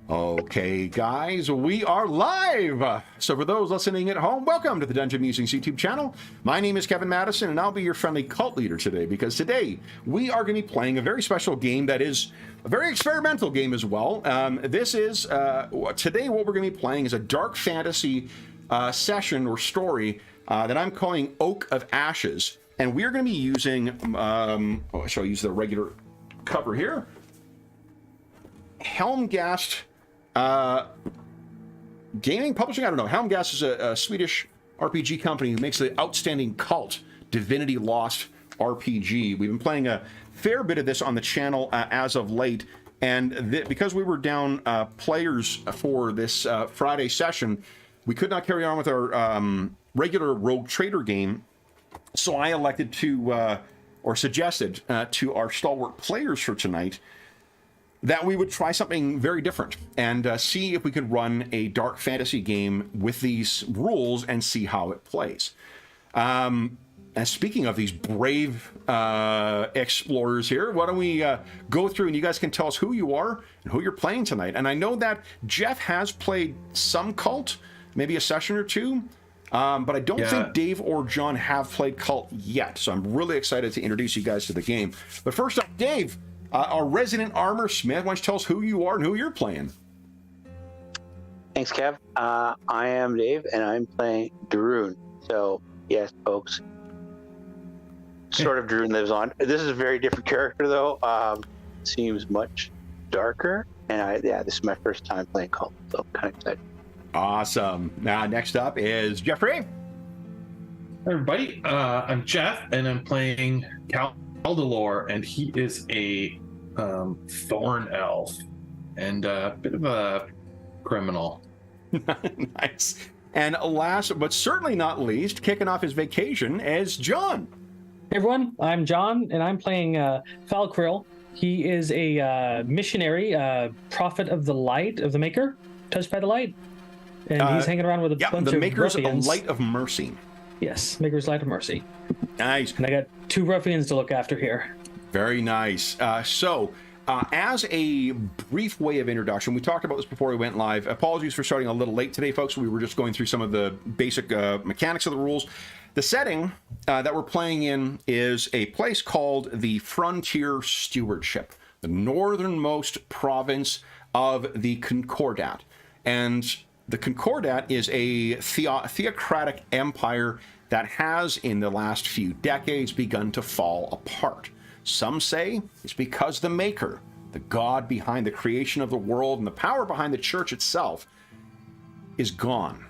Okay, guys, we are live! So for those listening at home, welcome to the Dungeon Musings YouTube channel. My name is Kevin Madison, and I'll be your friendly cult leader today, because today we are going to be playing a very special game that is a very experimental game as well. Today what we're going to be playing is a dark fantasy session or story that I'm calling Oak of Ashes. And we're going to be using, shall I use the regular cover here? Helmgast Gaming Publishing? I don't know. Helmgast is a Swedish RPG company who makes the outstanding Kult Divinity Lost RPG. We've been playing a fair bit of this on the channel as of late, and because we were down players for this Friday session, we could not carry on with our regular Rogue Trader game, so I elected to, or suggested to our stalwart players for tonight, that we would try something very different and see if we could run a dark fantasy game with these rules and see how it plays. And speaking of these brave explorers here, why don't we go through and you guys can tell us who you are and who you're playing tonight. And I know that Jeff has played some Kult, maybe a session or two, but I don't think Dave or John have played Kult yet. So I'm really excited to introduce you guys to the game. But first up, Dave, our resident armor smith, why don't you tell us who you are and who you're playing? Thanks, Kev. I am Dave, and I'm playing Darun. So, yes, folks, sort of Darun lives on. This is a very different character, though. Seems much darker, and this is my first time playing Kult, so I'm kind of excited. Awesome. Now, next up is Jeffrey. Hi, everybody. I'm Jeff, and I'm playing Caldalore, and he is a thorn elf and a bit of a criminal. Nice. And last but certainly not least, kicking off his vacation, is John. Hey everyone, I'm John, and I'm playing Falcrill. He is a missionary, prophet of the light, of the Maker, touched by the light. And he's hanging around with a bunch of Maker's ruffians. Light of Mercy. Yes, Maker's Light of Mercy. Nice. And I got 2 ruffians to look after here. Very nice. As a brief way of introduction, we talked about this before we went live. Apologies for starting a little late today, folks. We were just going through some of the basic mechanics of the rules. The setting that we're playing in is a place called the Frontier Stewardship, the northernmost province of the Concordat. And the Concordat is a theocratic empire that has, in the last few decades, begun to fall apart. Some say it's because the Maker, the God behind the creation of the world and the power behind the church itself, is gone.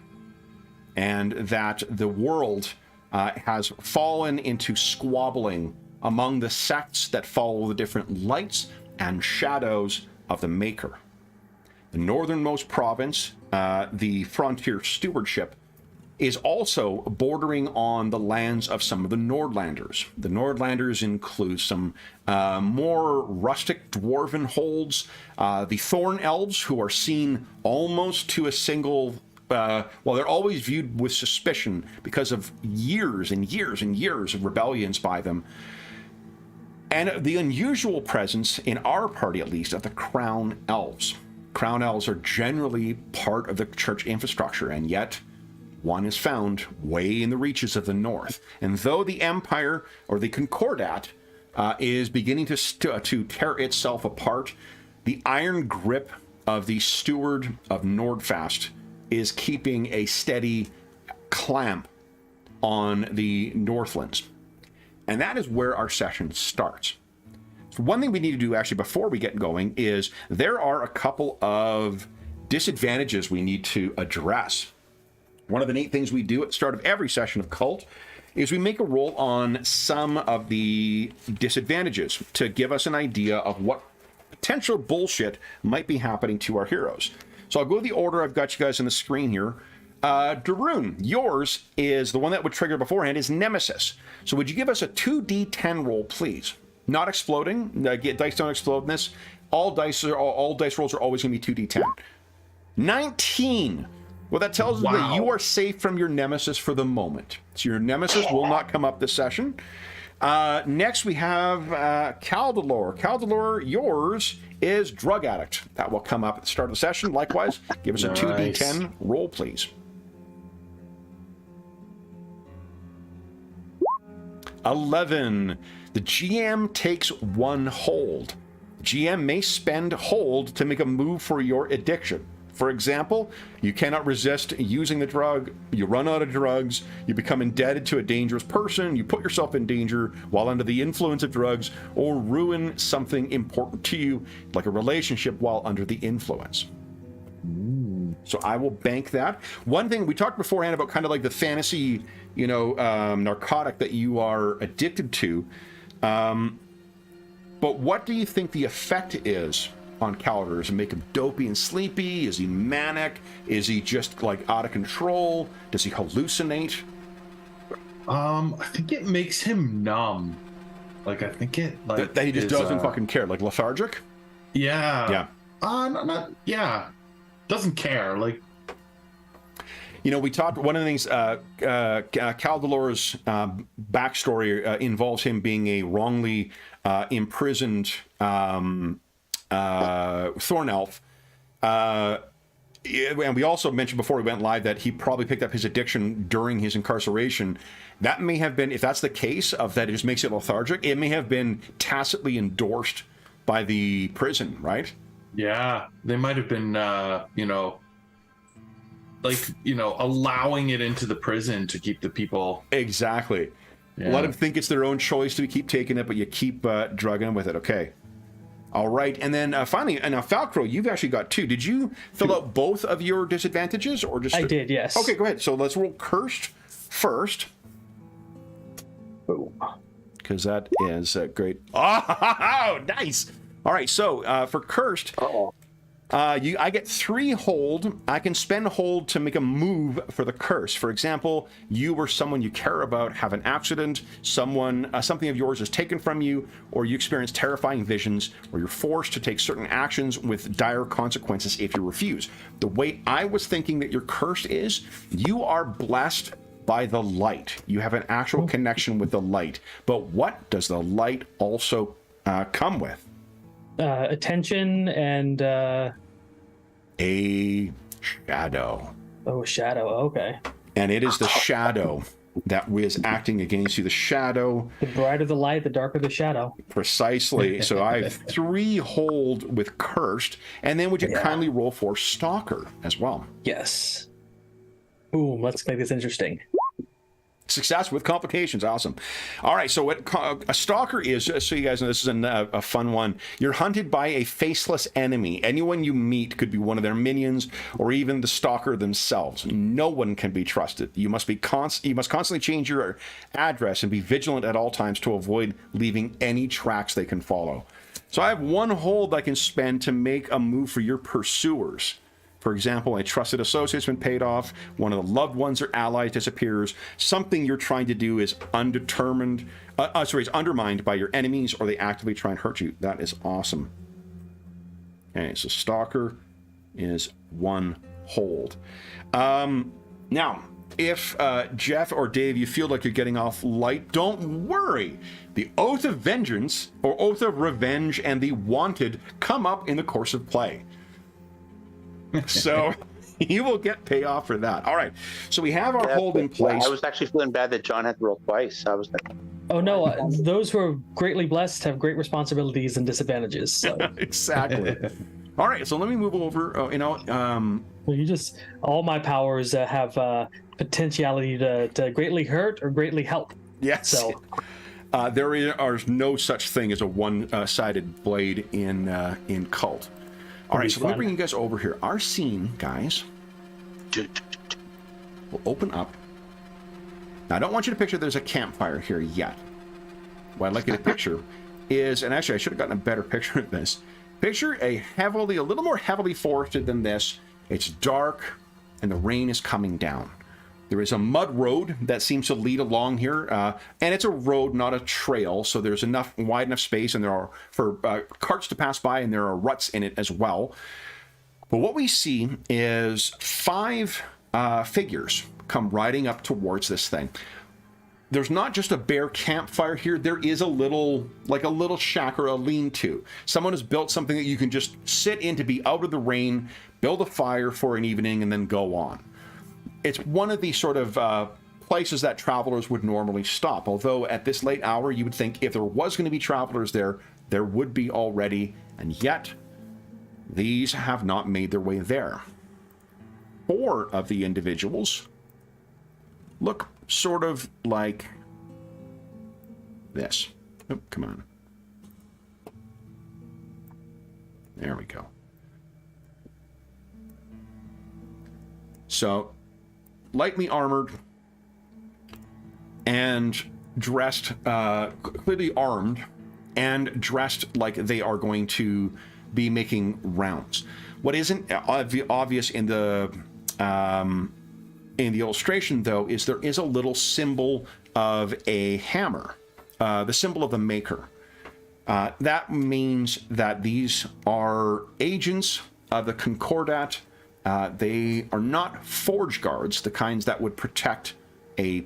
And that the world has fallen into squabbling among the sects that follow the different lights and shadows of the Maker. The northernmost province, the Frontier Stewardship, is also bordering on the lands of some of the Nordlanders. The Nordlanders include some more rustic dwarven holds, the Thorn Elves, who are seen almost to a single, they're always viewed with suspicion because of years and years and years of rebellions by them. And the unusual presence, in our party at least, of the Crown Elves. Crown Elves are generally part of the church infrastructure, and yet one is found way in the reaches of the north. And though the Empire, or the Concordat, is beginning to tear itself apart, the iron grip of the Steward of Nordfast is keeping a steady clamp on the Northlands. And that is where our session starts. So one thing we need to do actually before we get going is there are a couple of disadvantages we need to address. One of the neat things we do at the start of every session of Kult is we make a roll on some of the disadvantages to give us an idea of what potential bullshit might be happening to our heroes. So I'll go the order I've got you guys on the screen here. Darun, yours is the one that would trigger beforehand, is Nemesis. So would you give us a 2d10 roll, please? Not exploding. Dice don't explode in this. All dice rolls are always going to be 2d10. 19. Well, that tells us that you are safe from your nemesis for the moment. So your nemesis will not come up this session. Next, we have Caldalore. Caldalore, yours is Drug Addict. That will come up at the start of the session. Likewise, give us a 2d10 roll, please. 11. The GM takes 1 hold. GM may spend hold to make a move for your addiction. For example, you cannot resist using the drug, you run out of drugs, you become indebted to a dangerous person, you put yourself in danger while under the influence of drugs, or ruin something important to you, like a relationship while under the influence. So I will bank that. One thing we talked beforehand about kind of like the fantasy, narcotic that you are addicted to. But what do you think the effect is on Caldor? Does it make him dopey and sleepy? Is he manic? Is he just like out of control? Does he hallucinate? I think it makes him numb. Like, I think it like that he just doesn't fucking care, like lethargic. Yeah. Yeah. Doesn't care. Like, we talked. One of the things, Caldalore's backstory involves him being a wrongly imprisoned thorn elf. And we also mentioned before we went live that he probably picked up his addiction during his incarceration. That may have been, if that's the case, of that it just makes it lethargic, it may have been tacitly endorsed by the prison, right? Yeah, they might have been, allowing it into the prison to keep the people. Exactly. Yeah. Let them think it's their own choice to keep taking it, but you keep drugging with it. Okay. All right. And then finally, now Falcro, you've actually got 2. Did you fill out both of your disadvantages or just? I did, yes. Okay, go ahead. So let's roll Cursed first. Because that is great. Oh, nice. All right. So for Cursed, I get 3 hold. I can spend hold to make a move for the curse. For example, you or someone you care about have an accident, something of yours is taken from you, or you experience terrifying visions, or you're forced to take certain actions with dire consequences if you refuse. The way I was thinking that your curse is, you are blessed by the light. You have an actual connection with the light. But what does the light also come with? Attention and a shadow. Oh, shadow. Okay. And it is the shadow that is acting against you. The shadow. The brighter the light, the darker the shadow. Precisely. So I have 3 hold with Cursed, and then would you kindly roll for Stalker as well? Yes. Boom. Let's make this interesting. Success with complications. Awesome. All right. So what a stalker is, just so you guys know, this is a fun one. You're hunted by a faceless enemy. Anyone you meet could be one of their minions or even the stalker themselves. No one can be trusted. You must constantly change your address and be vigilant at all times to avoid leaving any tracks they can follow. So I have 1 hold I can spend to make a move for your pursuers. For example, a trusted associate's been paid off, one of the loved ones or allies disappears, something you're trying to do is it's undermined by your enemies, or they actively try and hurt you. That is awesome. Okay, so Stalker is 1 hold. Now, if Jeff or Dave, you feel like you're getting off light, don't worry. The Oath of Vengeance, or Oath of Revenge, and the Wanted come up in the course of play. So you will get payoff for that. All right. So we have our hold in place. I was actually feeling bad that John had to roll twice. I was like, oh no, those who are greatly blessed have great responsibilities and disadvantages. So. Exactly. All right. So let me move over. All my powers have potentiality to greatly hurt or greatly help. Yes. So there is no such thing as a one-sided blade in Kult. All right, so let me bring you guys over here. Our scene, guys, will open up. Now, I don't want you to picture there's a campfire here yet. What I'd like you to picture is, and actually I should have gotten a better picture of this. Picture a little more heavily forested than this. It's dark, and the rain is coming down. There is a mud road that seems to lead along here, and it's a road, not a trail, so there's wide enough space, and there are for carts to pass by, and there are ruts in it as well. But what we see is 5 figures come riding up towards this thing. there's not just a bare campfire here. There is a little shack or a lean-to. Someone has built something that you can just sit in to be out of the rain, build a fire for an evening, and then go on. It's one of the sort of places that travelers would normally stop. Although at this late hour, you would think if there was going to be travelers there, there would be already, and yet these have not made their way there. 4 of the individuals look sort of like this. Oh, come on. There we go. So, lightly armored and dressed, clearly armed, and dressed like they are going to be making rounds. What isn't obvious in the illustration, though, is there is a little symbol of a hammer, the symbol of the maker. That means that these are agents of the Concordat. They are not forge guards, the kinds that would protect a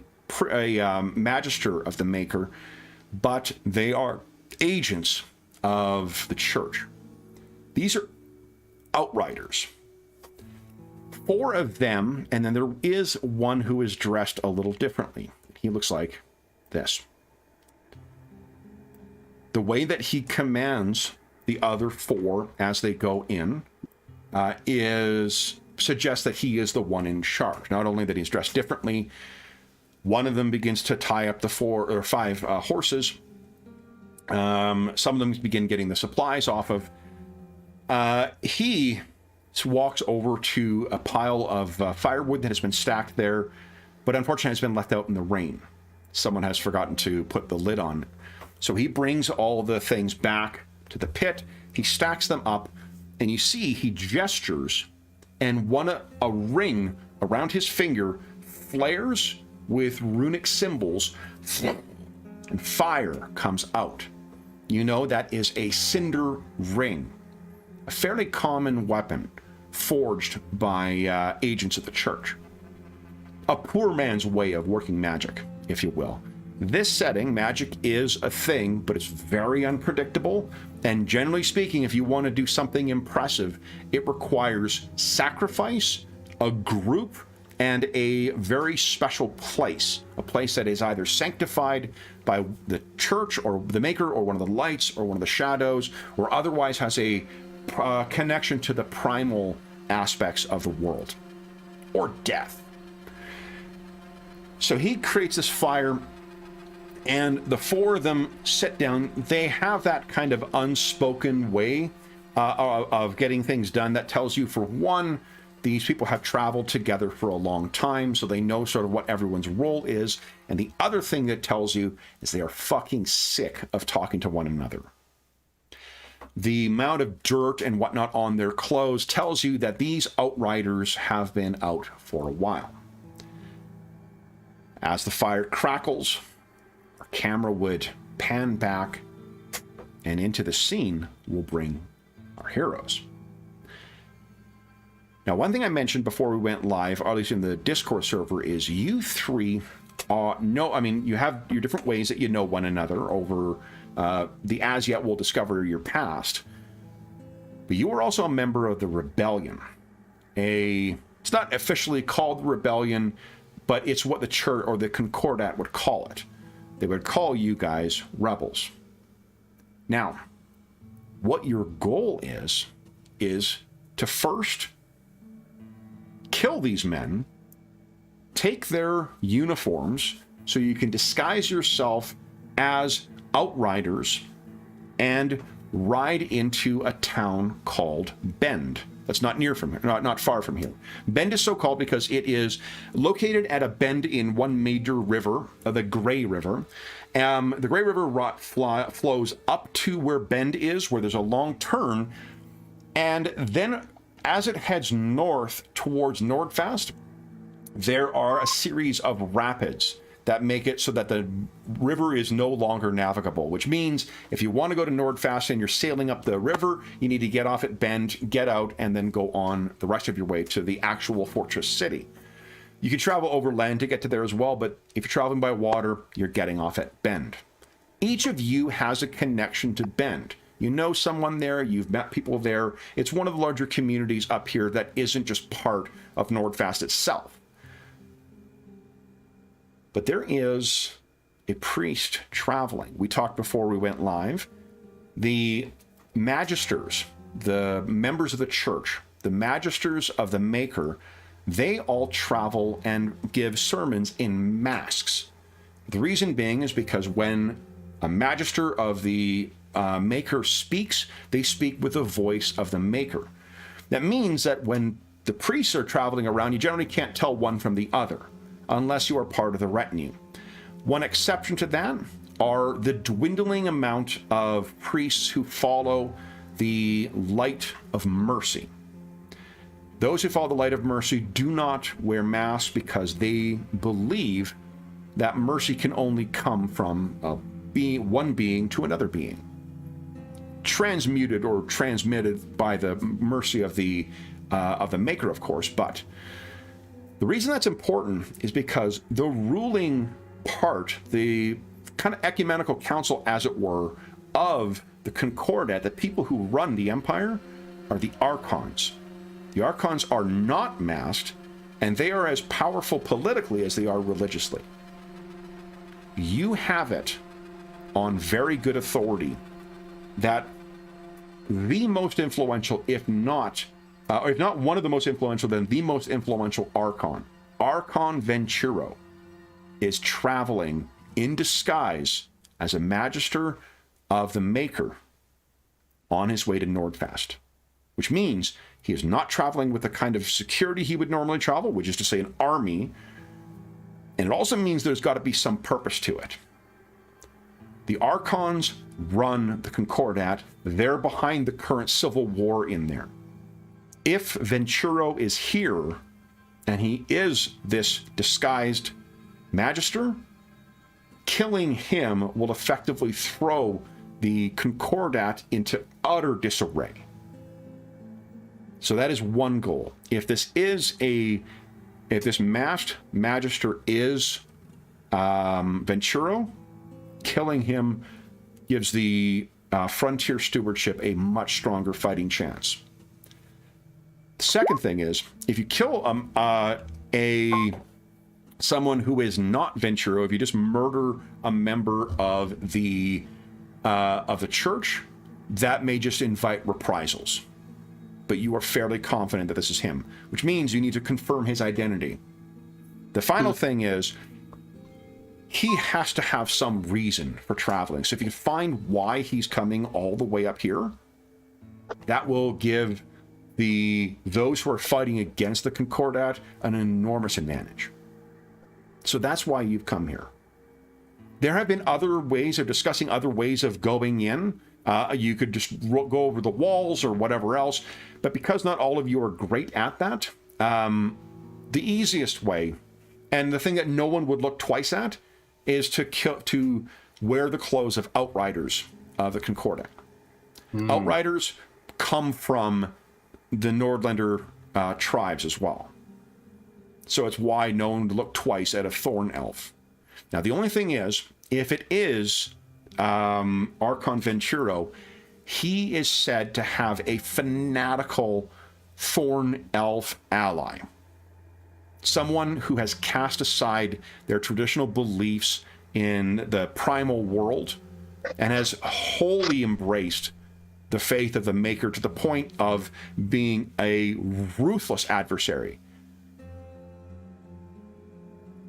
magister of the maker, but they are agents of the church. These are outriders. 4 of them, and then there is one who is dressed a little differently. He looks like this. The way that he commands the other 4 as they go in suggests that he is the one in charge. Not only that he's dressed differently, one of them begins to tie up the 4 or 5 horses. Some of them begin getting the supplies off of. He walks over to a pile of firewood that has been stacked there, but unfortunately has been left out in the rain. Someone has forgotten to put the lid on. So he brings all the things back to the pit. He stacks them up, and you see he gestures, and a ring around his finger flares with runic symbols, and fire comes out. You know that is a cinder ring, a fairly common weapon forged by agents of the church. A poor man's way of working magic, if you will. This setting, magic is a thing, but it's very unpredictable, and generally speaking, if you want to do something impressive, it requires sacrifice, a group, and a very special place, a place that is either sanctified by the church or the maker or one of the lights or one of the shadows, or otherwise has a connection to the primal aspects of the world, or death. So he creates this fire, and the 4 of them sit down. They have that kind of unspoken way of getting things done that tells you, for one, these people have traveled together for a long time, so they know sort of what everyone's role is. And the other thing that tells you is they are fucking sick of talking to one another. The amount of dirt and whatnot on their clothes tells you that these outriders have been out for a while. As the fire crackles, our camera would pan back, and into the scene will bring our heroes. Now, one thing I mentioned before we went live, or at least in the Discord server, is you 3 you have your different ways that you know one another over the as yet will discover your past. But you are also a member of the Rebellion. It's not officially called the Rebellion, but it's what the church or the Concordat would call it. They would call you guys rebels. Now, what your goal is to first kill these men, take their uniforms so you can disguise yourself as outriders, and ride into a town called Bend. That's not far from here. Bend is so called because it is located at a bend in one major river, the Grey River. The Grey River flows up to where Bend is, where there's a long turn, and then as it heads north towards Nordfast, there are a series of rapids that make it so that the river is no longer navigable, which means if you want to go to Nordfast and you're sailing up the river, you need to get off at Bend, get out, and then go on the rest of your way to the actual fortress city. You can travel over land to get to there as well, but if you're traveling by water, you're getting off at Bend. Each of you has a connection to Bend. You know someone there, you've met people there. It's one of the larger communities up here that isn't just part of Nordfast itself. But there is a priest traveling. We talked before we went live. The magisters, the members of the church, the magisters of the Maker, they all travel and give sermons in masks. The reason being is because when a magister of the Maker speaks, they speak with the voice of the Maker. That means that when the priests are traveling around, you generally can't tell one from the other unless you are part of the retinue. One exception to that are the dwindling amount of priests who follow the light of mercy. Those who follow the light of mercy do not wear masks because they believe that mercy can only come from one being to another being, transmuted or transmitted by the mercy of the Maker, of course. But the reason that's important is because the ruling part, the kind of ecumenical council, as it were, of the Concordat, the people who run the Empire, are the Archons. The Archons are not masked, and they are as powerful politically as they are religiously. You have it on very good authority that the most influential, if not one of the most influential, then the most influential Archon, Archon Venturo, is traveling in disguise as a magister of the Maker on his way to Nordfast, which means he is not traveling with the kind of security he would normally travel, which is to say an army, and it also means there's got to be some purpose to it. The Archons run the Concordat. They're behind the current civil war in there. If Venturo is here, and he is this disguised magister, killing him will effectively throw the Concordat into utter disarray. So that is one goal. If this masked magister is Venturo, killing him gives the frontier stewardship a much stronger fighting chance. The second thing is, if you kill someone who is not Venturo, if you just murder a member of the church, that may just invite reprisals. But you are fairly confident that this is him, which means you need to confirm his identity. The final thing is, he has to have some reason for traveling. So if you find why he's coming all the way up here, that will give those who are fighting against the Concordat an enormous advantage. So that's why you've come here. There have been other ways of discussing other ways of going in. You could just go over the walls or whatever else. But because not all of you are great at that, the easiest way, and the thing that no one would look twice at, is to wear the clothes of outriders of the Concordat. Outriders come from the Nordlander tribes as well. So it's why no one would look twice at a Thorn Elf. Now, the only thing is, if it is Archon Venturo, he is said to have a fanatical Thorn Elf ally. Someone who has cast aside their traditional beliefs in the primal world and has wholly embraced the faith of the Maker to the point of being a ruthless adversary.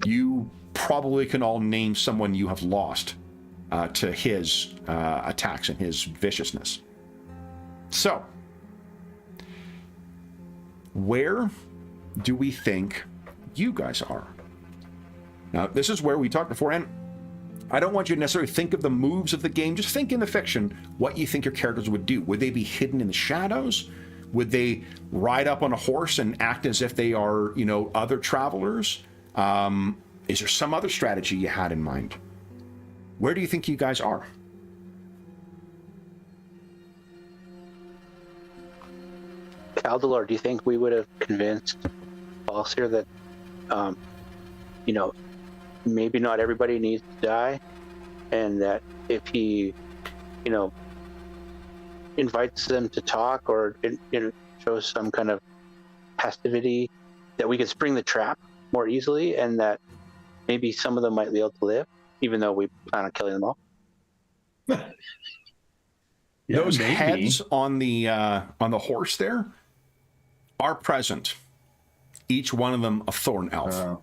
You probably can all name someone you have lost to his attacks and his viciousness. So, where do we think you guys are? Now, this is where we talked before, and I don't want you to necessarily think of the moves of the game. Just think in the fiction what you think your characters would do. Would they be hidden in the shadows? Would they ride up on a horse and act as if they are, other travelers? Is there some other strategy you had in mind? Where do you think you guys are? Aldalor, do you think we would have convinced Falsier that maybe not everybody needs to die, and that if he, invites them to talk or shows some kind of passivity, that we could spring the trap more easily, and that maybe some of them might be able to live, even though we plan on killing them all. Those maybe. heads on the horse there are present. Each one of them a thorn elf.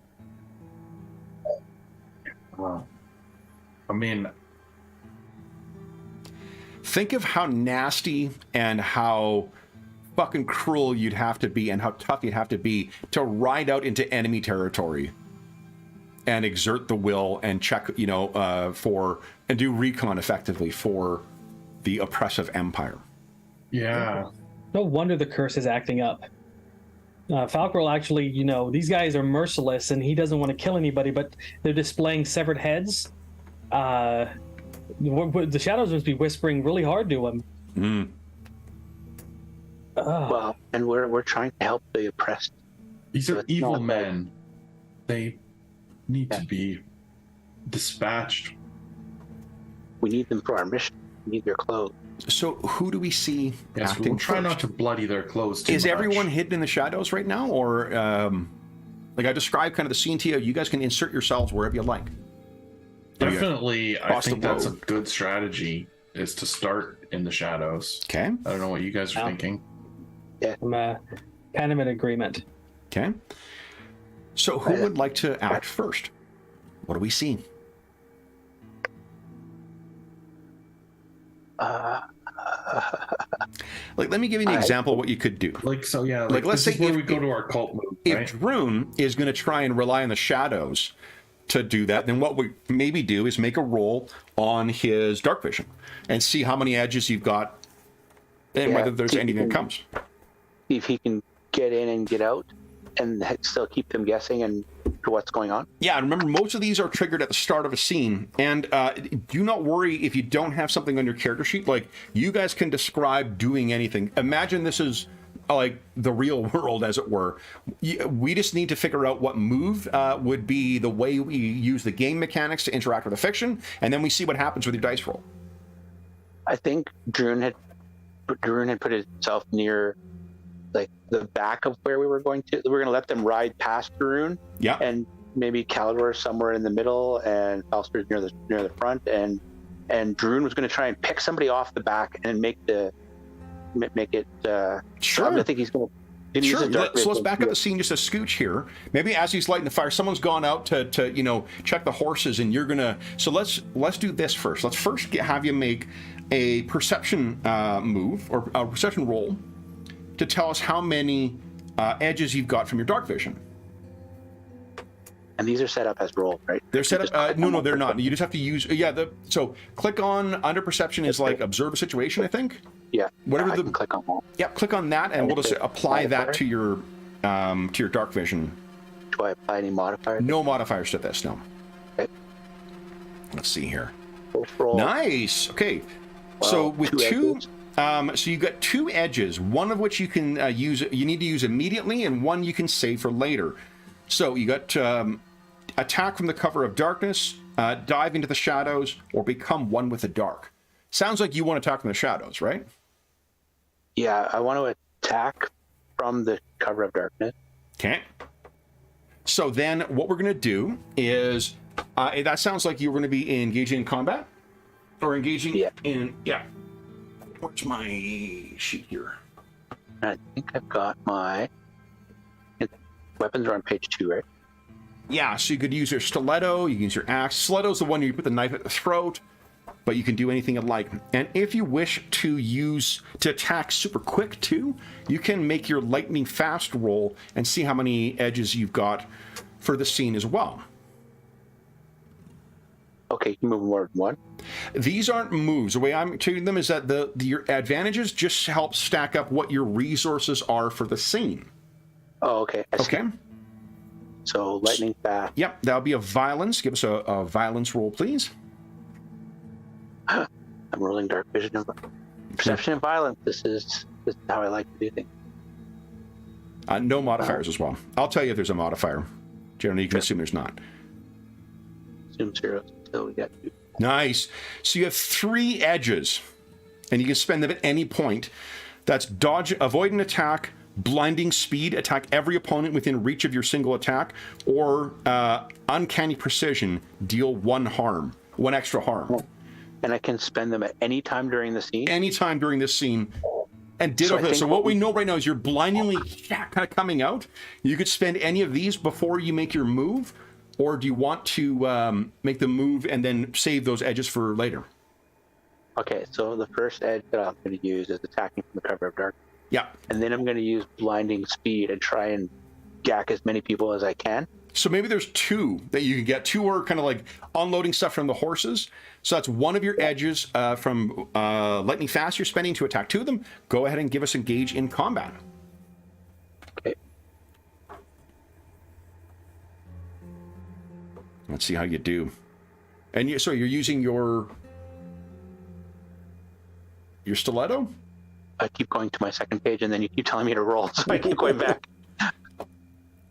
I mean, think of how nasty and how fucking cruel you'd have to be and how tough you'd have to be to ride out into enemy territory and exert the will and check, and do recon effectively for the oppressive empire. Yeah. No wonder the curse is acting up. Falkril actually, these guys are merciless and he doesn't want to kill anybody, but they're displaying severed heads. The shadows must be whispering really hard to him. Mm. Well, and we're trying to help the oppressed. These So are it's evil not men. They need to be dispatched. We need them for our mission. We need their clothes. So who do we see Yes, acting we'll try first? not to bloody their clothes too Is much. everyone hidden in the shadows right now, or like I described kind of the scene to you? You guys can insert yourselves wherever you like. Definitely, I Cross the think that's a road. good strategy, is to start in the shadows. Okay. I don't know what you guys are Yeah. thinking. I'm kind of in agreement. Okay. So who would like to act first? What do we see? Like, let me give you an example of what you could do. Like, so yeah, Like, let's this is say where if- we go to our cult move, If right? Droon is going to try and rely on the shadows to do that, then what we maybe do is make a roll on his dark vision and see how many edges you've got and Yeah, whether there's see if anything you that can- comes. See if he can get in and get out, and still keep them guessing and what's going on. Yeah, and remember, most of these are triggered at the start of a scene. And do not worry if you don't have something on your character sheet. Like, you guys can describe doing anything. Imagine this is like the real world, as it were. We just need to figure out what move would be the way we use the game mechanics to interact with the fiction, and then we see what happens with your dice roll. I think Droon had put himself near, like, the back of where we were going to. We were going to let them ride past Droon, Yeah. and maybe Calidor somewhere in the middle, and Falster's near the front, and Droon was going to try and pick somebody off the back and make it. Sure. I think he's going to. Sure. So let's back up the scene just a scooch here. Maybe as he's lighting the fire, someone's gone out to check the horses, and you're gonna. So let's do this first. Let's first have you make a perception move or a perception roll to tell us how many edges you've got from your dark vision. And these are set up as rolls, right? They're set Just up. click No, on no, one. they're not. You just have to use. So click on under perception is like observe a situation, I think. Yeah. Whatever I the- can click on one. Yep. Click on that, and we'll just apply that to your dark vision. Do I apply any modifiers? No modifiers to this. No. Okay. Let's see here. Roll. Nice. Okay. So Well, with two two, edges. so you've got two edges, one of which you can use. You need to use immediately, and one you can save for later. So you got attack from the cover of darkness, dive into the shadows, or become one with the dark. Sounds like you want to attack from the shadows, right? Yeah, I want to attack from the cover of darkness. Okay. So then what we're going to do is, that sounds like you're going to be engaging in combat? Or engaging in, Where's my sheet here? I think I've got my weapons are on page 2, right? Yeah, so you could use your stiletto, you can use your axe. Stiletto's the one where you put the knife at the throat, but you can do anything you like. And if you wish to attack super quick too, you can make your lightning fast roll and see how many edges you've got for the scene as well. Okay, you can move more than one. These aren't moves. The way I'm treating them is that your advantages just help stack up what your resources are for the scene. Oh, okay. I see. Okay? So lightning fast. Yep, that'll be a violence. Give us a violence roll, please. I'm rolling dark vision and perception and violence. This is how I like to do things. No modifiers as well. I'll tell you if there's a modifier. Generally, you can assume there's not. Assume 0. So we got 2. Nice. So you have 3 edges, and you can spend them at any point. That's dodge, avoid an attack, blinding speed, attack every opponent within reach of your single attack, or uncanny precision, deal 1 extra harm. And I can spend them at any time during the scene? Anytime during this scene. And ditto for this. So what we know right now is you're blindingly kind of coming out. You could spend any of these before you make your move, or do you want to make the move and then save those edges for later? Okay, so the first edge that I'm going to use is attacking from the cover of dark. Yeah. And then I'm going to use blinding speed and try and gack as many people as I can. So maybe there's 2 that you can get. 2 are kind of like unloading stuff from the horses. So that's one of your edges from lightning fast you're spending to attack 2 of them. Go ahead and give us engage in combat. Okay. Let's see how you do. And so you're using your stiletto? I keep going to my second page, and then you keep telling me to roll, so I keep going back.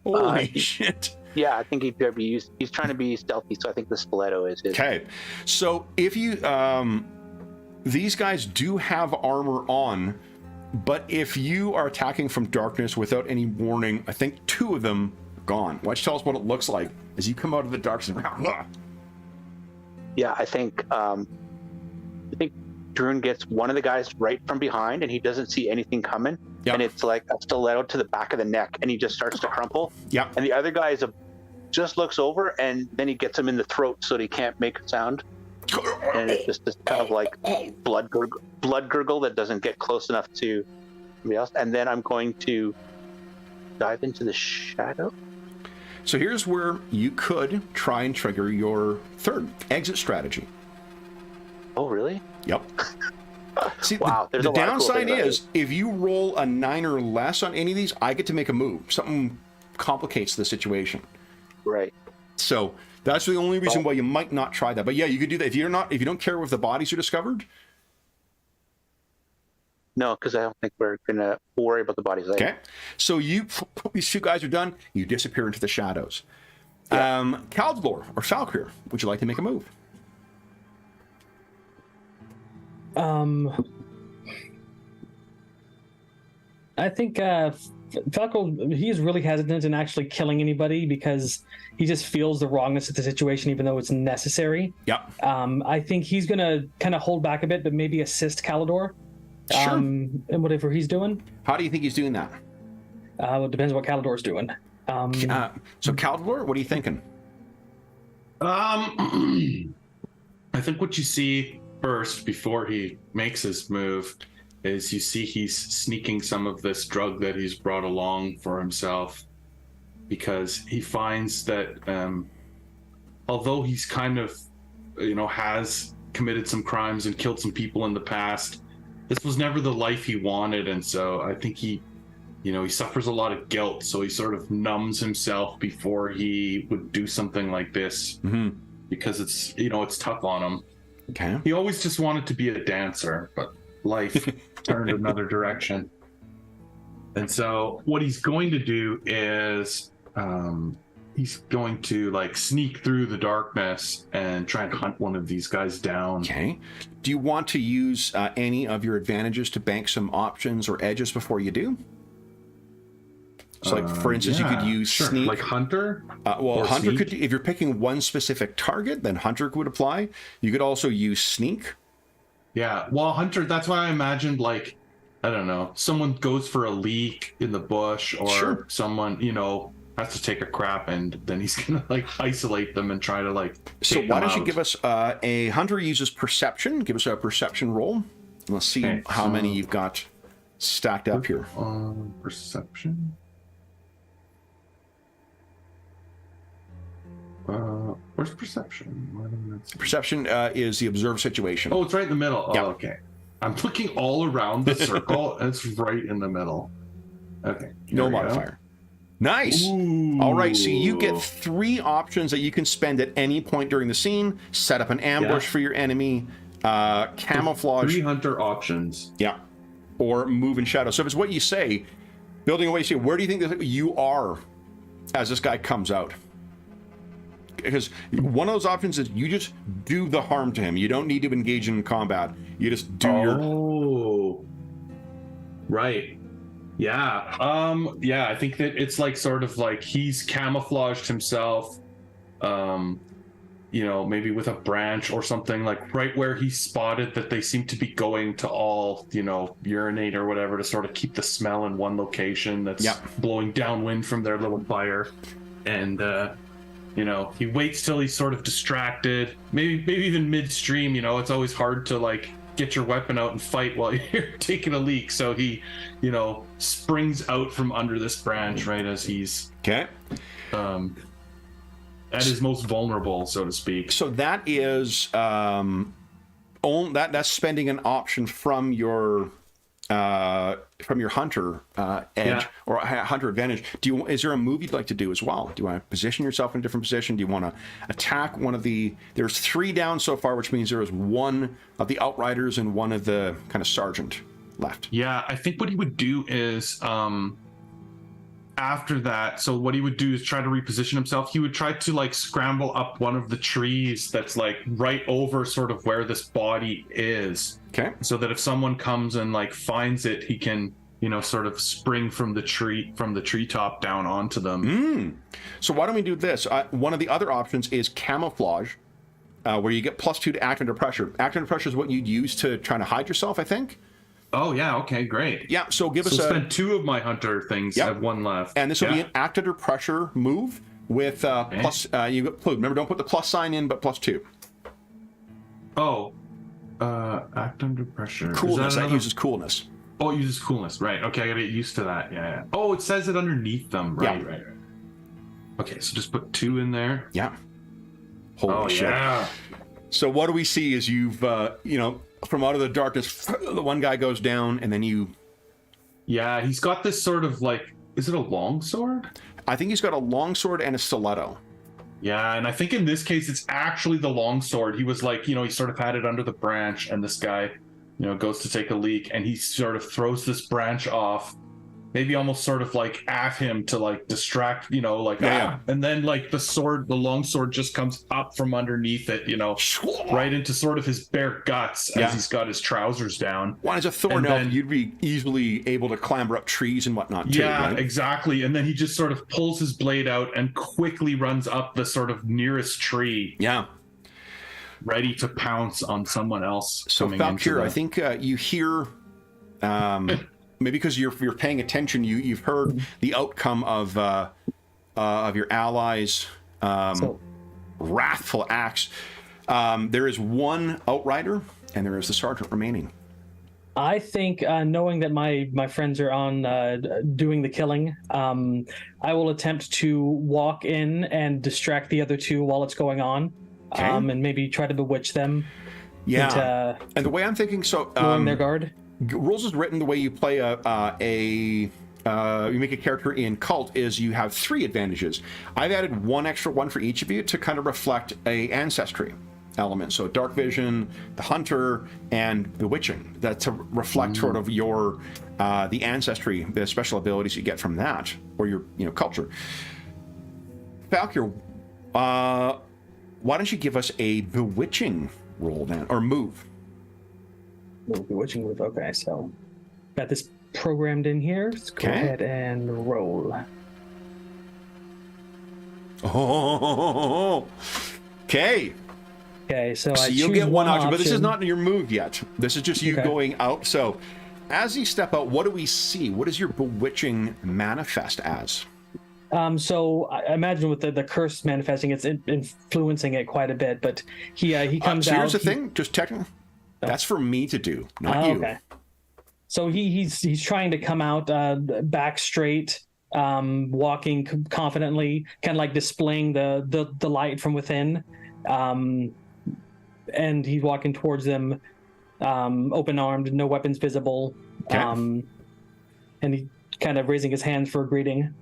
Holy shit. Yeah, I think he's trying to be stealthy, so I think the stiletto is his. Okay. So if you... these guys do have armor on, but if you are attacking from darkness without any warning, I think 2 of them are gone. Why don't you tell us what it looks like as you come out of the darkness? Yeah, I think Druin gets one of the guys right from behind, and he doesn't see anything coming. Yep. And it's like a stiletto to the back of the neck, and he just starts to crumple. Yeah. And the other guy just looks over, and then he gets him in the throat so that he can't make a sound. And it's just this kind of like blood gurgle that doesn't get close enough to somebody else. And then I'm going to dive into the shadow. So here's where you could try and trigger your 3rd exit strategy. Oh, really? Yep. See, wow, the downside is if you roll a 9 or less on any of these, I get to make a move. Something complicates the situation. Right. So that's the only reason why you might not try that. But yeah, you could do that if you don't care if the bodies are discovered. No, because I don't think we're gonna worry about the bodies later. Okay. So these 2 guys are done. You disappear into the shadows. Yeah. Caldlor or Falkir, would you like to make a move? I think Falco, he's really hesitant in actually killing anybody because he just feels the wrongness of the situation, even though it's necessary. Yep. I think he's gonna kind of hold back a bit, but maybe assist Calidor. Sure. In whatever he's doing. How do you think he's doing that? Well, it depends what Calidor's doing. So Caldor, what are you thinking? I think what you see first before he makes his move is you see he's sneaking some of this drug that he's brought along for himself, because he finds that although he's kind of has committed some crimes and killed some people in the past, this was never the life he wanted. And so I think he suffers a lot of guilt, so he sort of numbs himself before he would do something like this. Mm-hmm. Because it's tough on him. Okay. He always just wanted to be a dancer, but life turned another direction. And so what he's going to do is he's going to sneak through the darkness and try and hunt one of these guys down. Okay. Do you want to use any of your advantages to bank some options or edges before you do? So, for instance, you could use sneak. Like Hunter? Hunter sneak? could, if you're picking one specific target, then Hunter would apply. You could also use sneak. Yeah, well, Hunter, that's why I imagined, I don't know, someone goes for a leak in the bush, or someone, has to take a crap, and then he's going to, isolate them and try to, So why don't you give us a Hunter uses perception. Give us a perception roll. Let's see how many you've got stacked up here. Perception. Where's perception? Perception is the observed situation. Oh, it's right in the middle. Oh, yeah. Okay. I'm looking all around the circle, and it's right in the middle. Okay. No modifier. Nice. Ooh. All right, so you get 3 options that you can spend at any point during the scene. Set up an ambush for your enemy, camouflage. 3 Hunter options. Yeah. Or move in shadow. So if it's what you say, building away, say, where do you think that you are as this guy comes out? because one of those options is you just do the harm to him. You don't need to engage in combat. You just do your. Right. Yeah. Yeah. I think that it's like sort of like he's camouflaged himself. Maybe with a branch or something, like right where he spotted that they seem to be going to all, urinate or whatever to sort of keep the smell in one location that's blowing downwind from their little fire. And, he waits till he's sort of distracted, maybe even midstream. It's always hard to like get your weapon out and fight while you're taking a leak. So he, springs out from under this branch right as he's at his most vulnerable, so to speak. So that is that's spending an option from your hunter edge or hunter advantage. Is there a move you'd like to do as well? Do you want to position yourself in a different position? Do you want to attack one of the? There's 3 down so far, which means there is one of the outriders and one of the kind of sergeant left. Yeah, I think what he would do is after that, so what he would do is try to reposition himself. He would try to like scramble up one of the trees that's like right over sort of where this body is. Okay. So that if someone comes and like finds it, he can, sort of spring from the treetop down onto them. So why don't we do this? One of the other options is camouflage, where you get +2 to act under pressure. Act under pressure is what you'd use to try to hide yourself, I think. Oh, yeah. Okay, great. Yeah, so give us spend 2 of my hunter things. I have 1 left. And this will be an act under pressure move with plus, you got, remember, don't put the plus sign in, but +2. Oh, act under pressure. Coolness, that uses coolness. Oh, it uses coolness, right. Okay, I gotta get used to that. Yeah. Oh, it says it underneath them. Right. Okay, so just put 2 in there. Yeah. Holy shit. Yeah. So what do we see is you've, from out of the darkness, the one guy goes down, and then you... Yeah, he's got this sort of like... Is it a longsword? I think he's got a longsword and a stiletto. Yeah, and I think in this case, it's actually the longsword. He was like, he sort of had it under the branch, and this guy, goes to take a leak, and he sort of throws this branch off, maybe almost sort of like at him to like distract, and then like the longsword just comes up from underneath it, right into sort of his bare guts as he's got his trousers down. Well, as a thorn elf, you'd be easily able to clamber up trees and whatnot too, right? Exactly. And then he just sort of pulls his blade out and quickly runs up the sort of nearest tree. Yeah. Ready to pounce on someone else. So Falkir, I think you hear... maybe because you're paying attention, you've heard the outcome of your allies' wrathful acts. There is 1 outrider, and there is the sergeant remaining. I think, knowing that my friends are on doing the killing, I will attempt to walk in and distract the other 2 while it's going on, and maybe try to bewitch them. Yeah, and the way I'm thinking, so lowering their guard. Rules is written the way you play you make a character in Kult is you have 3 advantages. I've added 1 extra one for each of you to kind of reflect a ancestry element. So dark vision, the hunter, and bewitching. That to reflect sort of your the ancestry, the special abilities you get from that, or your culture. Falkir, why don't you give us a bewitching roll then, or move? Bewitching move. Okay, so got this programmed in here. Let's go ahead and roll. Oh, okay. Okay, so you'll get one option, but this is not your move yet. This is just you going out. So as you step out, what do we see? What does your bewitching manifest as? So I imagine with the curse manifesting, it's influencing it quite a bit. But he comes out. So here's the thing, just technically. That's for me to do, not you. Okay. So he's trying to come out back straight, walking confidently, kind of like displaying the light from within, and he's walking towards them, open armed, no weapons visible, and he kind of raising his hands for a greeting.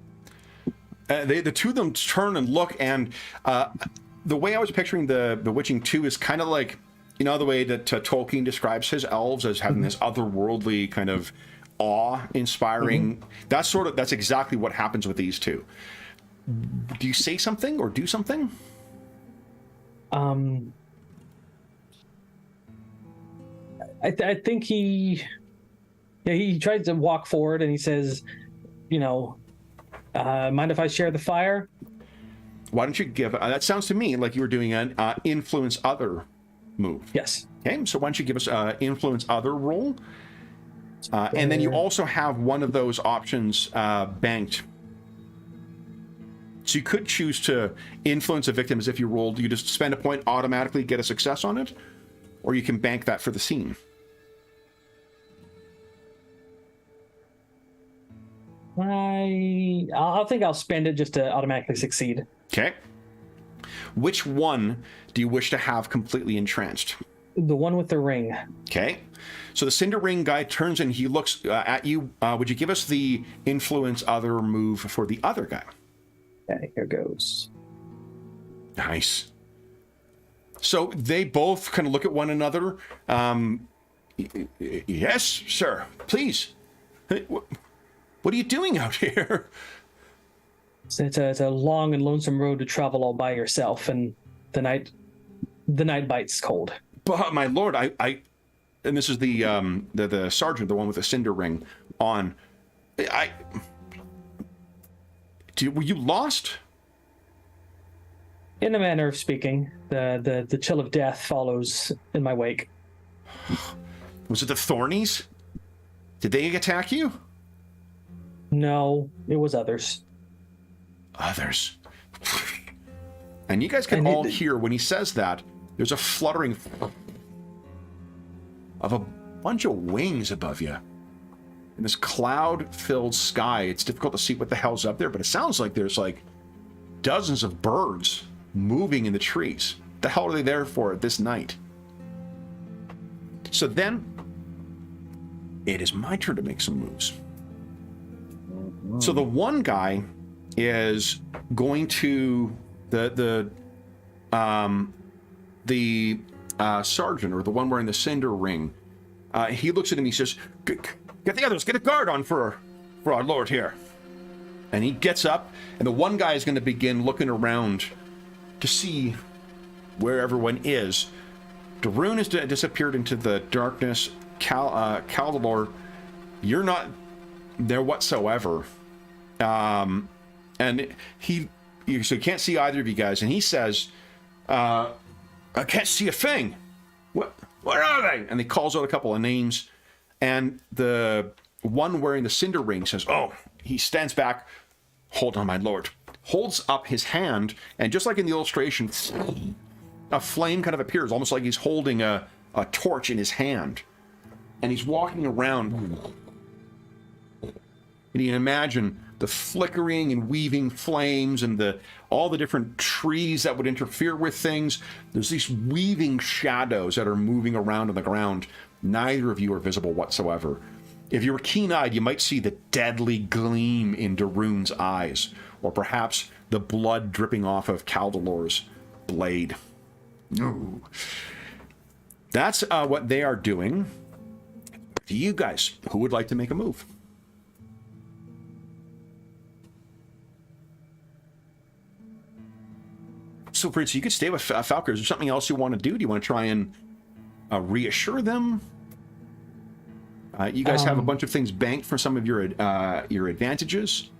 The 2 of them turn and look, and the way I was picturing the Bewitching 2 is kind of like. The way that Tolkien describes his elves as having this otherworldly kind of awe-inspiring. That's exactly what happens with these 2. Do you say something or do something? I think he tries to walk forward and he says, mind if I share the fire? Why don't you give, that sounds to me like you were doing an influence other move. Yes. Okay, so why don't you give us an influence other roll? And then you also have one of those options banked. So you could choose to influence a victim as if you rolled, you just spend a point, automatically get a success on it, or you can bank that for the scene. I think I'll spend it just to automatically succeed. Okay. Which one do you wish to have completely entranced? The one with the ring. Okay. So the Cinder Ring guy turns and he looks at you. Would you give us the influence other move for the other guy? Okay, here goes. Nice. So they both kind of look at one another. Yes, sir. Please. What are you doing out here? It's a long and lonesome road to travel all by yourself, and the night bites cold. But my lord, I and this is the sergeant, the one with the cinder ring on. Were you lost? In a manner of speaking, the chill of death follows in my wake. Was it the Thornies? Did they attack you? No, it was others. Others. And you guys can all hear when he says that, there's a fluttering of a bunch of wings above you. In this cloud-filled sky, it's difficult to see what the hell's up there, but it sounds like there's like dozens of birds moving in the trees. What the hell are they there for at this night? So then, it is my turn to make some moves. So the one guy is going to the sergeant, or the one wearing the cinder ring. He looks at him. He says, "Get the others. Get a guard on for our lord here." And he gets up, and the one guy is going to begin looking around to see where everyone is. Darun has disappeared into the darkness. Caldalor, you're not there whatsoever. And so he can't see either of you guys, and he says, "I can't see a thing. Where are they?" And he calls out a couple of names, and the one wearing the cinder ring says, "Oh," he stands back. "Hold on, my lord." Holds up his hand, and just like in the illustration, a flame kind of appears, almost like he's holding a torch in his hand. And he's walking around. And you can imagine the flickering and weaving flames and all the different trees that would interfere with things. There's these weaving shadows that are moving around on the ground. Neither of you are visible whatsoever. If you were keen-eyed, you might see the deadly gleam in Darun's eyes, or perhaps the blood dripping off of Caldalor's blade. Ooh. That's what they are doing. To you guys, who would like to make a move? So, Fritz, you could stay with Falker. Is there something else you want to do? Do you want to try and reassure them? You guys have a bunch of things banked for some of your advantages.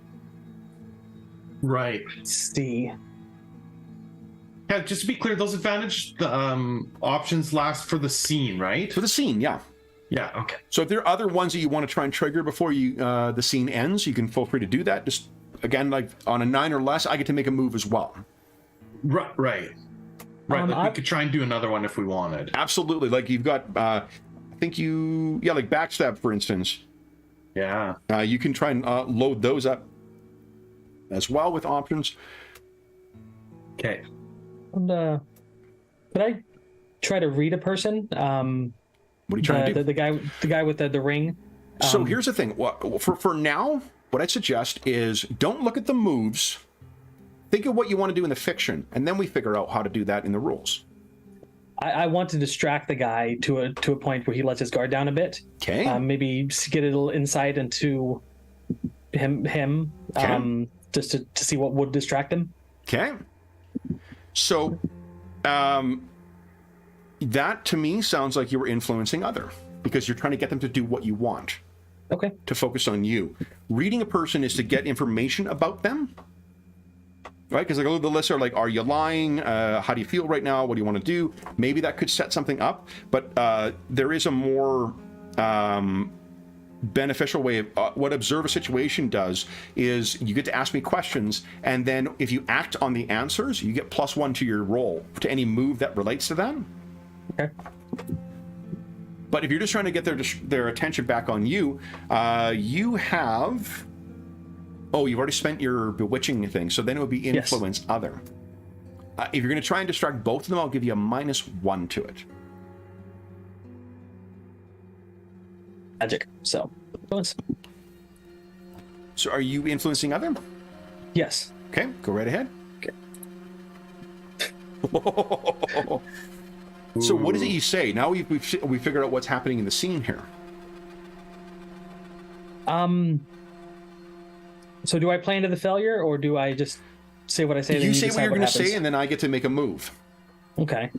Right. Let's see. Yeah, just to be clear, those advantage options last for the scene, right? For the scene, yeah. Yeah, okay. So if there are other ones that you want to try and trigger before the scene ends, you can feel free to do that. Just, again, like on a 9 or less, I get to make a move as well. Right. We could try and do another one if we wanted. Absolutely. Like you've got, like backstab, for instance. Yeah. You can try and load those up as well with options. Okay. And, could I try to read a person? What are you trying to do? The guy with the ring. So here's the thing. For now, what I'd suggest is don't look at the moves. Think of what you want to do in the fiction, and then we figure out how to do that in the rules. I want to distract the guy to a point where he lets his guard down a bit. Okay. Maybe get a little insight into him. Okay. Just to see what would distract him. Okay. So That to me sounds like you were influencing other, because you're trying to get them to do what you want. Okay. To focus on you. Reading a person is to get information about them, right? Because like the lists are like, are you lying? How do you feel right now? What do you want to do? Maybe that could set something up, but there is a more beneficial way of what observe a situation does is you get to ask me questions, and then if you act on the answers, you get +1 to your roll to any move that relates to them. Okay. But if you're just trying to get their attention back on you, you have... Oh, you've already spent your bewitching thing, so then it would be influence other. If you're going to try and distract both of them, I'll give you a -1 to it. Magic. So, influence. So are you influencing other? Yes. Okay, go right ahead. Okay. So what is it you say? Now we figured out what's happening in the scene here. So do I play into the failure, or do I just say what I say? You say what you're going to say, and then I get to make a move. Okay.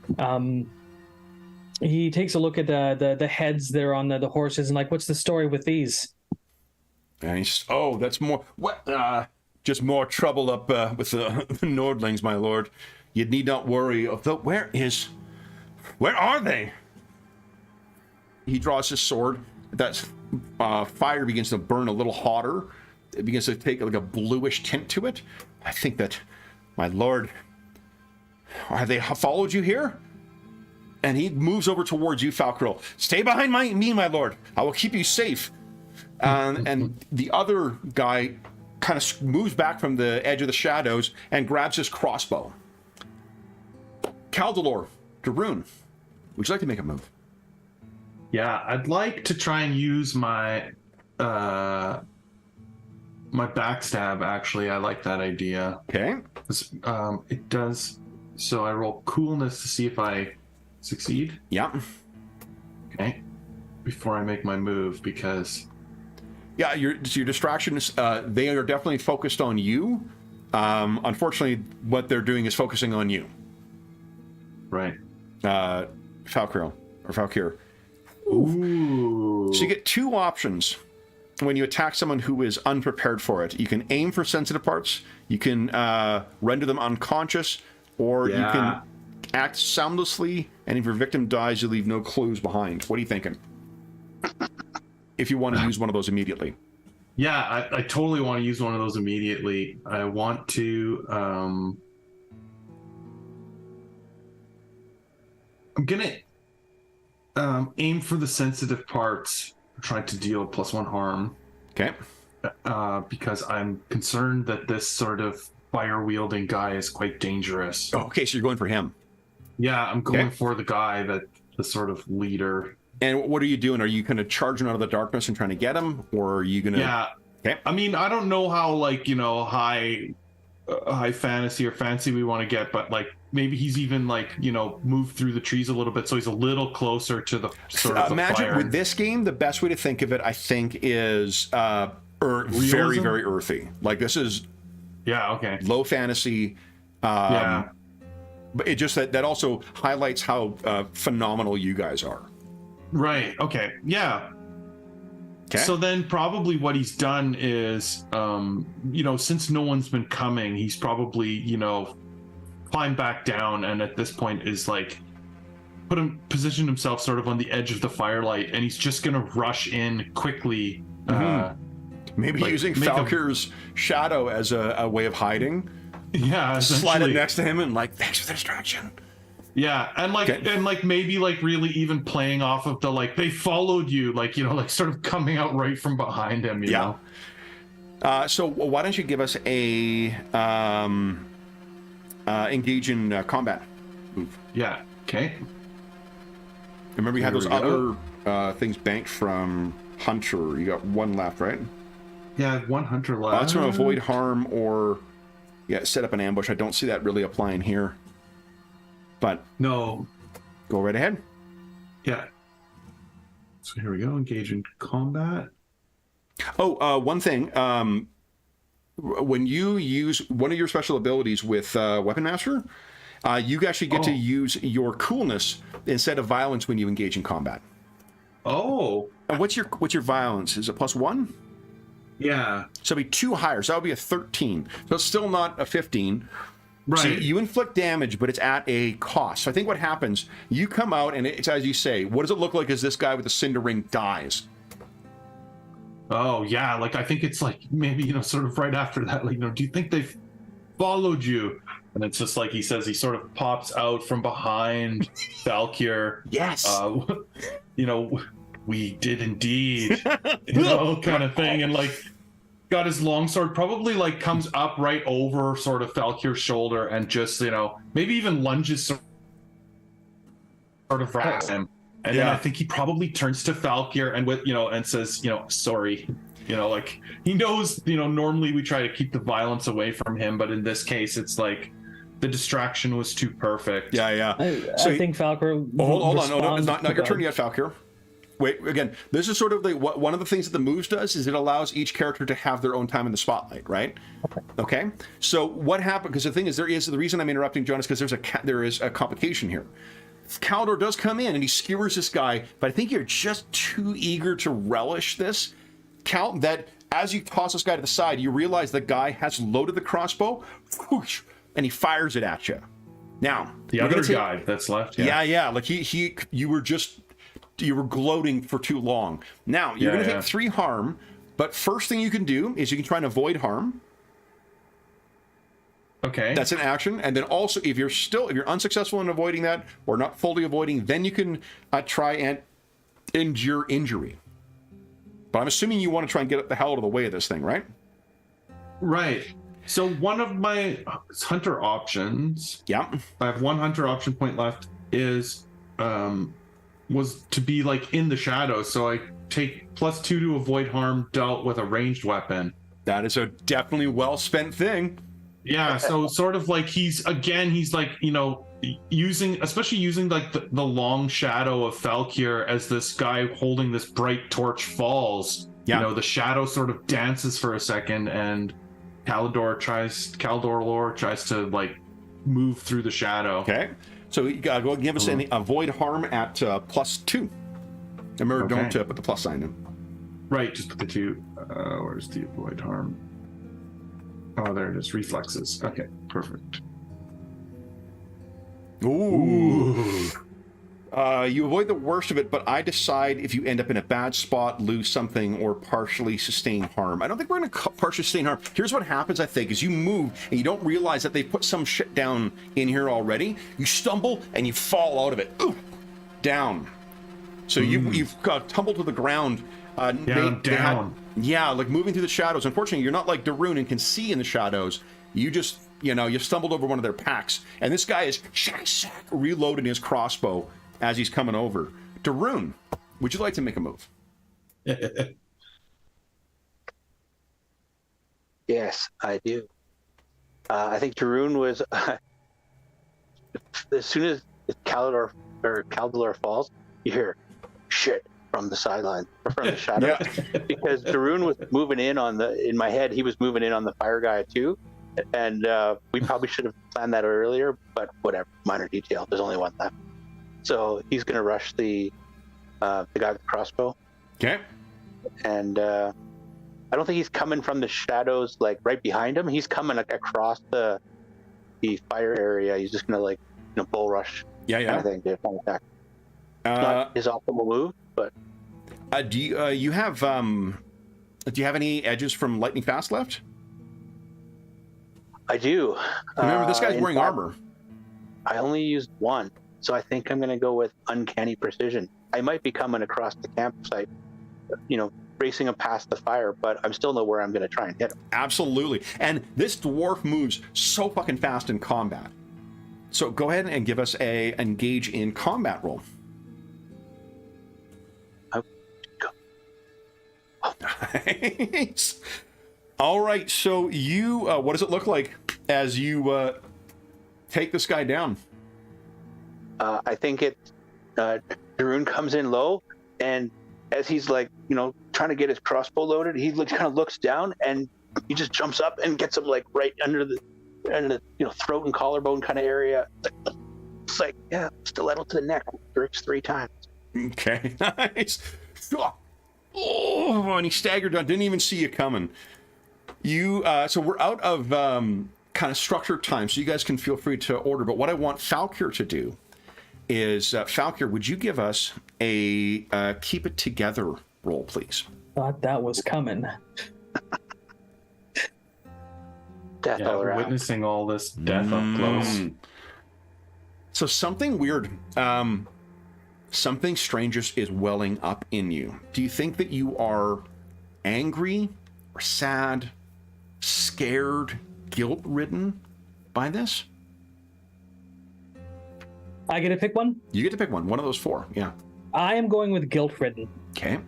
He takes a look at the heads there on the horses, and like, what's the story with these? And he's that's more just more trouble up with the Nordlings, my lord. You need not worry. Where are they? He draws his sword. That fire begins to burn a little hotter. It begins to take like a bluish tint to it. I think that, my lord, have they followed you here? And he moves over towards you, Falcrill. Stay behind me, my lord. I will keep you safe. And the other guy kind of moves back from the edge of the shadows and grabs his crossbow. Caldalor, Darun, would you like to make a move? Yeah, I'd like to try and use my my backstab. Actually, I like that idea. Okay. It does. So I roll coolness to see if I succeed. Yeah. Okay. Before I make my move, because yeah, your distractions. They are definitely focused on you. Unfortunately, what they're doing is focusing on you. Right. Falcrill or Falkir. Ooh. So you get two options when you attack someone who is unprepared for it. You can aim for sensitive parts, you can render them unconscious, or you can act soundlessly, and if your victim dies, you leave no clues behind. What are you thinking? If you want to use one of those immediately. Yeah, I totally want to use one of those immediately. I want to... I'm gonna aim for the sensitive parts, trying to deal +1 harm. Okay. Because I'm concerned that this sort of fire-wielding guy is quite dangerous. Oh, okay, so you're going for him. Yeah, I'm going for the guy the sort of leader. And what are you doing? Are you kind of charging out of the darkness and trying to get him, or are you gonna? Yeah. Okay. I mean, I don't know how high fantasy or fancy we want to get, but like maybe he's even moved through the trees a little bit, so he's a little closer to the sort of the Imagine fire. with this game, the best way to think of it, I think, is very, very earthy. Like this is low fantasy. But it just that also highlights how phenomenal you guys are. Right. Okay. Yeah. Okay. So then probably what he's done is, since no one's been coming, he's probably, climbed back down, and at this point is positioned himself sort of on the edge of the firelight, and he's just going to rush in quickly. Maybe using Falkir's shadow as a way of hiding. Yeah. Slide it next to him and thanks for the distraction. Yeah, and maybe really even playing off of the they followed you, sort of coming out right from behind him, you know. So why don't you give us a engage in combat move? Yeah. Okay. Remember you had those other things banked from Hunter. You got one left, right? Yeah, one Hunter left. That's going to avoid harm or set up an ambush. I don't see that really applying here. But no, go right ahead. Yeah. So here we go. Engage in combat. Oh, one thing. When you use one of your special abilities with Weapon Master, You actually get to use your coolness instead of violence when you engage in combat. Oh. And what's your violence? Is it +1? Yeah. So it'll be 2 higher. So that would be a 13. So it's still not a 15. Right. So you inflict damage, but it's at a cost. So I think what happens, you come out, and it's as you say, what does it look like as this guy with the cinder ring dies? Oh, yeah. Like, I think it's like maybe, sort of right after that, like, do you think they've followed you? And it's just like he says, he sort of pops out from behind Valkyr. Yes. We did indeed, kind of thing. And like, got his longsword, probably like comes up right over sort of Valkyr's shoulder and just, maybe even lunges sort of at him. And then I think he probably turns to Valkyr and and says, sorry. Like he knows, normally we try to keep the violence away from him, but in this case, it's like the distraction was too perfect. Yeah. I think Valkyr. Hold on. No, it's not your turn yet, Valkyr. Wait, again, this is sort of one of the things that the moves does is it allows each character to have their own time in the spotlight, right? Okay. So what happened? Because the thing is, the reason I'm interrupting John is because there is a complication here. Caldor does come in and he skewers this guy, but I think you're just too eager to relish this. That as you toss this guy to the side, you realize the guy has loaded the crossbow, whoosh, and he fires it at you. Now the other guy that's left. Yeah. Like you were gloating for too long. Now you're going to take 3 harm, but first thing you can do is you can try and avoid harm. Okay. That's an action. And then also, if you're unsuccessful in avoiding that or not fully avoiding, then you can try and endure injury. But I'm assuming you want to try and get the hell out of the way of this thing, right? Right. So one of my hunter options, I have 1 hunter option point left, is was to be like in the shadows. So I take +2 to avoid harm dealt with a ranged weapon. That is a definitely well spent thing. Yeah, so sort of like he's like, using like the long shadow of Valkyr as this guy holding this bright torch falls. The shadow sort of dances for a second and Caldor tries to like move through the shadow. Okay. So you gotta go give us an avoid harm at +2. Remember, don't put the plus sign in. Right, just put the 2. Where's the avoid harm? Oh, there it is. Reflexes. Okay, perfect. Ooh. You avoid the worst of it, but I decide if you end up in a bad spot, lose something, or partially sustain harm. I don't think we're going to partially sustain harm. Here's what happens, I think, is you move and you don't realize that they put some shit down in here already. You stumble and you fall out of it. Ooh, down. So you've tumbled to the ground. Down. Like moving through the shadows. Unfortunately, you're not like Darun and can see in the shadows. You just, you stumbled over one of their packs. And this guy is reloading his crossbow as he's coming over. Darun, would you like to make a move? Yes, I do. I think Darun was... as soon as Caldor falls, you hear shit from the sideline or from the shadow, because Darun was moving in in my head, he was moving in on the fire guy too, and we probably should have planned that earlier, but whatever, minor detail. There's only one left, so he's gonna rush the guy with the crossbow. Okay. And I don't think he's coming from the shadows like right behind him. He's coming across the fire area. He's just gonna bull rush. Kind of thing to attack. Not his optimal move, but do you have any edges from lightning fast left? I do. Remember, this guy's wearing armor. I only used 1, so I think I'm going to go with uncanny precision. I might be coming across the campsite, racing him past the fire, but I'm still know where I'm going to try and hit him. Absolutely. And this dwarf moves so fucking fast in combat. So go ahead and give us a engage in combat roll. Nice. All right, so you, what does it look like as you take this guy down? I think Darun comes in low, and as he's trying to get his crossbow loaded, he kind of looks down and he just jumps up and gets him right under and the throat and collarbone kind of area. It's like, yeah, stiletto to the neck, breaks 3 times. Okay, nice. Oh, and he staggered down, didn't even see you coming. So we're out of kind of structured time, so you guys can feel free to order. But what I want Falkir to do is, Falkir, would you give us a keep it together roll, please? Thought that was coming. Death all around. Witnessing all this death up close. So something weird, something strange is welling up in you. Do you think that you are angry or sad, scared, guilt-ridden by this? I get to pick one? You get to pick one of those 4, yeah. I am going with guilt-ridden. Okay.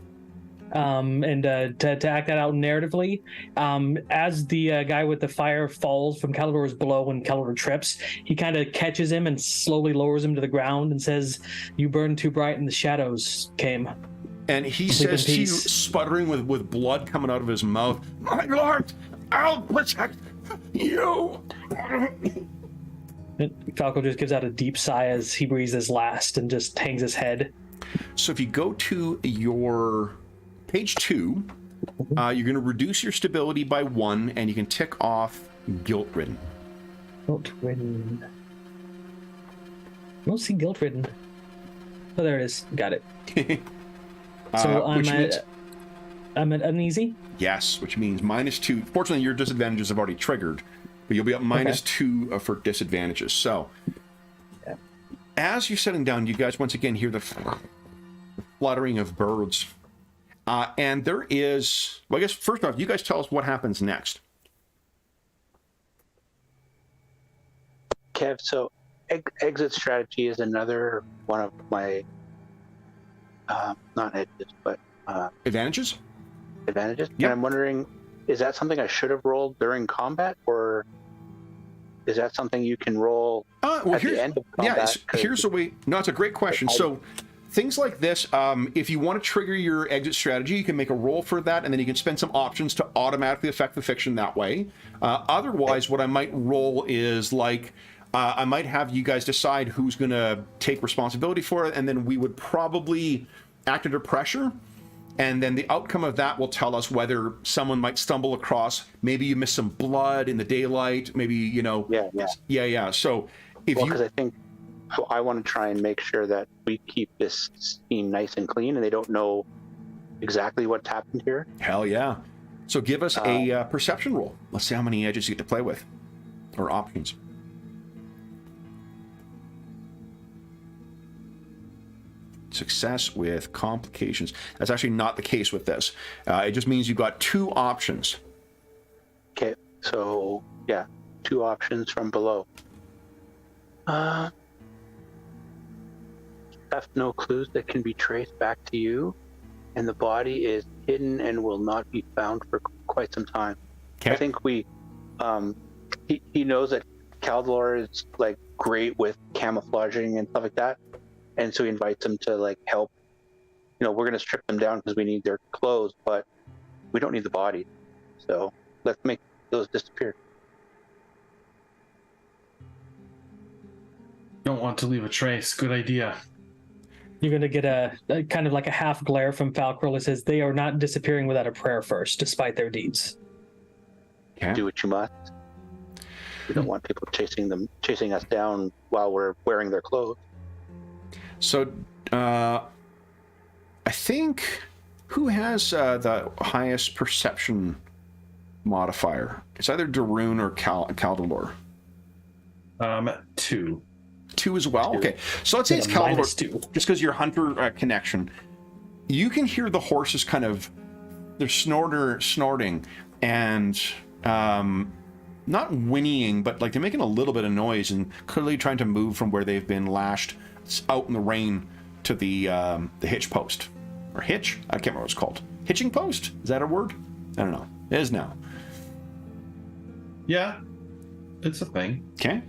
And to act that out narratively, as the guy with the fire falls from Caldor's blow and Caldor trips, he kind of catches him and slowly lowers him to the ground and says, "You burned too bright and the shadows came." And he says to you, sputtering with blood coming out of his mouth, "My lord, I'll protect you." Falco just gives out a deep sigh as he breathes his last and just hangs his head. So if you go to your page 2, you're going to reduce your stability by 1, and you can tick off guilt-ridden. Guilt-ridden. I don't see guilt-ridden. Oh, there it is. Got it. So I'm at uneasy? Yes, which means -2. Fortunately, your disadvantages have already triggered, but you'll be at -2 for disadvantages. So, as you're sitting down, you guys once again hear the fluttering of birds. And there is, well, I guess first off, you guys tell us what happens next. Kev, so exit strategy is another one of my, not edges, but Advantages? advantages. Yep. And I'm wondering, is that something I should have rolled during combat, or is that something you can roll at the end of combat? Yeah, here's a way. No, it's a great question. So things like this, if you want to trigger your exit strategy, you can make a roll for that, and then you can spend some options to automatically affect the fiction that way. Otherwise, what I might roll is like, I might have you guys decide who's going to take responsibility for it, and then we would probably act under pressure, and then the outcome of that will tell us whether someone might stumble across, maybe you miss some blood in the daylight, maybe, Yeah. So because I think, so I want to try and make sure that we keep this scene nice and clean, and they don't know exactly what's happened here. Hell yeah. So give us a perception roll. Let's see how many edges you get to play with, or options. Success with complications. That's actually not the case with this. It just means you've got 2 options. Okay, so yeah, 2 options from below. Left no clues that can be traced back to you, and the body is hidden and will not be found for quite some time. Okay. I think we, he knows that Caldor is like great with camouflaging and stuff like that, and so he invites him to like help. We're going to strip them down because we need their clothes, but we don't need the body. So let's make those disappear. Don't want to leave a trace. Good idea. You're going to get a kind of like a half glare from Falkrill that says they are not disappearing without a prayer first, despite their deeds. Okay. Do what you must. We don't want people chasing us down while we're wearing their clothes. So, I think, who has the highest perception modifier? It's either Darun or Caldor. 2. 2 as well? 2. Okay. So let's say it's Caldor, -2. just because your hunter connection. You can hear the horses kind of, they're snorting, and not whinnying, but like they're making a little bit of noise and clearly trying to move from where they've been lashed out in the rain to the hitch post. Or hitch? I can't remember what it's called. Hitching post? Is that a word? I don't know. It is now. Yeah, it's a thing. Okay.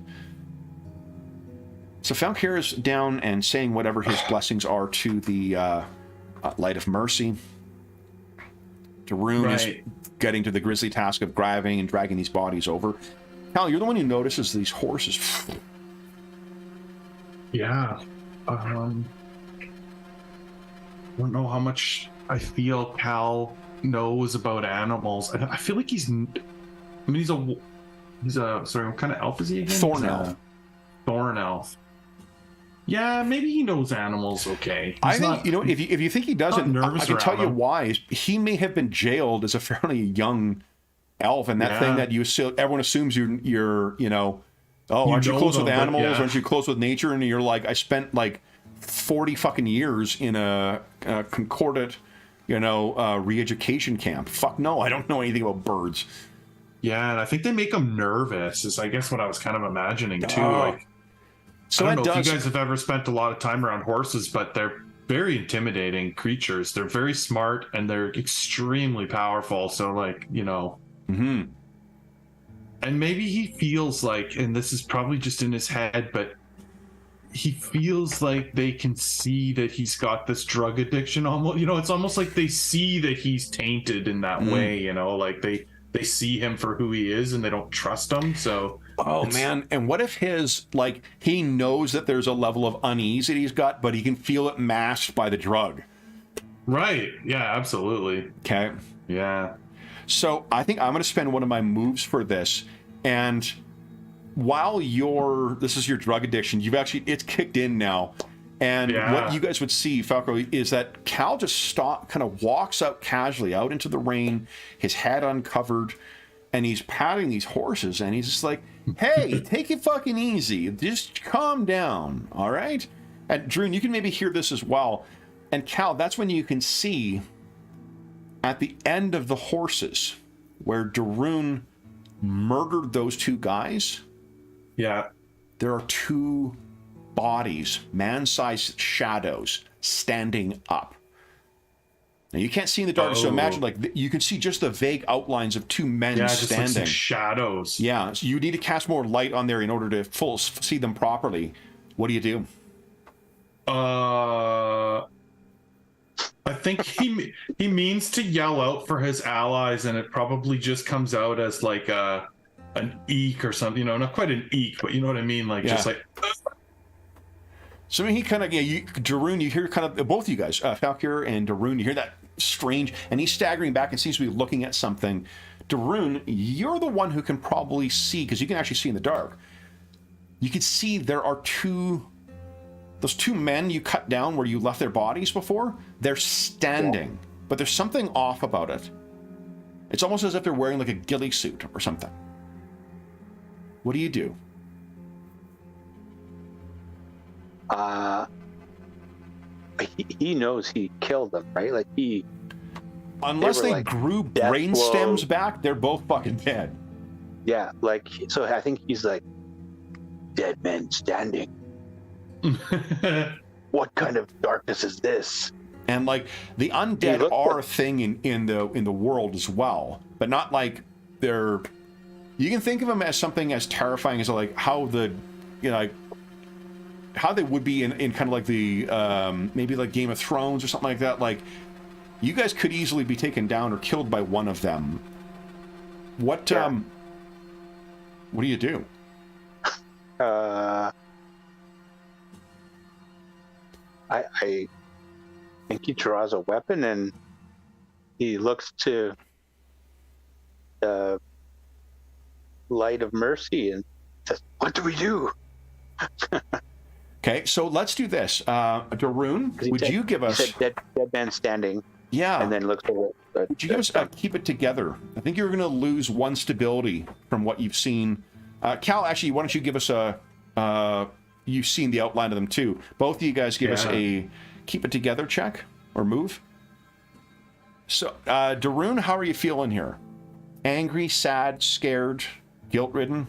So Falkir is down and saying whatever his blessings are to the Light of Mercy. Darun is getting to the grisly task of grabbing and dragging these bodies over. Cal, you're the one who notices these horses. Yeah. I don't know how much I feel Cal knows about animals. I feel like he's a sorry, what kind of elf is he again? Thorn elf. Thorn elf. Yeah, maybe he knows animals okay. I think, if you think he doesn't, I can tell you him. why. He may have been jailed as a fairly young elf, and that thing that everyone assumes you're aren't you close with animals? Aren't you close with nature? And you're like, I spent like 40 fucking years in a concordant, re-education camp. Fuck no, I don't know anything about birds. Yeah, and I think they make him nervous, is I guess what I was kind of imagining too. So I don't know if you guys have ever spent a lot of time around horses, but they're very intimidating creatures. They're very smart and they're extremely powerful. So Mm-hmm. And maybe he feels like, and this is probably just in his head, but he feels like they can see that he's got this drug addiction almost. It's almost like they see that he's tainted in that way, like they see him for who he is and they don't trust him. So man, and what if he knows that there's a level of unease that he's got, but he can feel it masked by the drug? Right. Yeah, absolutely. Okay. Yeah. So I think I'm going to spend one of my moves for this, and while this is your drug addiction, it's kicked in now, and what you guys would see, Falco, is that Cal just kind of walks out casually out into the rain, his head uncovered, and he's patting these horses, and he's just like, hey, take it fucking easy, just calm down, all right? And Drew, you can maybe hear this as well, and Cal, that's when you can see at the end of the horses, where Darun murdered those two guys, there are two bodies, man-sized shadows, standing up. Now, you can't see in the dark, so imagine, you can see just the vague outlines of two men standing. Just like shadows. Yeah, so you need to cast more light on there in order to see them properly. What do you do? I think he means to yell out for his allies, and it probably just comes out as like an eek or something. Not quite an eek, but you know what I mean, just like. So he kind of, Darun, you hear kind of both of you guys, Falkir and Darun, you hear that strange, and he's staggering back and seems to be looking at something. Darun, you're the one who can probably see, because you can actually see in the dark. You can see there are those two men you cut down where you left their bodies before, they're standing, but there's something off about it. It's almost as if they're wearing like a ghillie suit or something. What do you do? He knows he killed them, right? Unless they grew brain stems back, they're both fucking dead. Yeah, so I think he's like, dead men standing. What kind of darkness is this? And the undead are a thing in the world as well, but not like they're. You can think of them as something as terrifying as how how they would be in kind of like the maybe like Game of Thrones or something like that. You guys could easily be taken down or killed by one of them. What do you do? I think he draws a weapon and he looks to the light of mercy and says, "What do we do?" Okay, so let's do this. Darun, would you give us... He said dead man standing. Yeah. And then looks over. Would you give us keep it together? I think you're going to lose one stability from what you've seen. Cal, actually, why don't you give us you've seen the outline of them too. Both of you guys give us a keep it together check or move. So, Darun, how are you feeling here? Angry, sad, scared, guilt-ridden?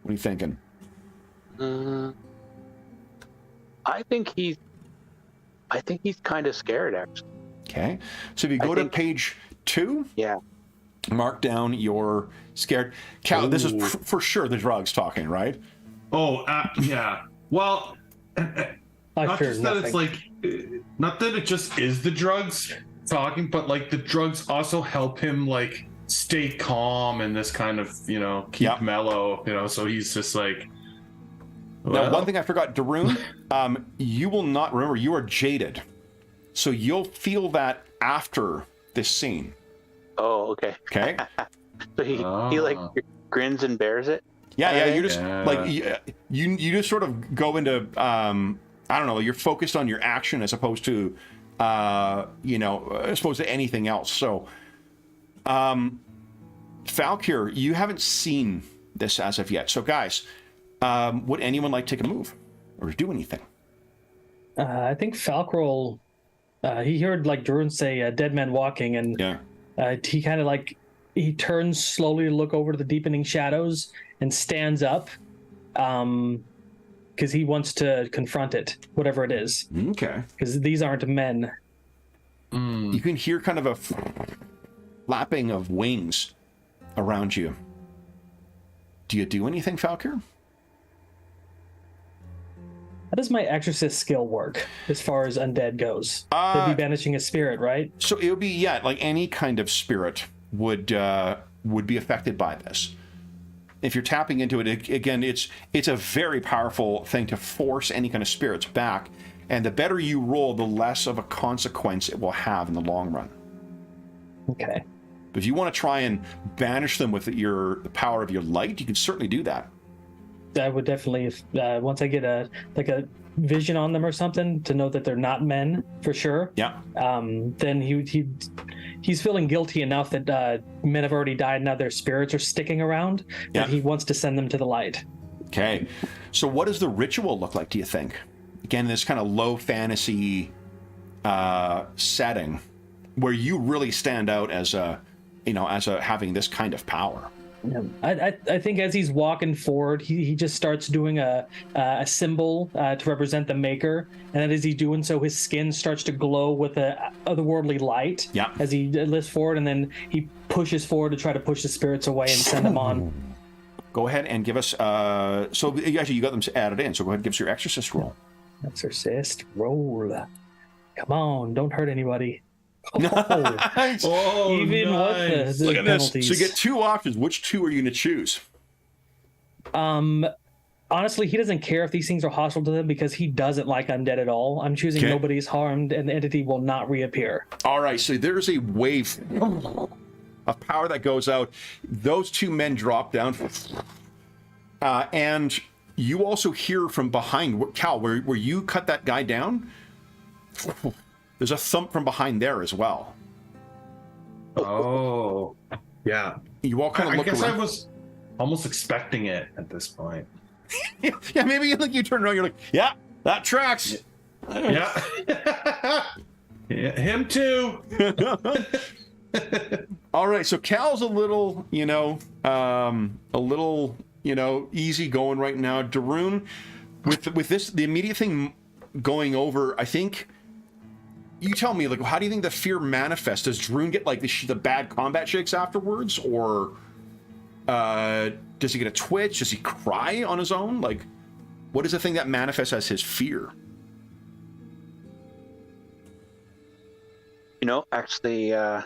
What are you thinking? I think he's kind of scared, actually. Okay. So if you go to page 2, mark down your scared. Cal, this is for sure the drugs talking, right? Oh, yeah. Well, not just that it's not that it just is the drugs talking, but the drugs also help him stay calm and this kind of, keep mellow, so he's just like, now, one thing I forgot, Darun, you will not remember, you are jaded. So you'll feel that after this scene. Oh, okay. Okay? So he like grins and bears it? Yeah, you just, like, you just sort of go into, I don't know, you're focused on your action as opposed to, as opposed to anything else. So, Falkir, you haven't seen this as of yet. So, guys, would anyone like to take a move or do anything? I think Falkrol, he heard like Darun say dead man walking, and he kind of like, he turns slowly to look over to the deepening shadows and stands up because he wants to confront it, whatever it is. Okay. Because these aren't men. You can hear kind of a flapping of wings around you. Do you do anything, Falkir? How does my exorcist skill work as far as undead goes? They'd be banishing a spirit, right? So it would be, like any kind of spirit would be affected by this. If you're tapping into it, again, it's a very powerful thing to force any kind of spirits back. And the better you roll, the less of a consequence it will have in the long run. Okay. But if you want to try and banish them with the power of your light, you can certainly do that. I would definitely, once I get a vision on them or something to know that they're not men for sure. Yeah. Then he's feeling guilty enough that men have already died. Now their spirits are sticking around. Yeah. And he wants to send them to the light. Okay. So what does the ritual look like, do you think? Again, this kind of low fantasy setting where you really stand out as having this kind of power. Yeah. I think as he's walking forward, he just starts doing a symbol to represent the Maker, and as he's doing so, his skin starts to glow with a otherworldly light. Yeah. As he lifts forward, and then he pushes forward to try to push the spirits away and send them on. Go ahead and give us. So actually, you got them added in. So go ahead and give us your exorcist roll. Exorcist roll. Come on, don't hurt anybody. Nice. Oh, Even nice. with the Look at penalties. this. So you get two options. Which two are you going to choose? Honestly, he doesn't care if these things are hostile to them because he doesn't like undead at all. I'm choosing Okay. nobody's harmed and the entity will not reappear. All right. So there's a wave of power that goes out. Those two men drop down. And you also hear from behind, Cal, where you cut that guy down, there's a thump from behind there as well. Oh, yeah. You all kind of look I guess around. I was almost expecting it at this point. Yeah, maybe you turn around, you're like, yeah, that tracks. Yeah. Yeah, him too. All right, so Cal's a little, easy going right now. Darun, with this, the immediate thing going over, I think. You tell me, like, how do you think the fear manifests? Does Darun get like the bad combat shakes afterwards, or does he get a twitch? Does he cry on his own? Like, what is the thing that manifests as his fear? Actually, I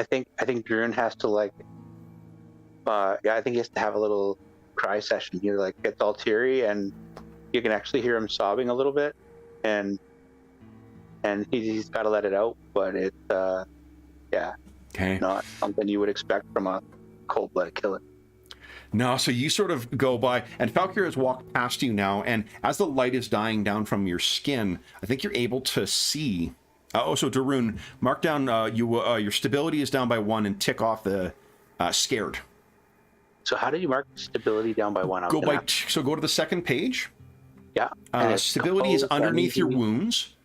think Darun has to I think he has to have a little cry session. He gets all teary, and you can actually hear him sobbing a little bit, and he's got to let it out. But it's Okay. not something you would expect from a cold-blooded killer. No, so you sort of go by, and Falkir has walked past you now, and as the light is dying down from your skin, I think you're able to see. So Darun, mark down your stability is down by 1, and tick off the scared. So how do you mark stability down by 1? Go to the second page. Yeah. And it's Stability is composed, underneath your uneasy. wounds,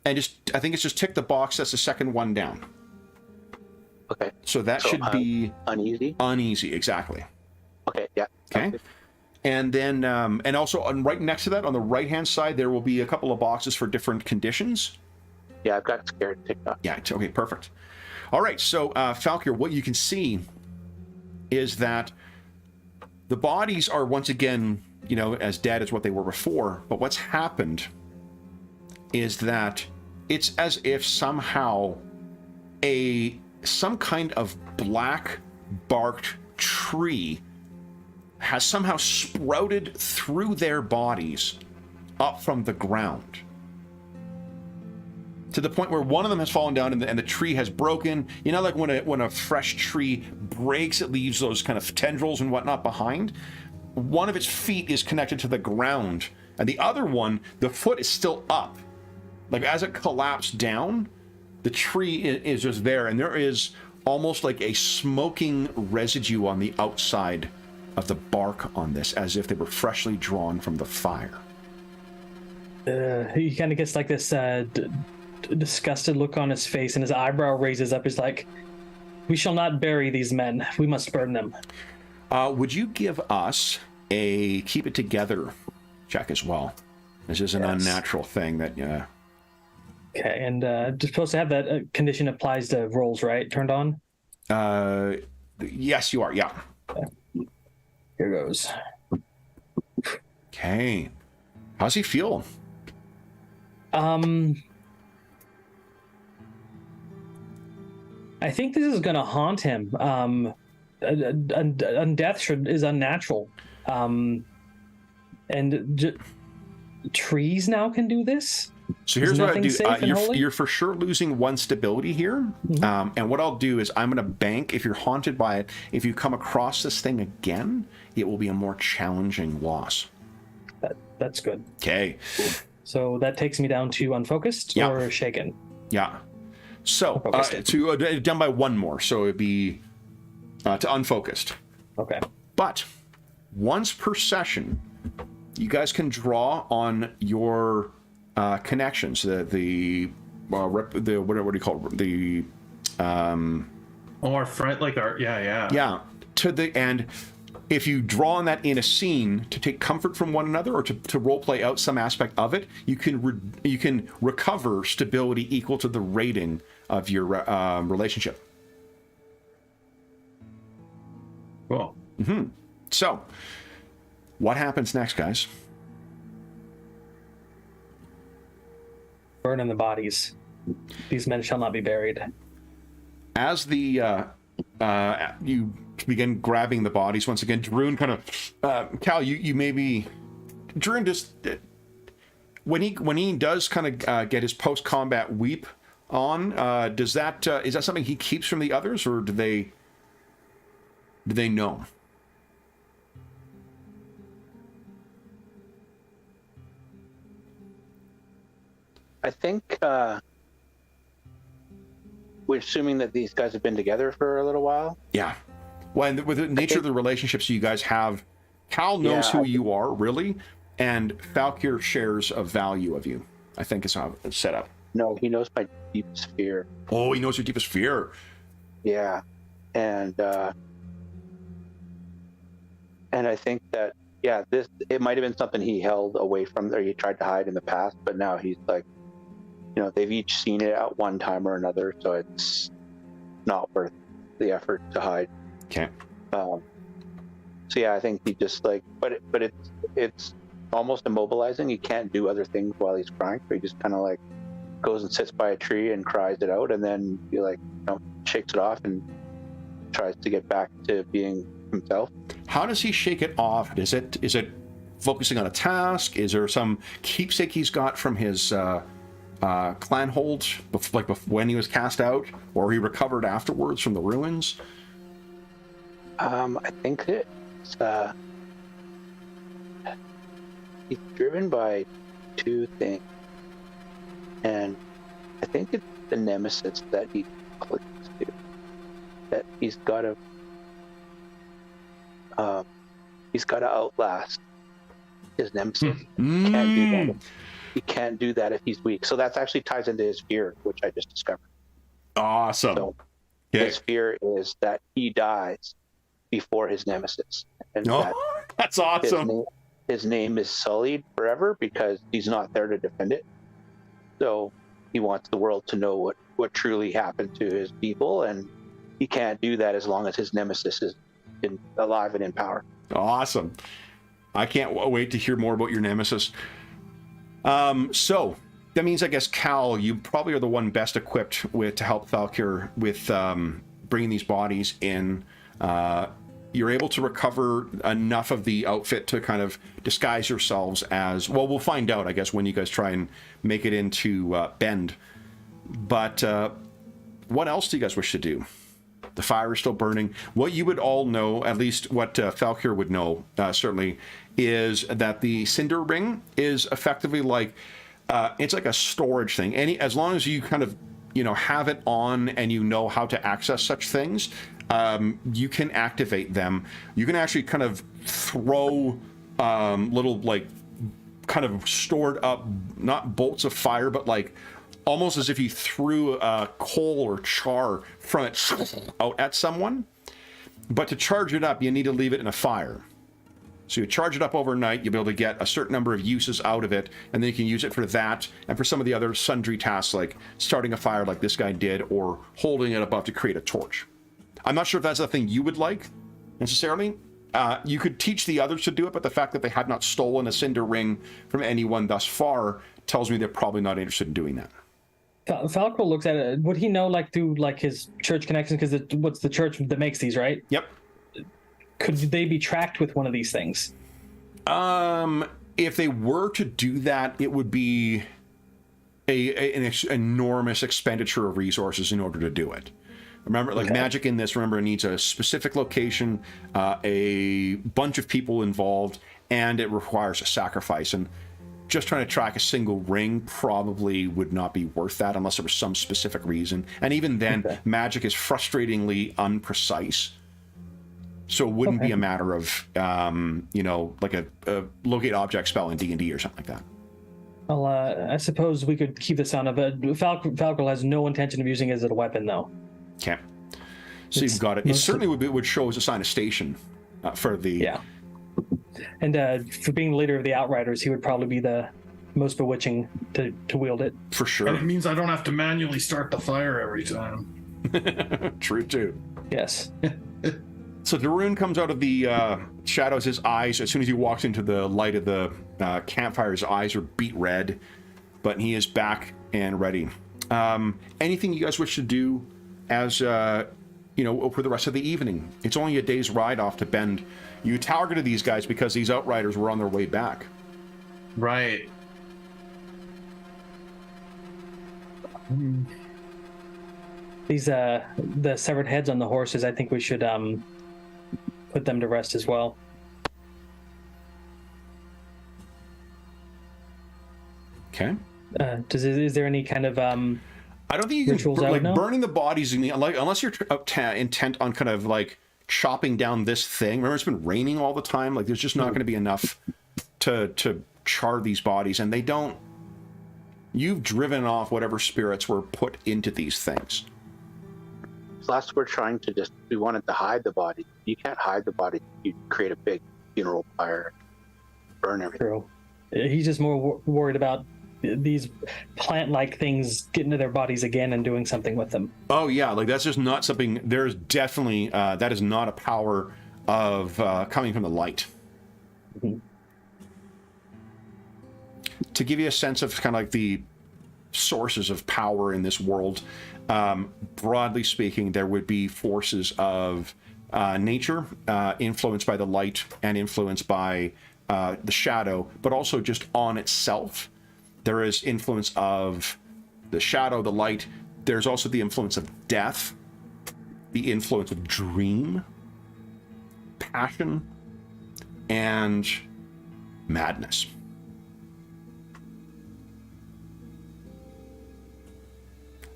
and I think it's just tick the box. That's the second one down. Okay. So that should be uneasy. uneasy, exactly. Okay. Yeah. Okay. And then, and also right next to that, on the right-hand side, there will be a couple of boxes for different conditions. Yeah, I've got scared ticked off. Yeah. Okay. Perfect. All right. So, Falkir, what you can see is that the bodies are once again, as dead as what they were before. But what's happened is that it's as if somehow a some kind of black barked tree has somehow sprouted through their bodies up from the ground, to the point where one of them has fallen down and the tree has broken. You know, like when a fresh tree breaks, it leaves those kind of tendrils and whatnot behind. One of its feet is connected to the ground, and the other one, the foot is still up. Like as it collapsed down, the tree is just there, and there is almost like a smoking residue on the outside of the bark on this, as if they were freshly drawn from the fire. He kind of gets like this disgusted look on his face, and his eyebrow raises up. He's like, "We shall not bury these men. We must burn them." Would you give us a keep it together check as well? This is an unnatural thing that... Okay, and just supposed to have that condition applies to rolls, right? Turned on? Yes, you are, yeah. Okay. Here goes. Okay. How's he feel? I think this is going to haunt him. Death is unnatural. Trees now can do this? So here's what I do. You're for sure losing one stability here. Mm-hmm. And what I'll do is I'm going to bank, if you're haunted by it, if you come across this thing again, it will be a more challenging loss. That's good. Okay. Cool. So that takes me down to unfocused or shaken. Yeah. So down by one more. So it'd be to unfocused. Okay. But once per session, you guys can draw on your connections. What do you call it? Our friend, like our yeah. To the end. If you draw on that in a scene to take comfort from one another or to role play out some aspect of it, you can recover stability equal to the rating of your relationship. Cool. Mm-hmm. So, what happens next, guys? Burn in the bodies. These men shall not be buried. As the you begin grabbing the bodies once again, Droon kind of Cal, you maybe Droon just when he does kind of get his post-combat weep on, does that is that something he keeps from the others, or do they know? I think we're assuming that these guys have been together for a little while. Yeah. Well, and with the nature of the relationships you guys have, Cal knows who you are, really, and Falkir shares a value of you, I think is how it's set up. No, he knows my deepest fear. Oh, he knows your deepest fear. Yeah. And I think that, it might have been something he held away from, or he tried to hide in the past, but now he's like, they've each seen it at one time or another, so it's not worth the effort to hide. Okay. So yeah, I think he just like, but it's almost immobilizing. He can't do other things while he's crying, so he just kind of like goes and sits by a tree and cries it out, and then he shakes it off and tries to get back to being himself. How does he shake it off? Is it focusing on a task? Is there some keepsake he's got from his clan hold, when he was cast out, or he recovered afterwards from the ruins? I think it's he's driven by two things, and I think it's the nemesis that he clicks to. That he's got to outlast his nemesis. Can't do that. He can't do that if he's weak. So that actually ties into his fear, which I just discovered. Awesome. So his fear is that he dies before his nemesis. And that's awesome. His name is sullied forever because he's not there to defend it. So he wants the world to know what truly happened to his people, and he can't do that as long as his nemesis is alive and in power. Awesome. I can't wait to hear more about your nemesis. So that means, I guess, Cal, you probably are the one best equipped to help Falkir with bringing these bodies in. You're able to recover enough of the outfit to kind of disguise yourselves as, well, we'll find out, I guess, when you guys try and make it into Bend. But what else do you guys wish to do? The fire is still burning. What you would all know, at least what Falkir would know, certainly, is that the Cinder Ring is effectively like, it's like a storage thing. As long as you kind of, have it on and you know how to access such things, you can activate them. You can actually kind of throw little, like, kind of stored up, not bolts of fire, but like almost as if you threw coal or char from it out at someone. But to charge it up, you need to leave it in a fire. So you charge it up overnight, you'll be able to get a certain number of uses out of it, and then you can use it for that, and for some of the other sundry tasks, like starting a fire like this guy did, or holding it above to create a torch. I'm not sure if that's a thing you would like, necessarily. You could teach the others to do it, but the fact that they have not stolen a Cinder Ring from anyone thus far tells me they're probably not interested in doing that. Falco looks at it. Would he know, like, through like his church connections? Because what's the church that makes these, right? Yep. Could they be tracked with one of these things? If they were to do that, it would be an enormous expenditure of resources in order to do it. Remember, like, magic in this, remember, it needs a specific location, a bunch of people involved, and it requires a sacrifice. And just trying to track a single ring probably would not be worth that unless there was some specific reason. And even then, magic is frustratingly unprecise. So it wouldn't be a matter of, like a locate object spell in D&D or something like that. Well, I suppose we could keep this on. But Falco has no intention of using it as a weapon, though. Okay. So you've got it. It certainly would show as a sign of station for the... Yeah. And for being the leader of the Outriders, he would probably be the most bewitching to wield it. For sure. And it means I don't have to manually start the fire every time. True, too. Yes. So Darun comes out of the shadows. His eyes, as soon as he walks into the light of the campfire, his eyes are beet red, but he is back and ready. Anything you guys wish to do as, for the rest of the evening? It's only a day's ride off to Bend. You targeted these guys because these Outriders were on their way back. Right. These, the severed heads on the horses, I think we should, put them to rest as well. Okay. Is there any kind of I don't think you can burning the bodies unless you're intent on kind of like chopping down this thing. Remember, it's been raining all the time. Like, there's just not going to be enough to char these bodies, and they don't. You've driven off whatever spirits were put into these things. Plus, we're trying to we wanted to hide the body. You can't hide the body. You create a big funeral pyre, burn everything. True. He's just more worried about these plant-like things getting to their bodies again and doing something with them. Oh yeah, like that's just not something. There's definitely that is not a power of coming from the light. Mm-hmm. To give you a sense of kind of like the sources of power in this world, broadly speaking, there would be forces of nature influenced by the light and influenced by the shadow, but also just on itself. There is influence of the shadow, the light. There's also the influence of death, the influence of dream, passion, and madness.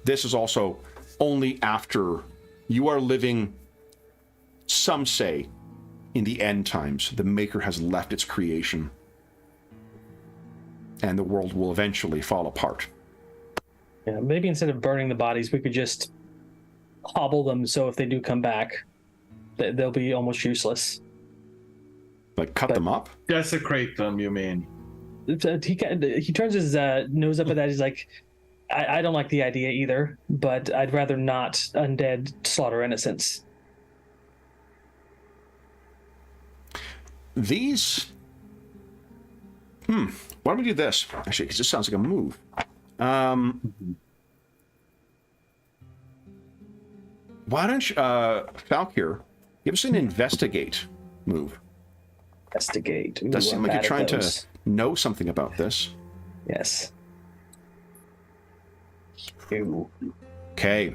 This is also only after you are living, some say, in the end times. The Maker has left its creation, and the world will eventually fall apart. Yeah, maybe instead of burning the bodies, we could just hobble them so if they do come back, they'll be almost useless. Like cut them up? Desecrate them, you mean? He turns his nose up at that. He's like, I don't like the idea either, but I'd rather not undead slaughter innocents. These... Why don't we do this? Actually, because this sounds like a move. Why don't you, Falkir, give us an investigate move. Investigate. Ooh, Does seem I'm like you're bad at trying to those. know something about this. Yes. Ooh. Okay.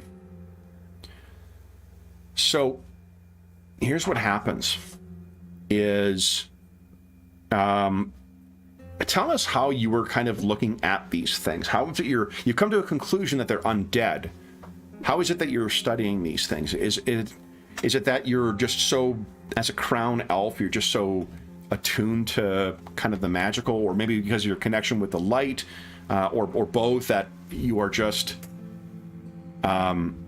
So here's what happens is tell us how you were kind of looking at these things. How is it you come to a conclusion that they're undead? How is it that you're studying these things? Is it that you're just so, as a crown elf, you're just so attuned to kind of the magical, or maybe because of your connection with the light, or both, that you are just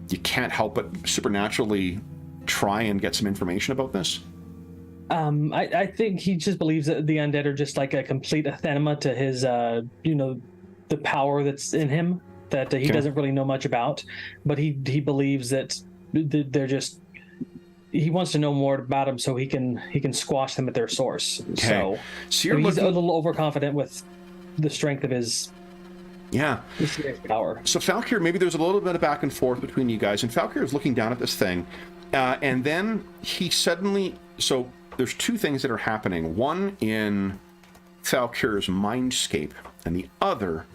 you can't help but supernaturally try and get some information about this? I think he just believes that the undead are just like a complete anathema to his, the power that's in him that he doesn't really know much about. But he believes that they're just. He wants to know more about them so he can squash them at their source. Okay. So you're he's a little overconfident with the strength of his. Yeah. His power. So Falkir, maybe there's a little bit of back and forth between you guys, and Falkir is looking down at this thing, and then he suddenly. So there's two things that are happening. One in Falkir's mindscape, and the other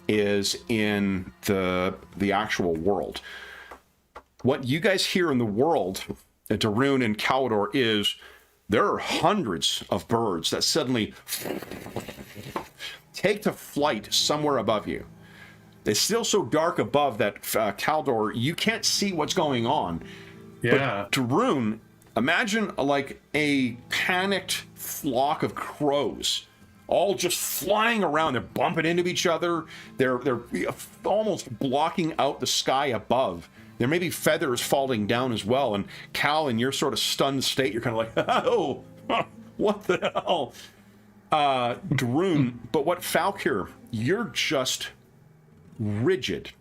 is in the actual world. What you guys hear in the world, Darun and Caldor, is there are hundreds of birds that suddenly take to flight somewhere above you. It's still so dark above that, Caldor, you can't see what's going on. Yeah. But Darun, imagine like a panicked flock of crows, all just flying around. They're bumping into each other. They're almost blocking out the sky above. There may be feathers falling down as well. And Cal, in your sort of stunned state, you're kind of like, oh, what the hell? Darun, but what Falkir, you're just rigid.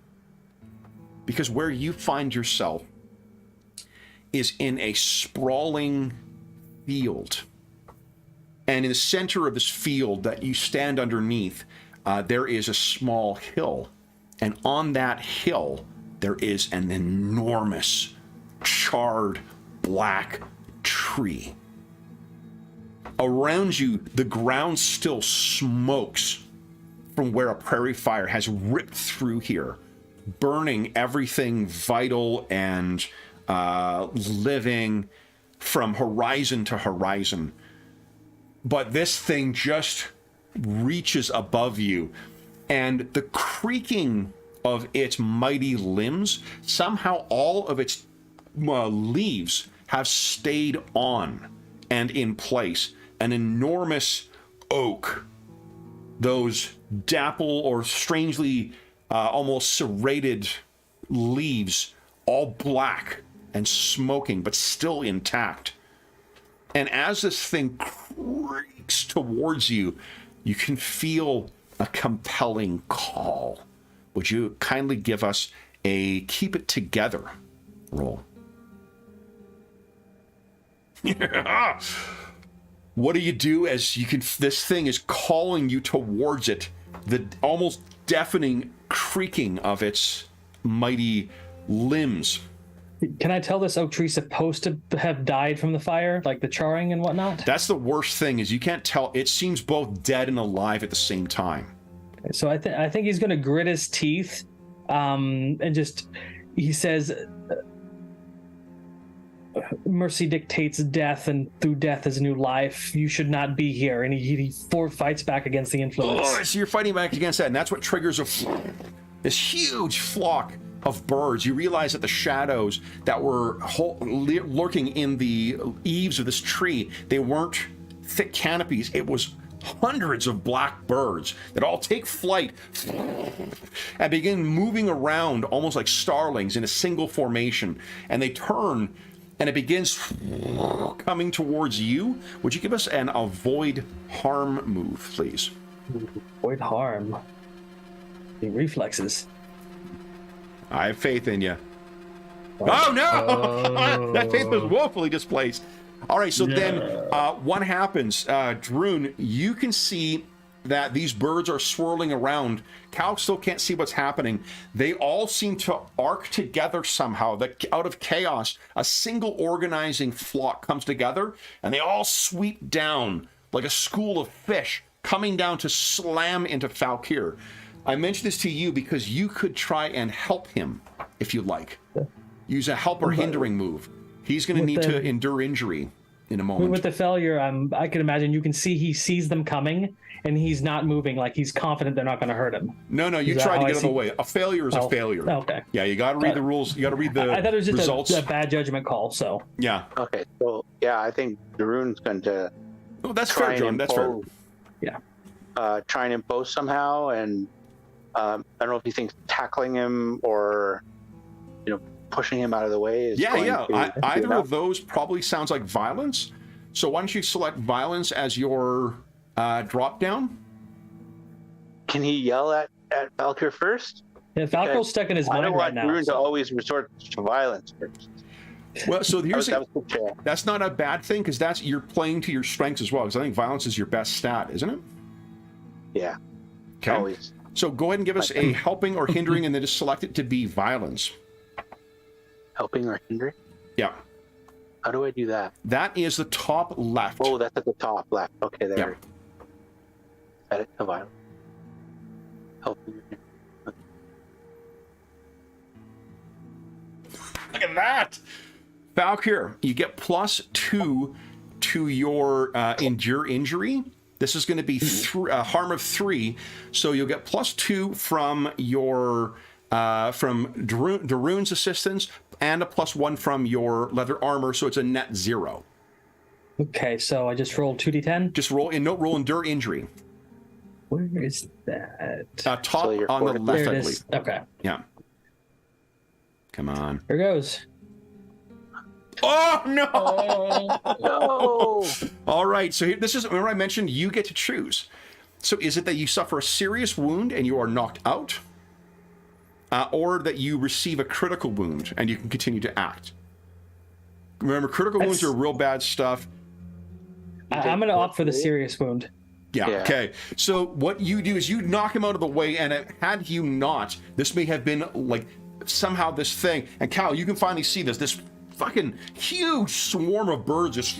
Because where you find yourself is in a sprawling field. And in the center of this field that you stand underneath, there is a small hill. And on that hill, there is an enormous, charred, black tree. Around you, the ground still smokes from where a prairie fire has ripped through here, burning everything vital and living from horizon to horizon. But this thing just reaches above you, and the creaking of its mighty limbs, somehow all of its leaves have stayed on and in place. An enormous oak, those dapple or strangely almost serrated leaves, all black and smoking, but still intact. And as this thing creaks towards you, you can feel a compelling call. Would you kindly give us a keep it together roll? Yeah. What do you do as you can? This thing is calling you towards it. The almost deafening creaking of its mighty limbs. Can I tell this oak tree supposed to have died from the fire, like the charring and whatnot? That's the worst thing, is you can't tell. It seems both dead and alive at the same time. So I think he's going to grit his teeth, and just, he says, mercy dictates death, and through death is new life. You should not be here. And he fights back against the influence. Oh, so you're fighting back against that, and that's what triggers this huge flock of birds. You realize that the shadows that were lurking in the eaves of this tree, they weren't thick canopies. It was hundreds of black birds that all take flight and begin moving around almost like starlings in a single formation. And they turn, and it begins coming towards you. Would you give us an avoid harm move, please? Avoid harm. The reflexes. I have faith in you. Oh no! That faith was woefully displaced. All right, so then what happens? Darun, you can see that these birds are swirling around. Cal still can't see what's happening. They all seem to arc together somehow. That out of chaos, a single organizing flock comes together, and they all sweep down like a school of fish, coming down to slam into Falkir. I mentioned this to you because you could try and help him if you like. Use a help or hindering move. He's going to need to endure injury in a moment. With the failure, I can imagine you can see he sees them coming, and he's not moving. Like he's confident they're not going to hurt him. No, you tried to get out of the way. A failure is a failure. Okay. Yeah, you got to read the rules. You got to read the I thought it was just results. a bad judgment call. So Yeah. Okay, so yeah, I think Daroon's going to Oh, that's try fair, and John. That's fair. impose. Yeah. Try and impose somehow, and I don't know if he thinks tackling him or pushing him out of the way is going to Either enough. of those probably sounds like violence. So why don't you select violence as your drop down? Can he yell at Valkyr first? yeah, Falco's stuck in his I don't mind right want now. Daroon to So. always resort to violence first. Well, so here's That was the chair. that's not a bad thing because you're playing to your strengths as well. Because I think violence is your best stat, isn't it? Yeah, Okay. always. So go ahead and give us a helping or hindering, and then just select it to be violence. Helping or hindering? Yeah, How do I do that? that is the top left. Oh, that's at the top left. Okay, there. Yeah. Set it to violence. Helping or hindering. Look at that, Valkyr. You get +2 to your endure injury. This is going to be harm of 3, so you'll get +2 from your from Daroon's assistance and a +1 from your leather armor, so it's a net 0. Okay, so I just rolled 2d10. Just roll endure injury. Where is that? Top So you're on the forward. left, There I it believe. is. Okay, Yeah. Come on. here goes. Oh no! No! All right, so this is, remember I mentioned you get to choose. So is it that you suffer a serious wound and you are knocked out? Or that you receive a critical wound and you can continue to act? Remember, critical wounds are real bad stuff. I'm going to opt for the serious wound. Yeah, Yeah. okay. So what you do is you knock him out of the way, and had you not, this may have been like somehow this thing. And Cal, you can finally see this fucking huge swarm of birds just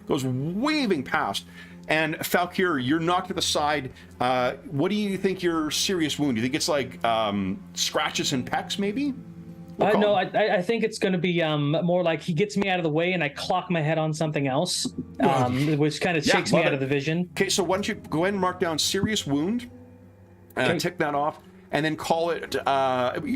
goes waving past. And Falkir, you're knocked to the side. What do you think your serious wound? Do you think it's like scratches and pecks, maybe? No, I think it's going to be more like he gets me out of the way and I clock my head on something else, which kind of Yeah, shakes me love out it. of the vision. Okay, so why don't you go ahead and mark down serious wound, Okay. tick that off, and then call it,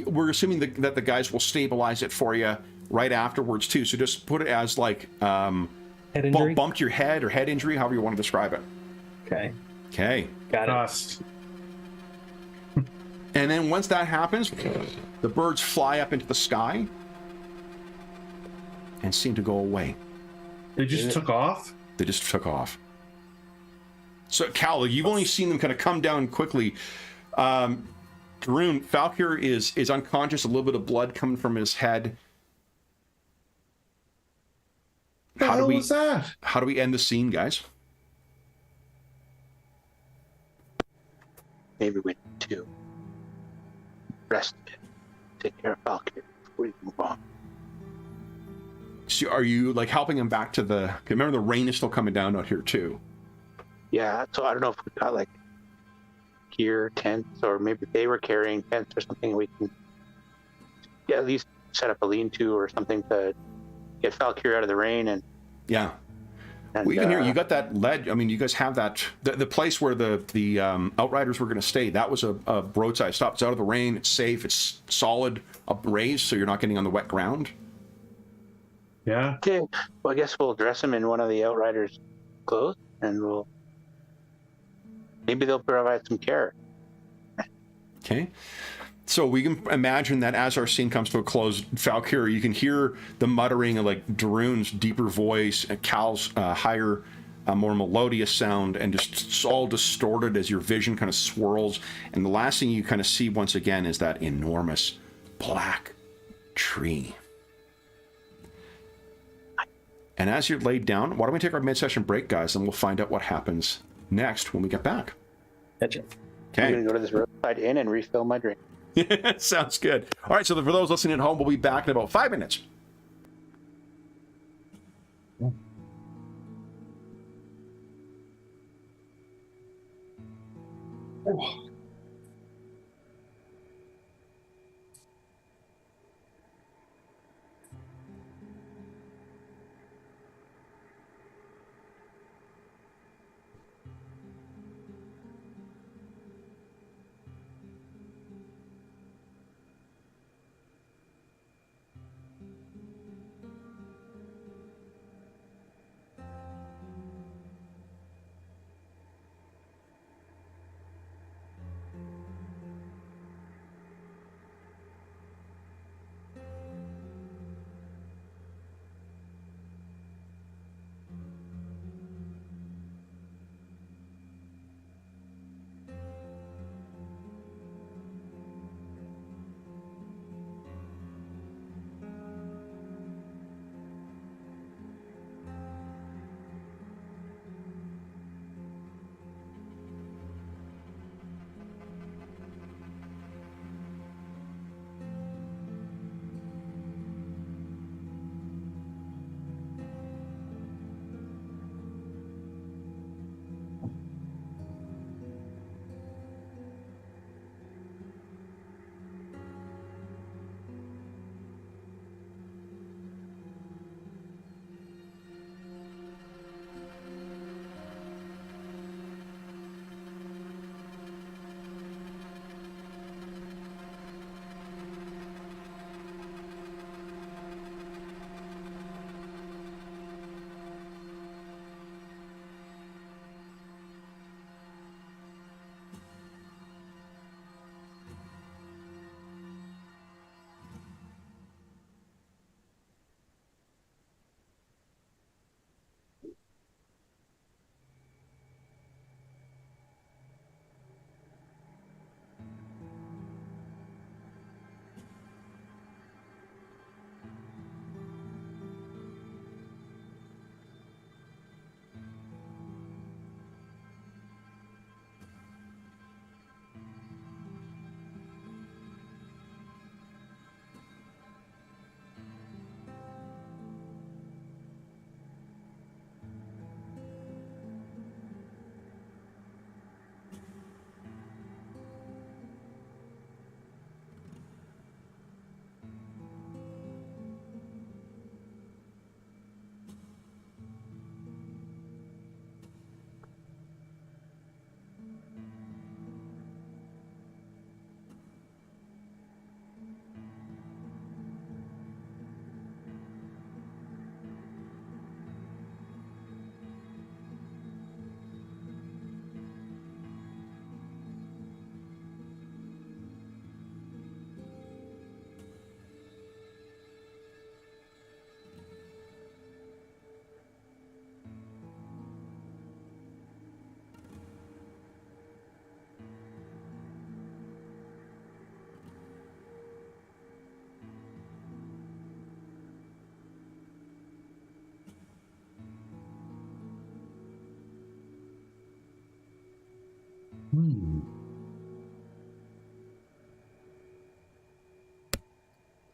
we're assuming that the guys will stabilize it for you right afterwards too, so just put it as like Head injury. bumped your head or head injury, however you want to describe it. Okay, Okay. got it. Dust. And then once that happens, the birds fly up into the sky and seem to go away. They just took off? They just took off. So, Cal, you've only seen them kind of come down quickly. Daroon, Falkir is unconscious, a little bit of blood coming from his head. What the hell was that? How do we end the scene, guys? Maybe we need to rest a bit. Take care of Valkyrie before we move on. So are you like helping him back to the? 'Cause remember, the rain is still coming down out here too. Yeah, so I don't know if we've got like gear, tents, or maybe they were carrying tents or something. We can at least set up a lean-to or something to get Valkyrie out of the rain and Yeah. Well, even here, you got that ledge. I mean, you guys have that the place where the outriders were going to stay. That was a roadside stop. It's out of the rain. It's safe. It's solid, raised, so you're not getting on the wet ground. Yeah. Okay, well, I guess we'll dress him in one of the Outriders' clothes, and maybe they'll provide some care. Okay. So we can imagine that as our scene comes to a close, Falkir, you can hear the muttering of like Daroon's deeper voice and Cal's higher, more melodious sound, and just it's all distorted as your vision kind of swirls. And the last thing you kind of see once again is that enormous black tree. And as you're laid down, why don't we take our mid-session break, guys, and we'll find out what happens next when we get back. Gotcha. I'm Okay. going to go to this roadside inn and refill my drink. Sounds good. All right, so for those listening at home, we'll be back in about 5 minutes.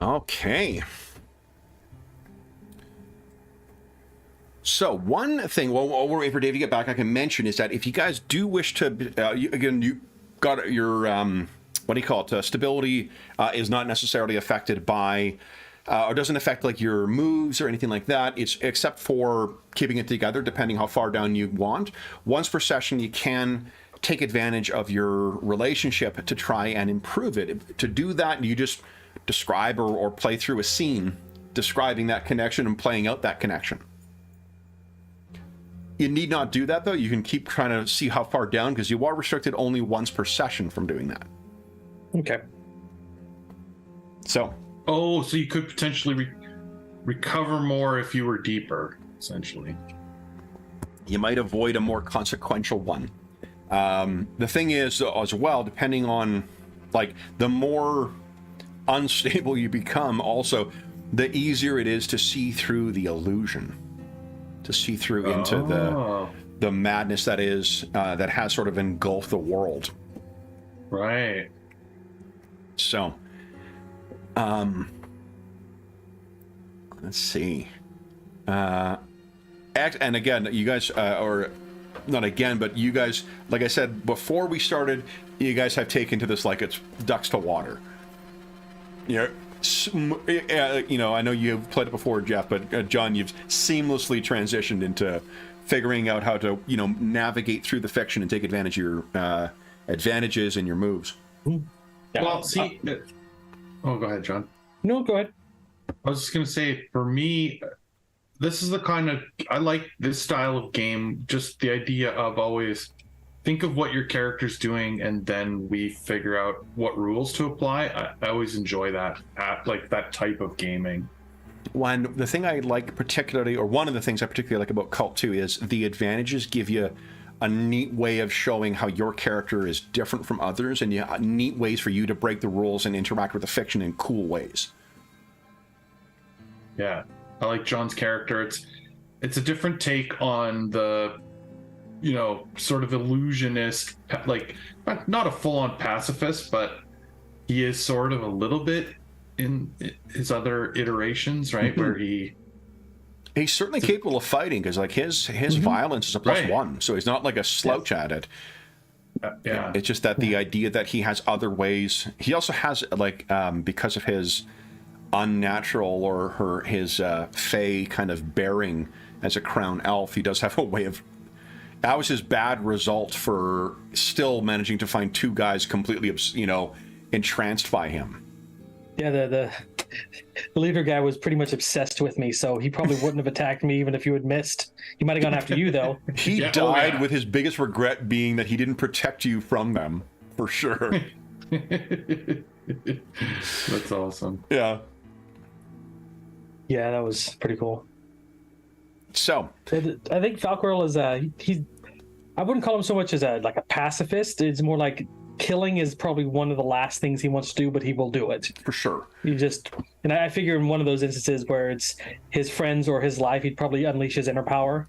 Okay. So one thing, while we're waiting for Dave to get back, I can mention is that if you guys do wish to, you got your, what do you call it? Stability is not necessarily affected by, or doesn't affect like your moves or anything like that. It's except for keeping it together, depending how far down you want. Once per session, you can take advantage of your relationship to try and improve it. To do that, you just describe or play through a scene describing that connection and playing out that connection. You need not do that though. You can keep trying to see how far down, because you are restricted only once per session from doing that. Okay. So you could potentially recover more if you were deeper, essentially. You might avoid a more consequential one. The thing is, as well, depending on, like, the more unstable you become, also, the easier it is to see through the illusion, to see through into the madness that is that has sort of engulfed the world. Right. So, let's see. And again, you guys, or not again, but you guys, like I said before we started, you guys have taken to this like it's ducks to water. You know, I know you've played it before, Jeff, but John, you've seamlessly transitioned into figuring out how to, you know, navigate through the fiction and take advantage of your advantages and your moves. Yeah. Well, see. Oh, go ahead, John. No, go ahead. I was just going to say, for me, this is the kind of, I like this style of game, just the idea of always think of what your character's doing and then we figure out what rules to apply. I always enjoy that, like that type of gaming. The thing I like particularly, or one of the things I particularly like about Kult 2 is the advantages give you a neat way of showing how your character is different from others, and neat ways for you to break the rules and interact with the fiction in cool ways. Yeah, I like John's character. It's a different take on the, you know, sort of illusionist, like not a full-on pacifist, but he is sort of a little bit in his other iterations, right? Where he's certainly capable of fighting, because like his violence is a +1, so he's not like a slouch at it. Yeah, it's just that the idea that he has other ways. He also has like because of his unnatural or his fey kind of bearing as a crown elf, he does have a way of. That was his bad result for still managing to find two guys completely, you know, entranced by him. Yeah, the leader guy was pretty much obsessed with me, so he probably wouldn't have attacked me even if you had missed. He might have gone after you, though. He died with his biggest regret being that he didn't protect you from them, for sure. That's awesome. Yeah. Yeah, that was pretty cool. So I think Falquirl is he's. I wouldn't call him so much as a pacifist. It's more like killing is probably one of the last things he wants to do, but he will do it for sure. And I figure in one of those instances where it's his friends or his life, he'd probably unleash his inner power.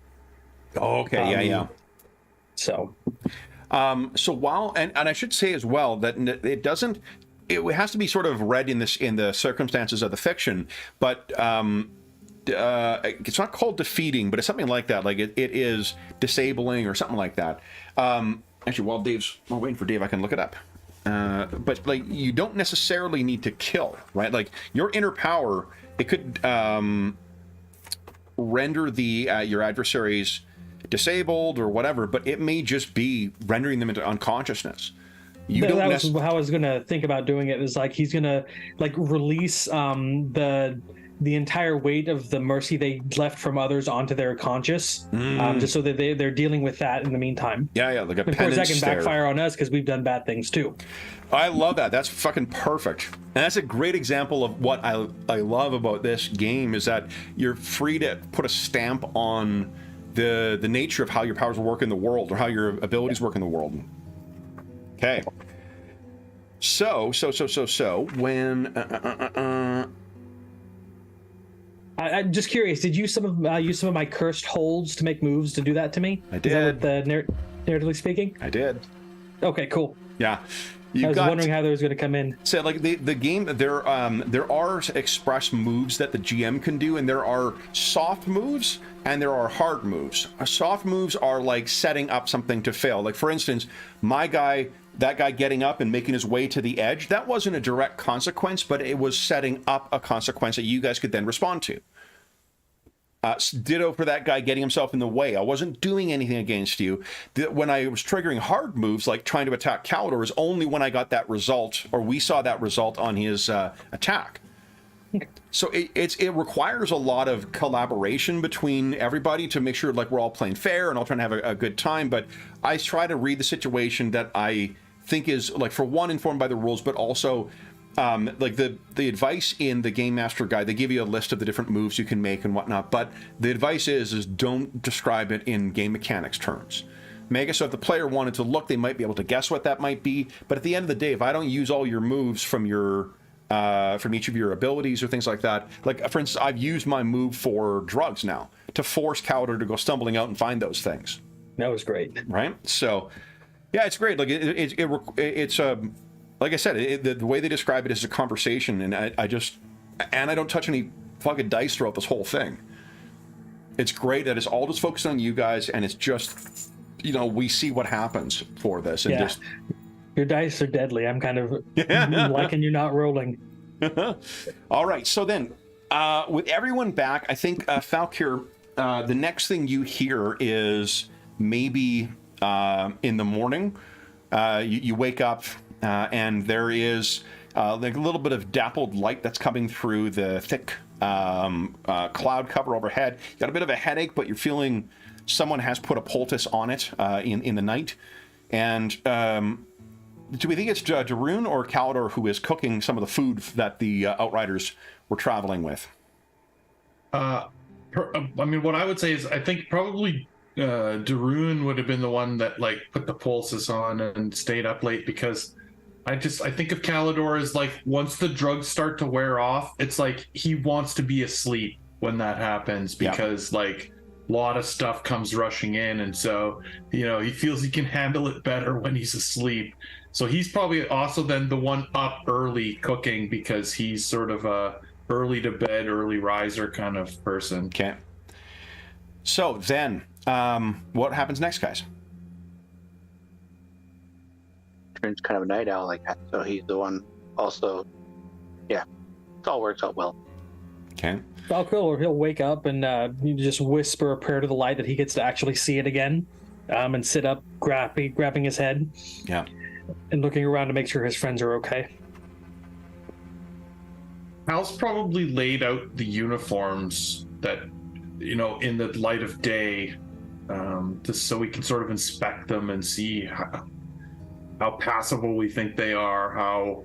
Oh, okay, yeah. So while and I should say as well that it doesn't. It has to be sort of read in the circumstances of the fiction, but it's not called defeating, but it's something like that. Like it is disabling or something like that. Actually, while waiting for Dave, I can look it up. But like, you don't necessarily need to kill, right? Like your inner power, it could render your adversaries disabled or whatever, but it may just be rendering them into unconsciousness. That was how I was gonna think about doing it. Is like he's gonna like release the entire weight of the mercy they left from others onto their conscious, just so that they're dealing with that in the meantime. Yeah, like a penance. Of course, that can backfire on us because we've done bad things too. I love that. That's fucking perfect. And that's a great example of what I love about this game is that you're free to put a stamp on the nature of how your powers will work in the world or how your abilities work in the world. Okay. So when I'm just curious. Did you use some of my cursed holds to make moves to do that to me? I did. Narratively speaking, I did. Okay, cool. Yeah. I was wondering how that was going to come in. So, like the game, there are express moves that the GM can do, and there are soft moves and there are hard moves. Soft moves are like setting up something to fail. Like for instance, that guy getting up and making his way to the edge, that wasn't a direct consequence, but it was setting up a consequence that you guys could then respond to. Ditto for that guy getting himself in the way. I wasn't doing anything against you. When I was triggering hard moves, like trying to attack Caldor, is only when I got that result, or we saw that result on his attack. So it requires a lot of collaboration between everybody to make sure like we're all playing fair and all trying to have a good time. But I try to read the situation that I think is like, for one, informed by the rules, but also like the advice in the Game Master Guide, they give you a list of the different moves you can make and whatnot. But the advice is don't describe it in game mechanics terms. So if the player wanted to look, they might be able to guess what that might be. But at the end of the day, if I don't use all your moves from each of your abilities or things like that, like for instance, I've used my move for drugs now to force Caldor to go stumbling out and find those things. That was great. Right? So, yeah, it's great. Like it's like I said, the way they describe it is a conversation, and I don't touch any fucking dice throughout this whole thing. It's great that it's all just focused on you guys, and it's just, we see what happens for this, and just your dice are deadly. I'm kind of liking you not rolling. All right, so then with everyone back, I think Falkir, the next thing you hear is maybe in the morning, you wake up and there is like a little bit of dappled light that's coming through the thick cloud cover overhead. You got a bit of a headache, but you're feeling someone has put a poultice on it in the night. And do we think it's Darun or Calidor who is cooking some of the food that the Outriders were traveling with? I mean, what I would say is I think probably Darun would have been the one that like put the pulses on and stayed up late, because I think of Calidor as like, once the drugs start to wear off, it's like he wants to be asleep when that happens, because like a lot of stuff comes rushing in, and so he feels he can handle it better when he's asleep. So he's probably also then the one up early cooking, because he's sort of a early to bed, early riser kind of person. Okay. So then, what happens next, guys? Turns kind of a night owl like that, so he's the one also. Yeah, it all works out well. Okay. Valkyrie, he'll wake up and you just whisper a prayer to the light that he gets to actually see it again, and sit up, grabbing his head. Yeah. And looking around to make sure his friends are okay. Hal's probably laid out the uniforms that, in the light of day, just so we can sort of inspect them and see how passable we think they are, how,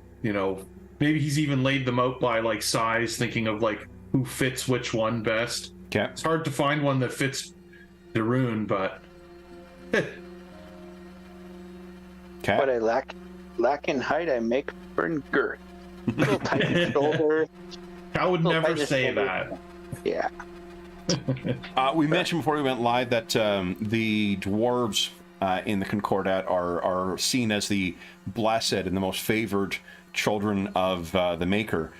maybe he's even laid them out by like size, thinking of like who fits which one best. Okay. It's hard to find one that fits Darun, but okay. What I lack in height, I make for in girth. Little tight shoulder. I would Little never tight say shoulder. that. Yeah. We mentioned before we went live that the dwarves in the Concordat are seen as the blessed and the most favored children of the Maker.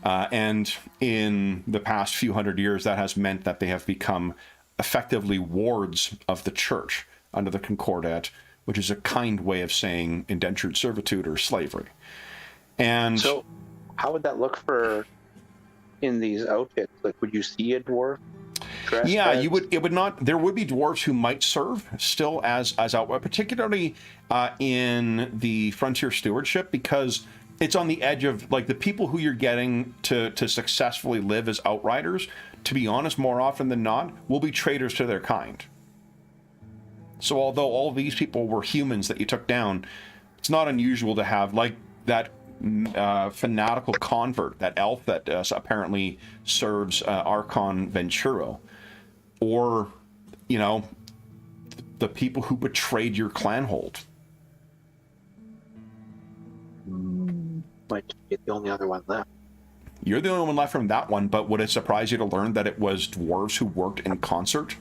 And in the past few hundred years, that has meant that they have become effectively wards of the church under the Concordat, which is a kind way of saying indentured servitude or slavery. And so, how would that look for in these outfits? Like, would you see a dwarf? Yeah, you would. It would not. There would be dwarves who might serve still as outward, particularly in the frontier stewardship, because it's on the edge of like the people who you're getting to successfully live as outriders. To be honest, more often than not, will be traitors to their kind. So although all these people were humans that you took down, it's not unusual to have like that fanatical convert, that elf that apparently serves Archon Venturo, or the people who betrayed your clanhold. Might be the only other one left. You're the only one left from that one, but would it surprise you to learn that it was dwarves who worked in concert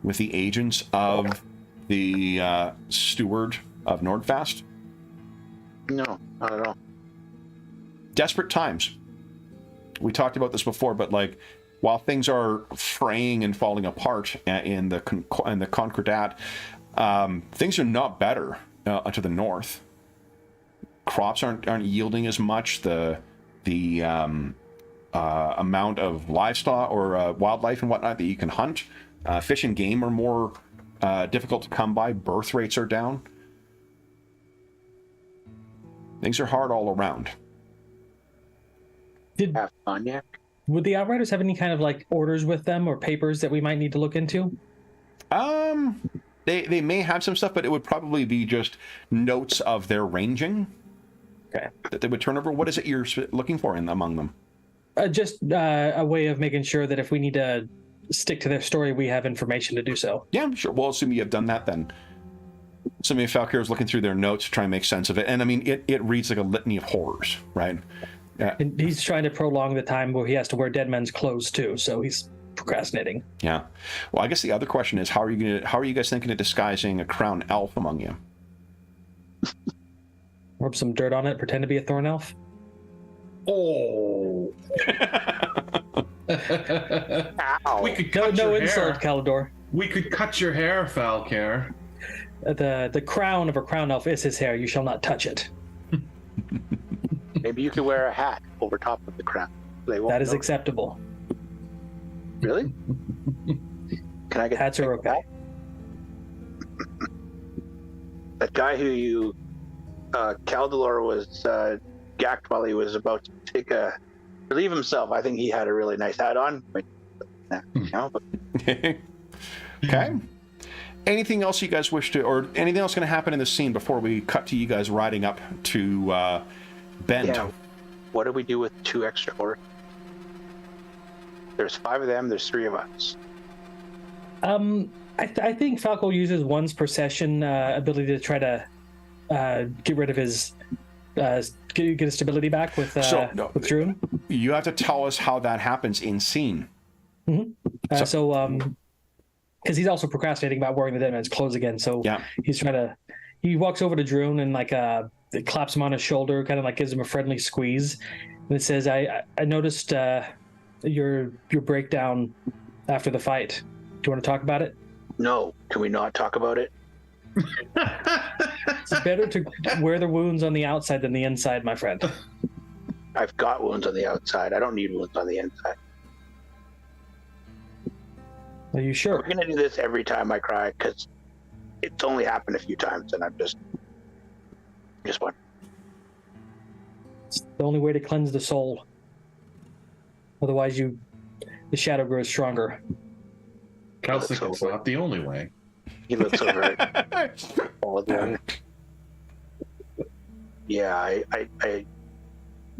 with the agents of the steward of Nordfast? No, not at all. Desperate times. We talked about this before, but like, while things are fraying and falling apart in the Concordat, things are not better to the north. Crops aren't yielding as much. The amount of livestock or wildlife and whatnot that you can hunt, fish and game are more difficult to come by. Birth rates are down. Things are hard all around. Have cognac? Would the Outriders have any kind of like orders with them or papers that we might need to look into? They may have some stuff, but it would probably be just notes of their ranging. Okay. That they would turn over. What is it you're looking for among them? Just a way of making sure that if we need to stick to their story, we have information to do so. Yeah, sure. We'll assume you have done that then. Somebody Falkir is looking through their notes to try and make sense of it. And I mean, it reads like a litany of horrors, right? And he's trying to prolong the time where he has to wear dead men's clothes too, so he's procrastinating. Yeah. Well, I guess the other question is, how are you guys thinking of disguising a crown elf among you? Rub some dirt on it, pretend to be a thorn elf. Oh. Ow. We could cut No your insult, hair. Calidor. We could cut your hair, Falcare. The crown of a crown elf is his hair. You shall not touch it. Maybe you could wear a hat over top of the crown. They won't That is know. acceptable. Really? Can I get Hats are okay. That guy who you, Caldalor was gacked while he was about to relieve himself. I think he had a really nice hat on. But, Okay. Anything else you guys wish to, or anything else going to happen in this scene before we cut to you guys riding up to Bend? Yeah. What do we do with 2 extra horses? There's 5 of them. There's 3 of us. I think Falco uses once per session ability to try to get rid of his get his stability back with Droon. You have to tell us how that happens in scene. Mm-hmm. Because he's also procrastinating about wearing the dead man's clothes again. So Yeah. he walks over to Droon and it claps him on his shoulder, kind of like gives him a friendly squeeze, and it says, "I noticed your breakdown after the fight. Do you want to talk about it?" No. Can we not talk about it? It's better to wear the wounds on the outside than the inside, my friend. I've got wounds on the outside. I don't need wounds on the inside. Are you sure? We're gonna do this every time I cry because it's only happened a few times, and I'm just one. It's the only way to cleanse the soul. Otherwise, the shadow grows stronger. Calcic is not the only way. He looks over at all of them. Yeah,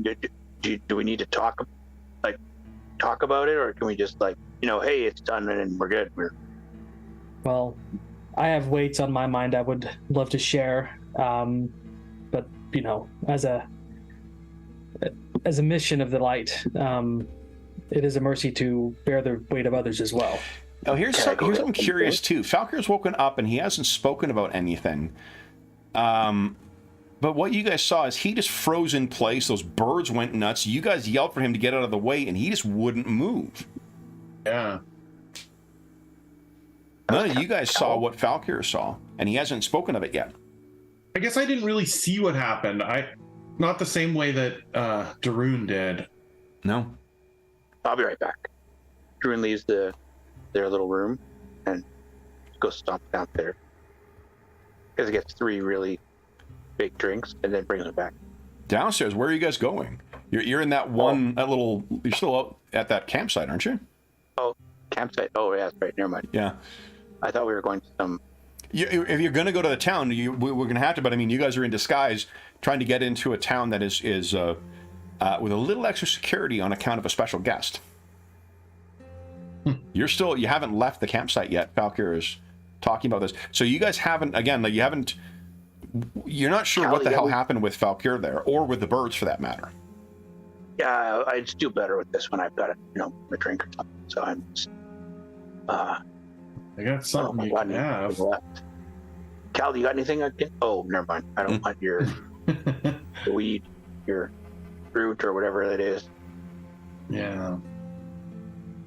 do we need to talk about it, or can we just hey, it's done and we're good? Well, I have weights on my mind I would love to share, but as a mission of the light, it is a mercy to bear the weight of others as well. Now, here's something curious too. Falcon's woken up and he hasn't spoken about anything. But what you guys saw is he just froze in place. Those birds went nuts. You guys yelled for him to get out of the way, and he just wouldn't move. Yeah. None of you guys saw what Falcor saw, and he hasn't spoken of it yet. I guess I didn't really see what happened. Not the same way that Daroon did. No. I'll be right back. Druin leaves their little room and goes stomp down there. Because he gets 3 really big drinks and then brings them back. Downstairs, where are you guys going? You're in that you're still out at that campsite, aren't you? Oh, campsite. Oh, yeah, that's right. Never mind. Yeah. I thought we were going to some... If you're going to go to the town, we're going to have to, but I mean, you guys are in disguise trying to get into a town that is with a little extra security on account of a special guest. You haven't left the campsite yet. Falcor is talking about this. So you guys haven't, again, you're not sure what the hell happened with Falcor there, or with the birds for that matter. Yeah, I just do better with this when I've got a drink or something. So I'm just... I got something you can have. Cal, you got anything I can... Oh, never mind. I don't want your weed, your fruit, or whatever it is. Yeah.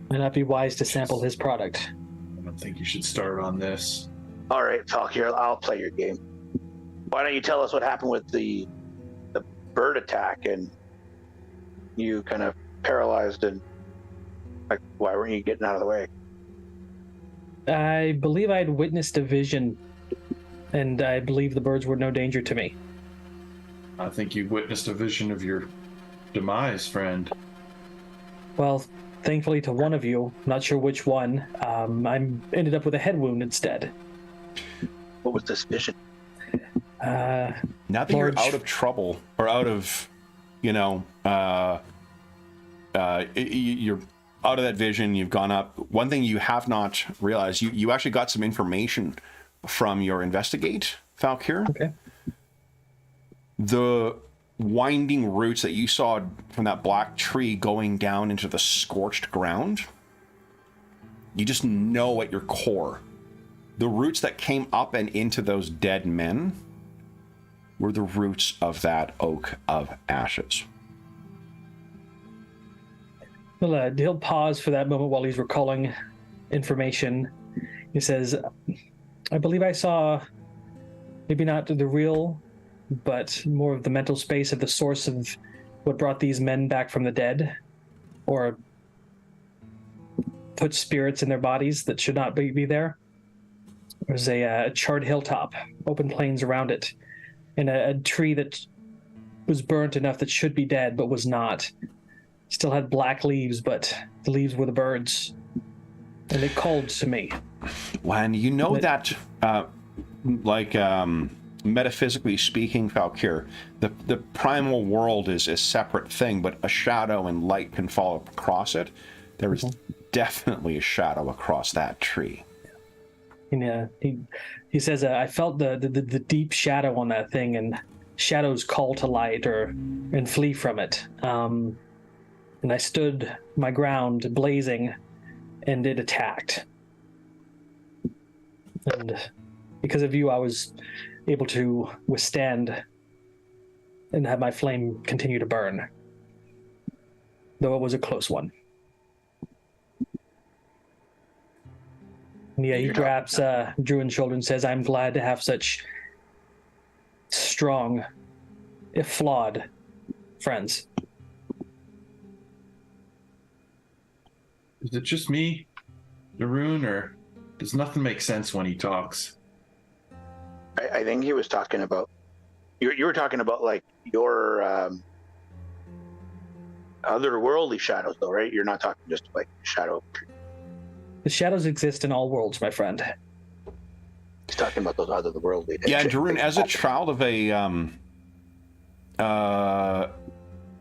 Might not be wise to sample his product. I don't think you should start on this. All right, Falcor, I'll play your game. Why don't you tell us what happened with the bird attack and you kind of paralyzed and why weren't you getting out of the way? I believe I had witnessed a vision, and I believe the birds were no danger to me. I think you witnessed a vision of your demise, friend. Well, thankfully to one of you, not sure which one, I ended up with a head wound instead. What was this vision? Now that you're out of trouble, or out of, you're out of that vision, you've gone up. One thing you have not realized, you actually got some information from your investigate, Falcor. Okay. The winding roots that you saw from that black tree going down into the scorched ground you just know at your core, the roots that came up and into those dead men were the roots of that oak of ashes. Well, he'll pause for that moment while he's recalling information. He says, I believe I saw maybe not the real, but more of the mental space of the source of what brought these men back from the dead, or put spirits in their bodies that should not be there. There's a charred hilltop, open plains around it, and a tree that was burnt enough that should be dead, but was not. Still had black leaves, but the leaves were the birds. And it called to me. When you know that, metaphysically speaking, Valkyr, the primal world is a separate thing, but a shadow and light can fall across it. There is definitely a shadow across that tree. And he says, I felt the deep shadow on that thing, and shadows call to light and flee from it. And I stood my ground, blazing, and it attacked. And because of you, I was able to withstand and have my flame continue to burn, though it was a close one. And yeah, he grabs Druin's shoulder and says, I'm glad to have such strong, if flawed, friends. Is it just me, Darun, or does nothing make sense when he talks? I think he was talking about, you were talking about like your otherworldly shadows though, right? You're not talking just like shadow. The shadows exist in all worlds, my friend. He's talking about those otherworldly. Yeah, and Darun, as a child of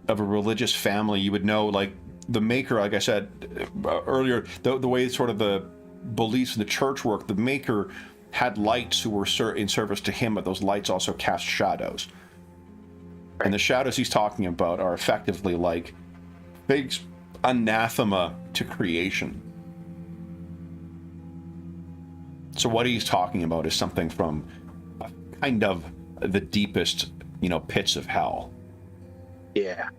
a religious family, you would know, like, the Maker, like I said earlier, the way sort of the beliefs in the church work, the Maker had lights who were in service to him, but those lights also cast shadows. Right. And the shadows he's talking about are effectively like big anathema to creation. So what he's talking about is something from kind of the deepest, pits of hell. Yeah.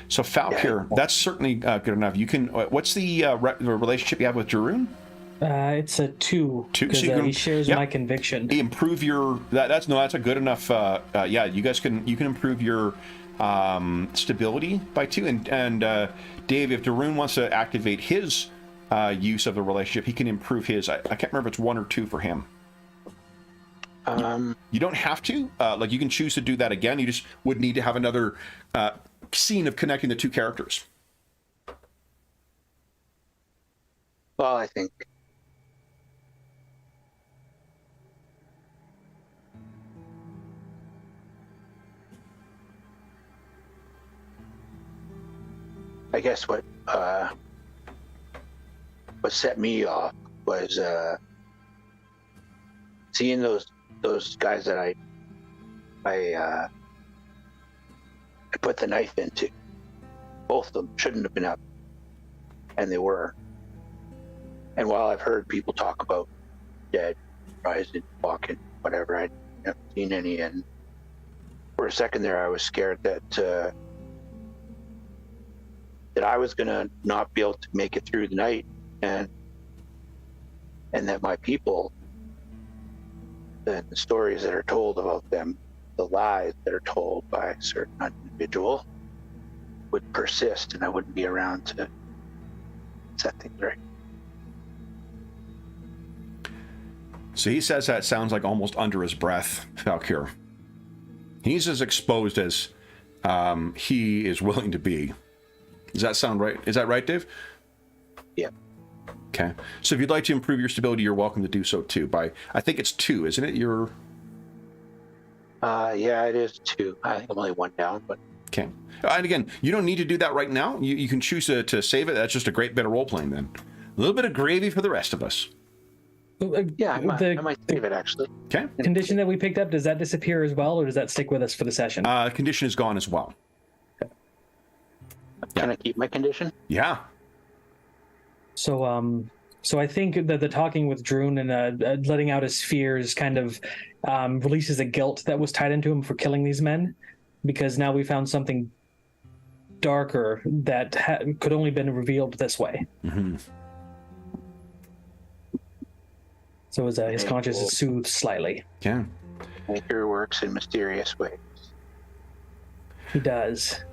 So Falkir, that's certainly good enough. You can. What's the relationship you have with Darun? It's a 2. Because so he shares my conviction. Improve your. That's a good enough. Yeah, you guys can improve your stability by 2. And Dave, if Darun wants to activate his use of the relationship, he can improve his. I can't remember if it's 1 or 2 for him. You don't have to. You can choose to do that again. You just would need to have another scene of connecting the 2 characters. Well, I guess what set me off was seeing those guys that I put the knife into. Both of them shouldn't have been up, and they were. And while I've heard people talk about dead, rising, walking, whatever, I haven't seen any. And for a second there, I was scared that I was gonna not be able to make it through the night, and that my people, and the stories that are told about them, the lies that are told by a certain individual, would persist, and I wouldn't be around to set things right. So he says that sounds like almost under his breath, Valkyr. He's as exposed as he is willing to be. Does that sound right? Is that right, Dave? Yeah. Okay. So if you'd like to improve your stability, you're welcome to do so too. I think it's 2, isn't it? Yeah, it is 2. I think I'm only 1 down, but. Okay. And again, you don't need to do that right now. You can choose to save it. That's just a great bit of role playing then. A little bit of gravy for the rest of us. Yeah, I might save it actually. Okay. Condition that we picked up, does that disappear as well, or does that stick with us for the session? Condition is gone as well. Can I keep my condition? Yeah. So I think that the talking with Droon and letting out his fears kind of releases the guilt that was tied into him for killing these men, because now we found something darker that could only been revealed this way. Mm-hmm. So his conscience is soothed slightly. Yeah. Maker works in mysterious ways. He does.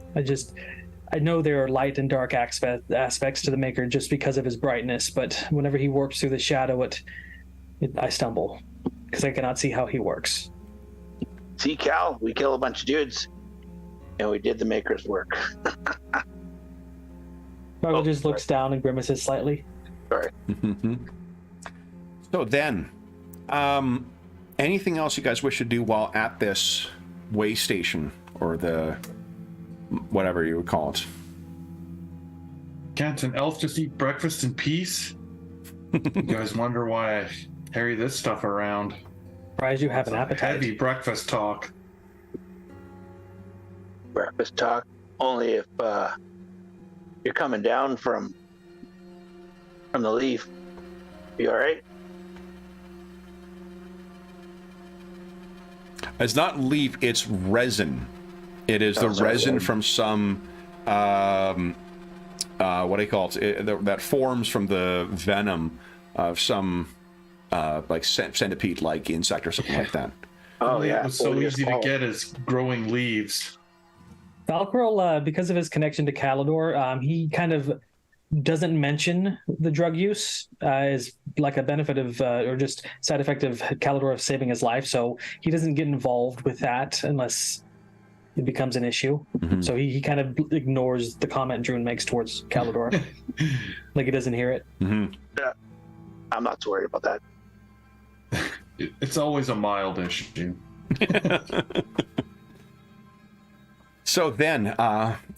I know there are light and dark aspects to the Maker just because of his brightness, but whenever he warps through the shadow, I stumble because I cannot see how he works. See, Cal, we kill a bunch of dudes, and we did the Maker's work. Gargle just looks down and grimaces slightly. Sorry. So then, anything else you guys wish to do while at this way station, or the whatever you would call it? Can't an elf just eat breakfast in peace? You guys wonder why I carry this stuff around. Surprised you have an appetite. Heavy breakfast talk. Breakfast talk. Only if you're coming down from the leaf. You all right? It's not leaf, it's resin. It is the sorry, resin yeah. from some, what do you call it? That forms from the venom of some, like centipede-like insect or something like that. Oh, yeah. It was so easy to get as growing leaves. Valkyrie, because of his connection to Calidor, he kind of doesn't mention the drug use as like a benefit of, or just side effect of Calidor of saving his life. So he doesn't get involved with that unless it becomes an issue. Mm-hmm. So he kind of ignores the comment Droon makes towards Calidor. Like he doesn't hear it. Mm-hmm. Yeah. I'm not so worried about that. It's always a mild issue. So then,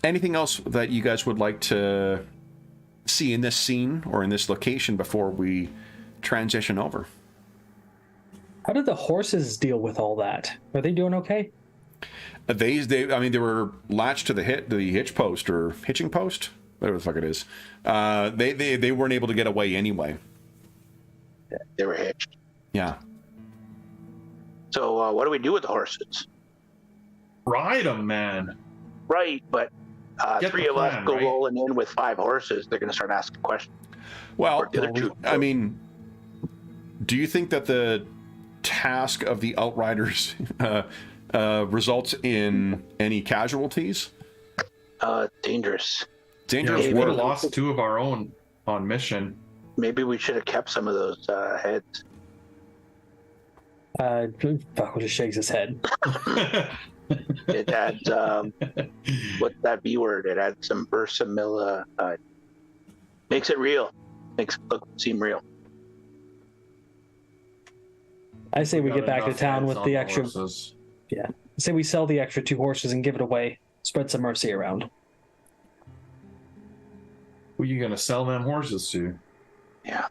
anything else that you guys would like to see in this scene or in this location before we transition over? How did the horses deal with all that? Are they doing okay? They were latched to the hitch post or hitching post, whatever the fuck it is. They weren't able to get away anyway. They were hitched. Yeah. So what do we do with the horses? Ride them, man. Right, but Get three the of us plan, go right? rolling in with 5 horses. They're going to start asking questions. Well, Or the other two. I mean, do you think that the task of the Outriders results in any casualties? Dangerous. Dangerous Yeah, we would have work. lost 2 of our own on mission. Maybe we should have kept some of those heads. Valkyrie just shakes his head. It adds, what's that B word? It adds some versamilla. Makes it real. Makes it seem real. I say we got get back to enough town heads with on the the extra. horses. Yeah. I say we sell the extra 2 horses and give it away. Spread some mercy around. Who are you going to sell them horses to? Yeah.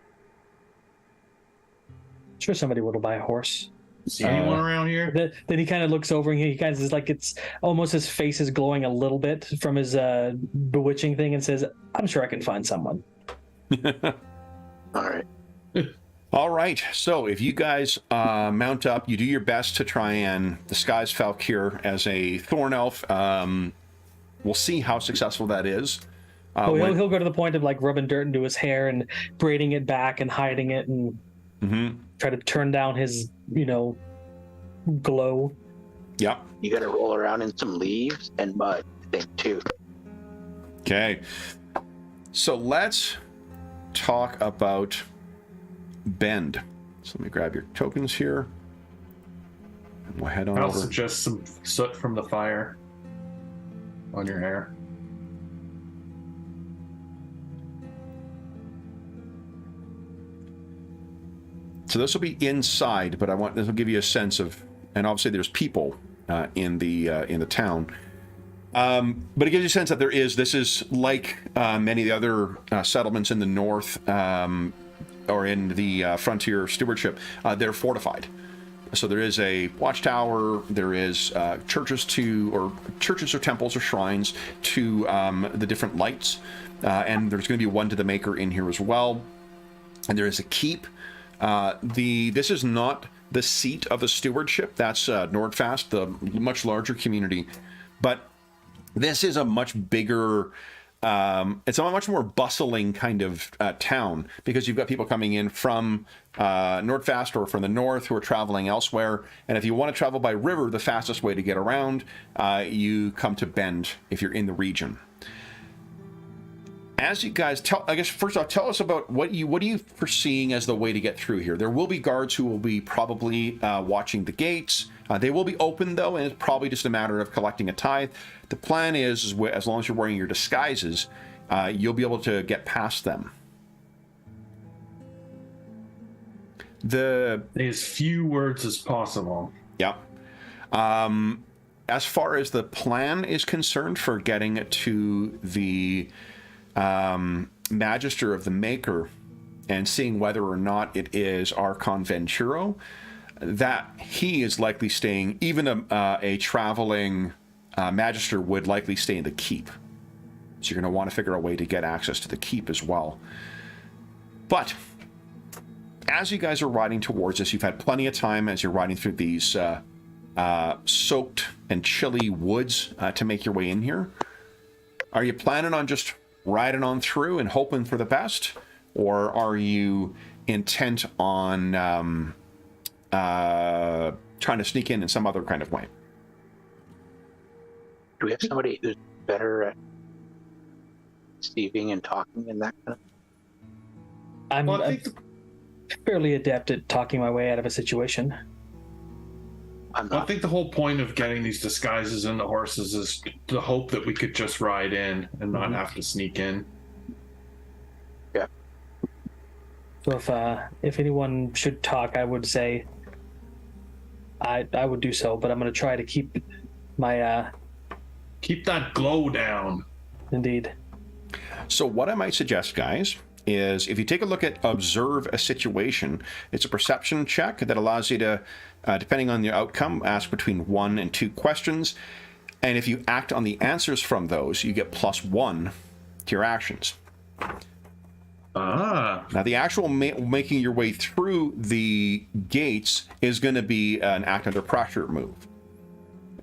Sure, somebody will buy a horse. See anyone around here? Then he kind of looks over and he kind of is like, it's almost his face is glowing a little bit from his bewitching thing and says, I'm sure I can find someone. All right. All right. So if you guys mount up, you do your best to try and disguise Valkyr as a thorn elf. We'll see how successful that is. He'll go to the point of like rubbing dirt into his hair and braiding it back and hiding it and try to turn down his, glow. Yep. You got to roll around in some leaves and mud, I think, too. Okay. So let's talk about Bend. So let me grab your tokens here. And we'll head on I'll over. suggest some soot from the fire on your hair. So this will be inside, but this will give you a sense of, and obviously there's people in the town. But it gives you a sense that this is like many of the other settlements in the north or in the frontier stewardship. They're fortified. So there is a watchtower, there is churches or temples or shrines to the different lights, and there's going to be one to the Maker in here as well. And there is a keep. This is not the seat of the stewardship. That's Nordfast, the much larger community. But this is a much bigger, it's a much more bustling kind of town, because you've got people coming in from Nordfast or from the north who are traveling elsewhere. And if you want to travel by river, the fastest way to get around, you come to Bend if you're in the region. As you guys I guess first off, tell us about what are you foreseeing as the way to get through here. There will be guards who will be probably watching the gates. They will be open though, and it's probably just a matter of collecting a tithe. The plan is as long as you're wearing your disguises, you'll be able to get past them. As few words as possible. Yep. As far as the plan is concerned for getting to the Magister of the Maker and seeing whether or not it is Archon Venturo, that he is likely staying, even a traveling Magister would likely stay in the keep. So you're going to want to figure out a way to get access to the keep as well. But as you guys are riding towards this, you've had plenty of time as you're riding through these soaked and chilly woods to make your way in here. Are you planning on just riding on through and hoping for the best, or are you intent on trying to sneak in some other kind of way? Do we have somebody who's better at deceiving and talking and that kind of? I'm fairly adept at talking my way out of a situation. I think the whole point of getting these disguises in the horses is the hope that we could just ride in and not have to sneak in. Yeah. So if anyone should talk, I would say I would do so, but I'm going to try to keep my keep that glow down. Indeed. So what I might suggest, guys, is if you take a look at observe a situation, it's a perception check that allows you to, depending on the outcome, ask between 1 and 2 questions. And if you act on the answers from those, you get +1 to your actions. Now, the actual making your way through the gates is going to be an act under pressure move.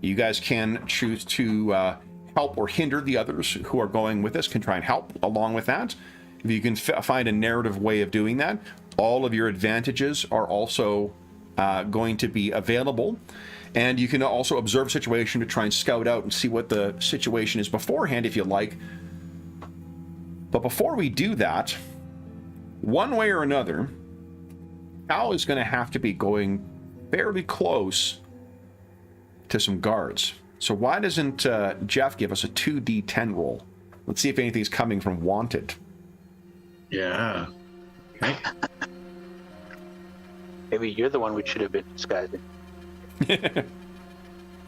You guys can choose to help or hinder the others who are going with this, can try and help along with that. If you can find a narrative way of doing that, all of your advantages are also going to be available. And you can also observe a situation to try and scout out and see what the situation is beforehand, if you like. But before we do that, one way or another, Cal is going to have to be going fairly close to some guards. So why doesn't Jeff give us a 2d10 roll? Let's see if anything's coming from Wanted. Yeah. Okay. Maybe you're the one we should have been disguising.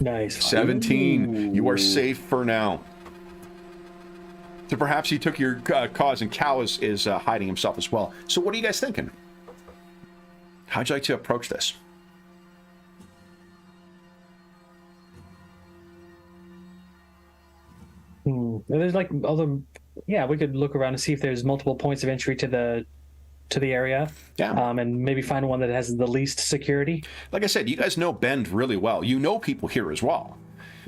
Nice. 17. Ooh. You are safe for now. So perhaps he took your cause, and Cal is hiding himself as well. So what are you guys thinking? How'd you like to approach this? There's like other, we could look around and see if there's multiple points of entry to the area. Yeah. And maybe find one that has the least security. Like I said, you guys know Bend really well. You know people here as well.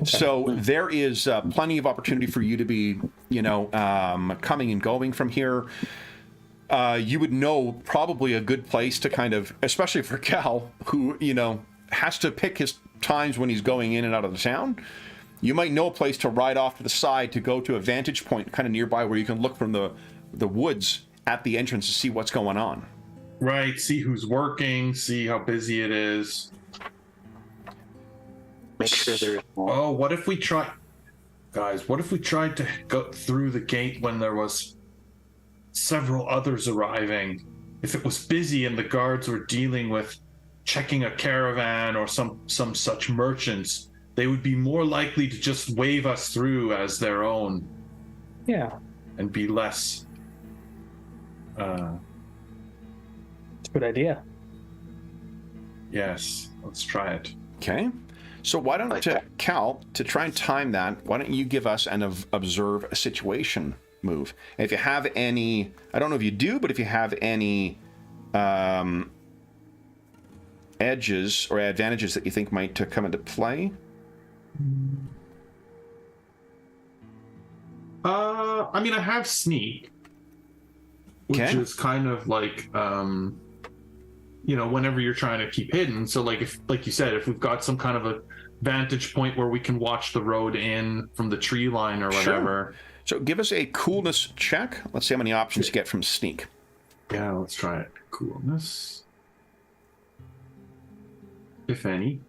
Okay. So there is plenty of opportunity for you to be, coming and going from here. You would know probably a good place to kind of, especially for Cal, who, has to pick his times when he's going in and out of the town. You might know a place to ride off to the side to go to a vantage point kind of nearby where you can look from the woods at the entrance to see what's going on. Right, see who's working, see how busy it is. Make sure there's more. Oh, what if we tried to go through the gate when there was several others arriving? If it was busy and the guards were dealing with checking a caravan or some such merchants, they would be more likely to just wave us through as their own. Yeah. And be less... It's a good idea. Yes, let's try it. Okay. So why don't, Cal, to try and time that, why don't you give us an observe a situation move? And if you have any, I don't know if you do, but if you have any edges or advantages that you think might come into play. I mean, I have sneak, which is kind of like, whenever you're trying to keep hidden. So like you said, if we've got some kind of a vantage point where we can watch the road in from the tree line or whatever. Sure. So give us a coolness check. Let's see how many options you get from sneak. Yeah, let's try it. Coolness. If any.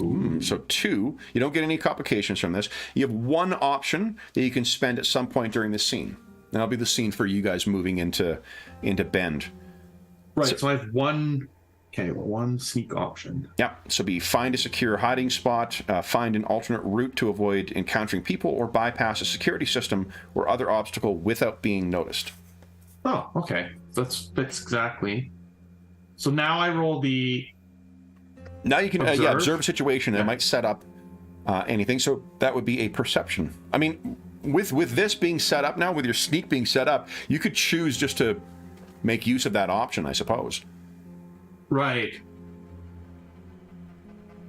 Ooh. So 2. You don't get any complications from this. You have 1 option that you can spend at some point during the scene. And that'll be the scene for you guys moving into Bend. Right, so I have one sneak option. Yeah, so be find a secure hiding spot, find an alternate route to avoid encountering people, or bypass a security system or other obstacle without being noticed. Oh, okay. That's exactly. So now I roll the... Now you can observe a situation that might set up anything, so that would be a perception. I mean, with this being set up now, with your sneak being set up, you could choose just to make use of that option, I suppose. Right.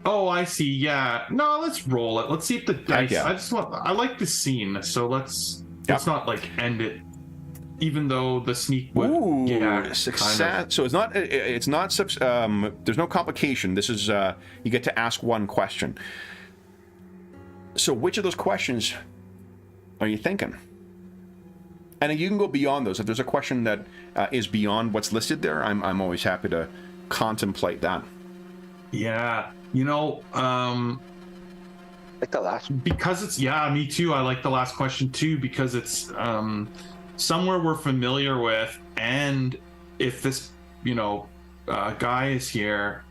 Oh, I see. Yeah. No, let's roll it. Let's see if the dice. Yeah. I like the scene, so let's not like end it. Even though the sneak would success. Kind of... So it's not there's no complication. This is you get to ask one question. So which of those questions are you thinking? And you can go beyond those. If there's a question that is beyond what's listed there, I'm always happy to contemplate that. Yeah, like the last one. Because it's me too. I like the last question too because it's somewhere we're familiar with, and if this guy is here,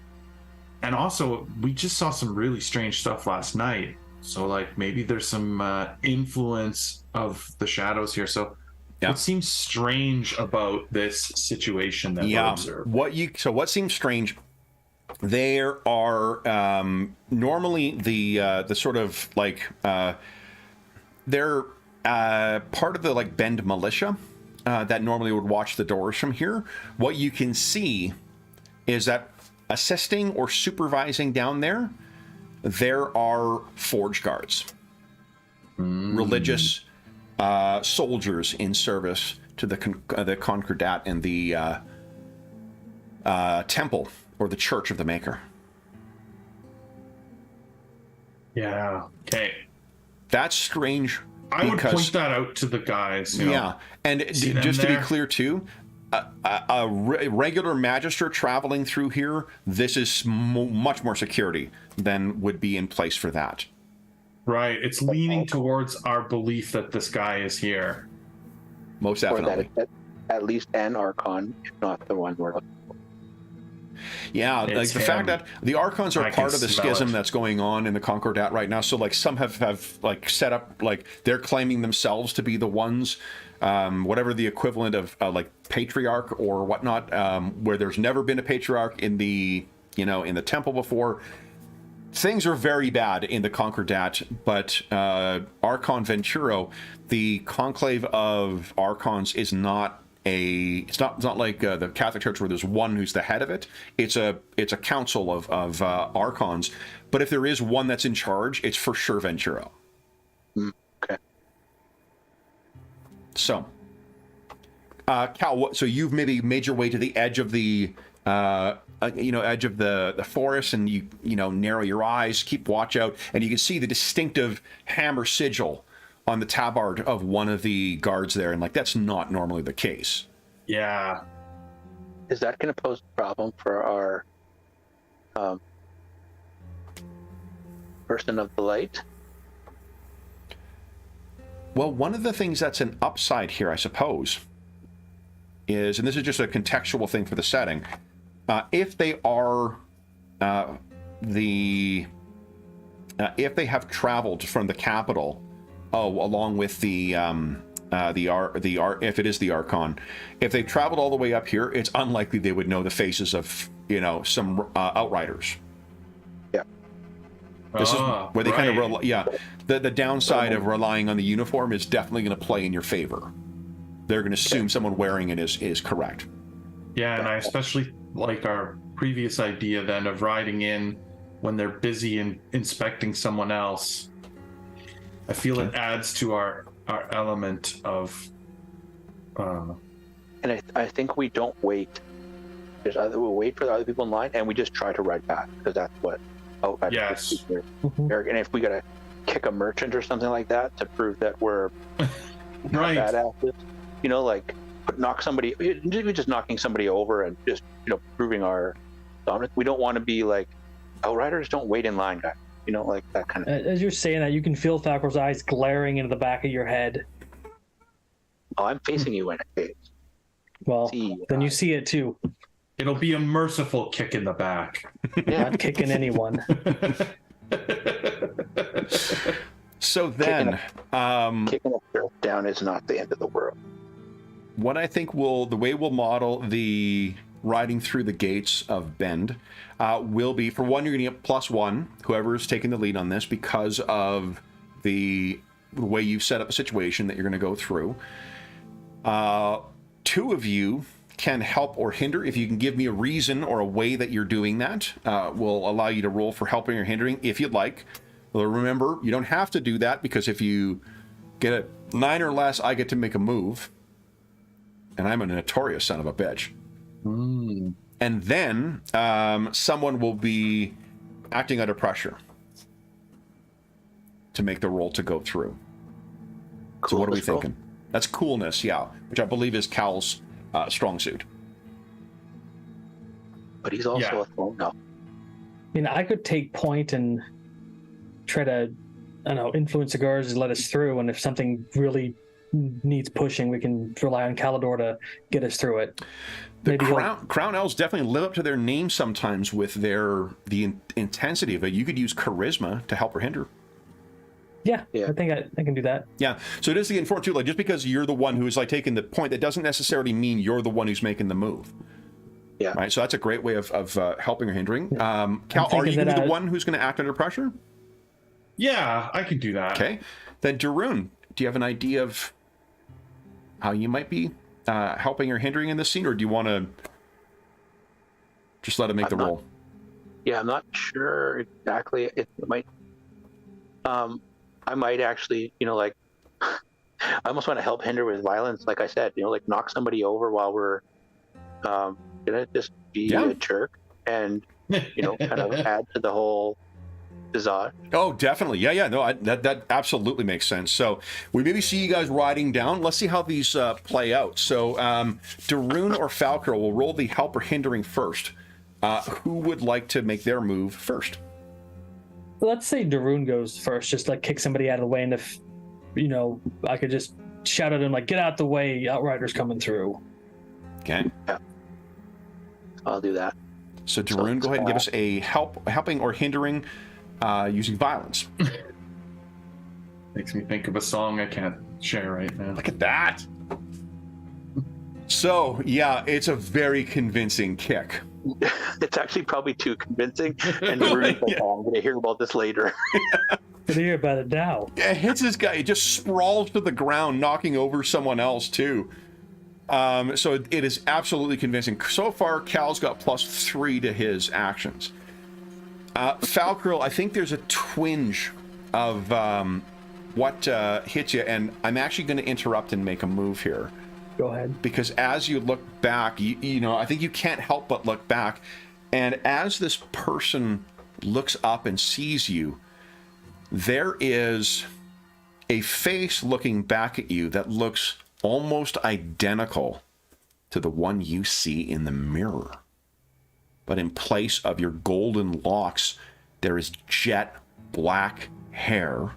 and also we just saw some really strange stuff last night. So like maybe there's some influence of the shadows here. So. What seems strange about this situation that we observed? What seems strange? There are normally the sort of like they're part of the like Bend militia that normally would watch the doors from here. What you can see is that assisting or supervising down there are forge guards, religious. Soldiers in service to the Concordat and the temple or the church of the Maker. Yeah. Okay. That's strange. I would point that out to the guys. And just to be clear too, a regular magistrate traveling through here, this is much more security than would be in place for that. Right, it's leaning towards our belief that this guy is here. Most definitely. Or that at least an Archon, if not the one we're looking for. Yeah, it's like the fact that the Archons are part of the schism that's going on in the Concordat right now. So like some have like set up, like they're claiming themselves to be the ones, whatever the equivalent of like patriarch or whatnot, where there's never been a patriarch in the in the temple before. Things are very bad in the Concordat, but Archon Venturo, the conclave of Archons, is not it's not like the Catholic Church where there's one who's the head of it. It's a council of Archons, but if there is one that's in charge, it's for sure Venturo. Okay. So, Cal, so you've maybe made your way to the edge of the edge of the forest, and you narrow your eyes, keep watch out, and you can see the distinctive hammer sigil on the tabard of one of the guards there, and like that's not normally the case. Yeah. Is that going to pose a problem for our person of the light? Well, one of the things that's an upside here, I suppose, is, and this is just a contextual thing for the setting, if they are if they have traveled from the capital, along with the if it is the Archon, if they've traveled all the way up here, it's unlikely they would know the faces of some Outriders. This is where they kind of the downside of relying on the uniform is definitely going to play in your favor. They're going to assume someone wearing it is correct. Yeah, and I especially like our previous idea then of riding in when they're busy in inspecting someone else. I feel it adds to our element of and I think we don't wait. We'll wait for the other people in line, and we just try to ride past, because that's what yes. And if we gotta kick a merchant or something like that to prove that we're right. badasses, like knock somebody, just knocking somebody over and just proving our dominance. We don't want to be like Outriders. Don't wait in line, guys. Like that kind of. As you're saying that, you can feel Falcor's eyes glaring into the back of your head. Oh, I'm facing you in it. Well, then you see it too. It'll be a merciful kick in the back. Yeah. Not kicking anyone. So then, kicking a girl down is not the end of the world. What I think the way we'll model the riding through the gates of Bend will be, for one, you're going to get +1, whoever is taking the lead on this, because of the way you've set up a situation that you're going to go through. 2 of you can help or hinder. If you can give me a reason or a way that you're doing that, will allow you to roll for helping or hindering if you'd like. Well, remember, you don't have to do that, because if you get a 9 or less, I get to make a move. And I'm a notorious son of a bitch. And then someone will be acting under pressure to make the roll to go through. So what are we thinking? That's coolness, yeah, which I believe is Cal's strong suit. But he's also a phone now. I could take point and try to, influence the guards to let us through, and if something really needs pushing, we can rely on Calidor to get us through it. The Crown Elves definitely live up to their name sometimes with the intensity of it. You could use charisma to help or hinder. Yeah. I think I can do that. Yeah, so it is the important too. Like, just because you're the one who's taking the point, that doesn't necessarily mean you're the one who's making the move. Yeah. Right. So that's a great way of helping or hindering. Cal, are you going to be the one who's going to act under pressure? Yeah, I can do that. Okay. Then Daroon, do you have an idea of how you might be helping or hindering in this scene, or do you want to just let it make the roll? Yeah, I'm not sure exactly. It might. I might actually, I almost want to help hinder with violence, like I said, knock somebody over while we're gonna just be a jerk and kind of add to the whole bizarre. Oh, definitely. Yeah. No, that absolutely makes sense. So we maybe see you guys riding down. Let's see how these play out. So Daroon or Falcor will roll the help or hindering first. Who would like to make their move first? Let's say Daroon goes first, just kick somebody out of the way, and if I could just shout at him get out the way, Outriders coming through. Okay. Yeah. I'll do that. So Daroon, go ahead and give us a helping or hindering using violence. Makes me think of a song I can't share right now. Look at that. So yeah, it's a very convincing kick. It's actually probably too convincing, and Daroon's I'm going to hear about this later. Gonna hear about it now. Yeah, it hits this guy. It just sprawls to the ground, knocking over someone else too. So it is absolutely convincing. So far, Cal's got +3 to his actions. Falcor, I think there's a twinge of what hits you, and I'm actually going to interrupt and make a move here. Go ahead. Because as you look back, I think you can't help but look back, and as this person looks up and sees you, there is a face looking back at you that looks almost identical to the one you see in the mirror. But in place of your golden locks, there is jet black hair.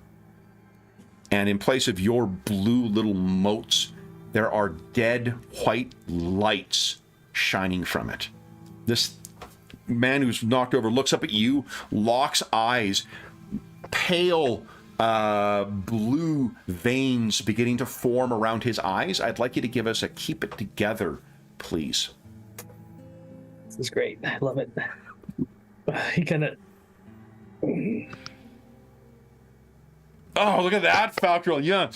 And in place of your blue little motes, there are dead white lights shining from it. This man who's knocked over looks up at you, locks eyes, pale, blue veins beginning to form around his eyes. I'd like you to give us a keep it together, please. This is great. I love it. He kind of. Oh, look at that, Falcriel. Yeah.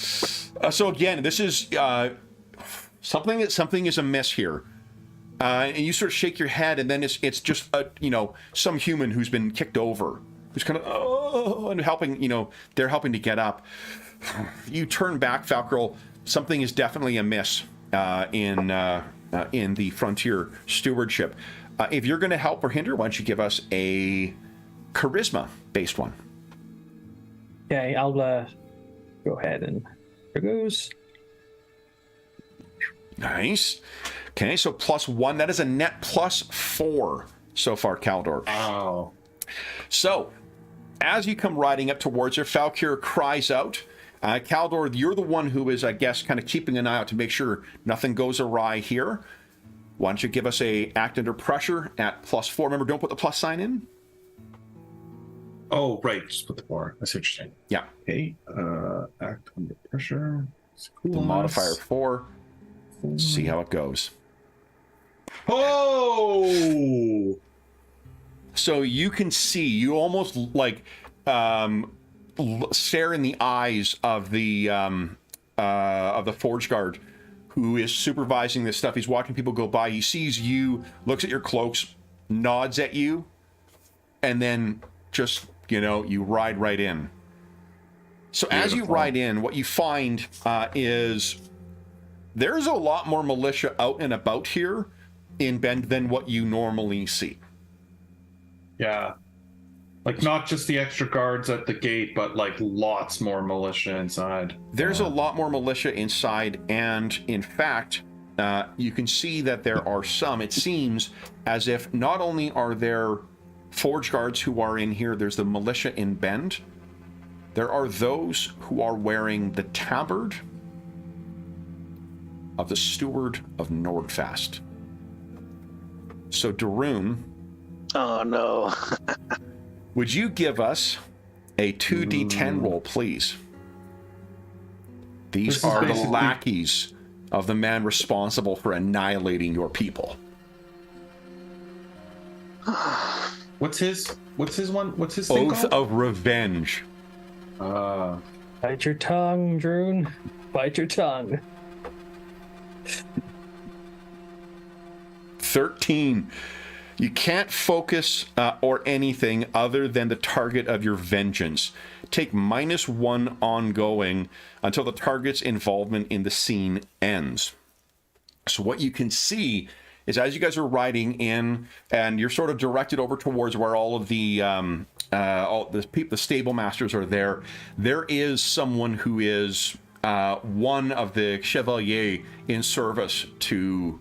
So again, this is something is amiss here. And you sort of shake your head, and then it's just some human who's been kicked over, who's kind of and helping. They're helping to get up. You turn back, Falcriel. Something is definitely amiss in the Frontier Stewardship. If you're going to help or hinder, why don't you give us a charisma-based one? Okay, I'll go ahead and there goes. Nice. Okay, so +1. That is a net +4 so far, Kaldor. Wow. So, as you come riding up towards her, Falkyr cries out. Kaldor, you're the one who is, I guess, kind of keeping an eye out to make sure nothing goes awry here. Why don't you give us a act under pressure at +4? Remember, don't put the plus sign in. Oh, right. Just put the 4. I see what you're saying. Yeah. Okay. Act under pressure. The modifier 4. Let's see how it goes. Oh! So you can see, you almost like stare in the eyes of the Forge Guard who is supervising this stuff. He's watching people go by. He sees you, looks at your cloaks, nods at you, and then just, you ride right in. So beautiful. As you ride in, what you find is there's a lot more militia out and about here in Bend than what you normally see. Yeah. Like, not just the extra guards at the gate, but, like, lots more militia inside. There's a lot more militia inside, and, in fact, you can see that there are some. It seems as if not only are there Forge Guards who are in here, there's the militia in Bend. There are those who are wearing the tabard of the Steward of Nordfast. So, Darun. Oh, no. Would you give us a 2d10 roll, please? These are the lackeys of the man responsible for annihilating your people. What's his one? What's his thing Oath called? of Revenge. Bite your tongue, Droon. Bite your tongue. 13. You can't focus or anything other than the target of your vengeance. Take -1 ongoing until the target's involvement in the scene ends. So what you can see is as you guys are riding in, and you're sort of directed over towards where all of the stable masters are there. There is someone who is one of the chevalier in service to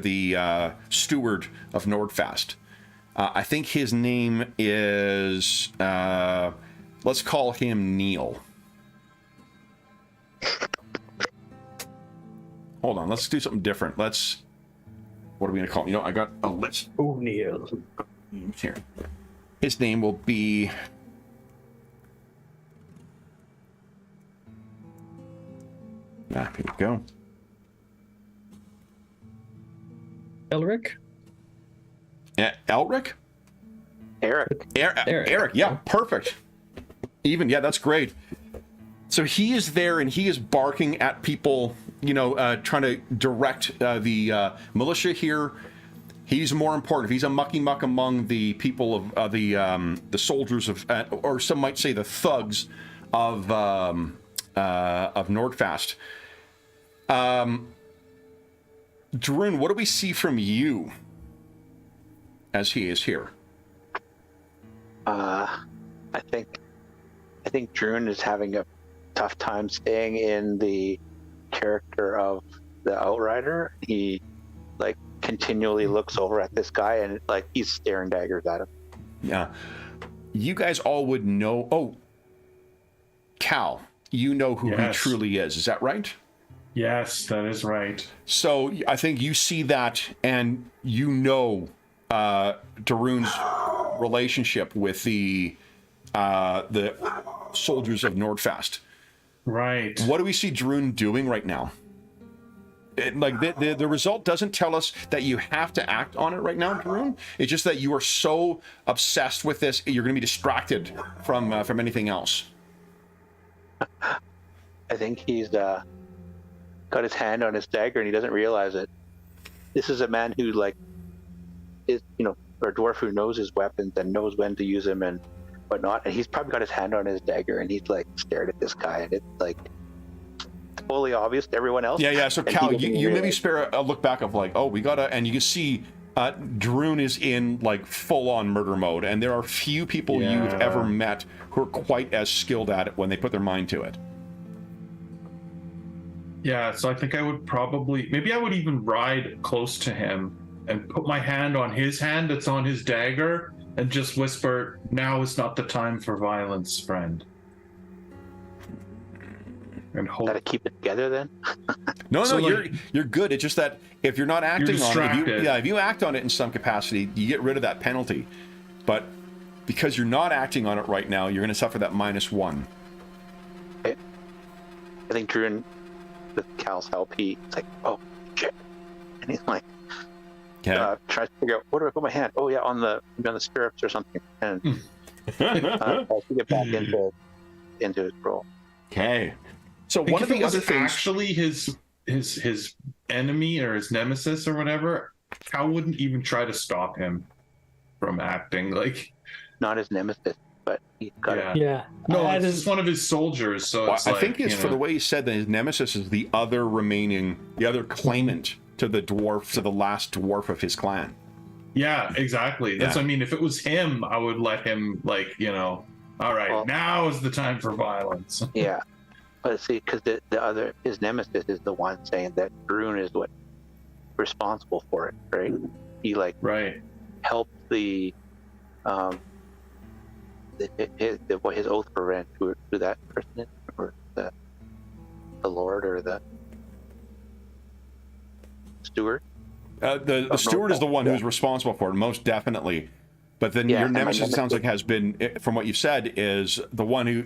the Steward of Nordfast. I think his name is, let's call him Neil. Hold on, let's do something different. What are we going to call him? I got a list. Oh, Neil. Here. His name will be... here we go. Elric? Elric? Eric. Eric, yeah, perfect. Yeah, that's great. So he is there and he is barking at people, trying to direct the militia here. He's more important. If he's a mucky muck among the people of the soldiers of, or some might say the thugs of Nordfast. Darun, what do we see from you as he is here? I think Darun is having a tough time staying in the character of the Outrider. He continually looks over at this guy and he's staring daggers at him. Yeah. You guys all would know. Oh, Cal, you know who he truly is that right? Yes, that is right. So I think you see that and Darun's relationship with the soldiers of Nordfast. Right. What do we see Droon doing right now? The result doesn't tell us that you have to act on it right now, Droon. It's just that you are so obsessed with this, you're going to be distracted from anything else. I think he's got his hand on his dagger and he doesn't realize it. This is a man who is, or a dwarf who knows his weapons and knows when to use them and whatnot. And he's probably got his hand on his dagger and he's stared at this guy, and it's fully obvious to everyone else. Yeah. So Cal, you maybe spare a look back of oh, we gotta, and you can see Droon is in full-on murder mode, and there are few people you've ever met who are quite as skilled at it when they put their mind to it. Yeah, so I think I would maybe I would even ride close to him and put my hand on his hand that's on his dagger and just whisper, "Now is not the time for violence, friend." And hope. Gotta keep it together then. No, you're good. It's just that if you're not acting on it, if you act on it in some capacity, you get rid of that penalty. But because you're not acting on it right now, you're going to suffer that -1. Okay. I think Drew, with Cal's help, he's "Oh shit," and he's tries to figure out, where do I put my hand? Oh yeah, on the stirrups or something, and to get back into his role. Okay. So one of the other things, actually his enemy or his nemesis or whatever, Cal wouldn't even try to stop him from acting. Not his nemesis, but he's got it. Yeah. No, it's one of his soldiers. So it's I think it's for the way he said that his nemesis is the other claimant to the last dwarf of his clan. Yeah, exactly. That's what I mean. If it was him, I would let him all right, now is the time for violence. Yeah. But see, because his nemesis is the one saying that Droon is what responsible for it, right? He right helped his oath for rent, who that person is, or the lord or the steward. The steward is the one who's responsible for it, most definitely. But then your nemesis, it sounds like, has been, from what you've said, is the one who.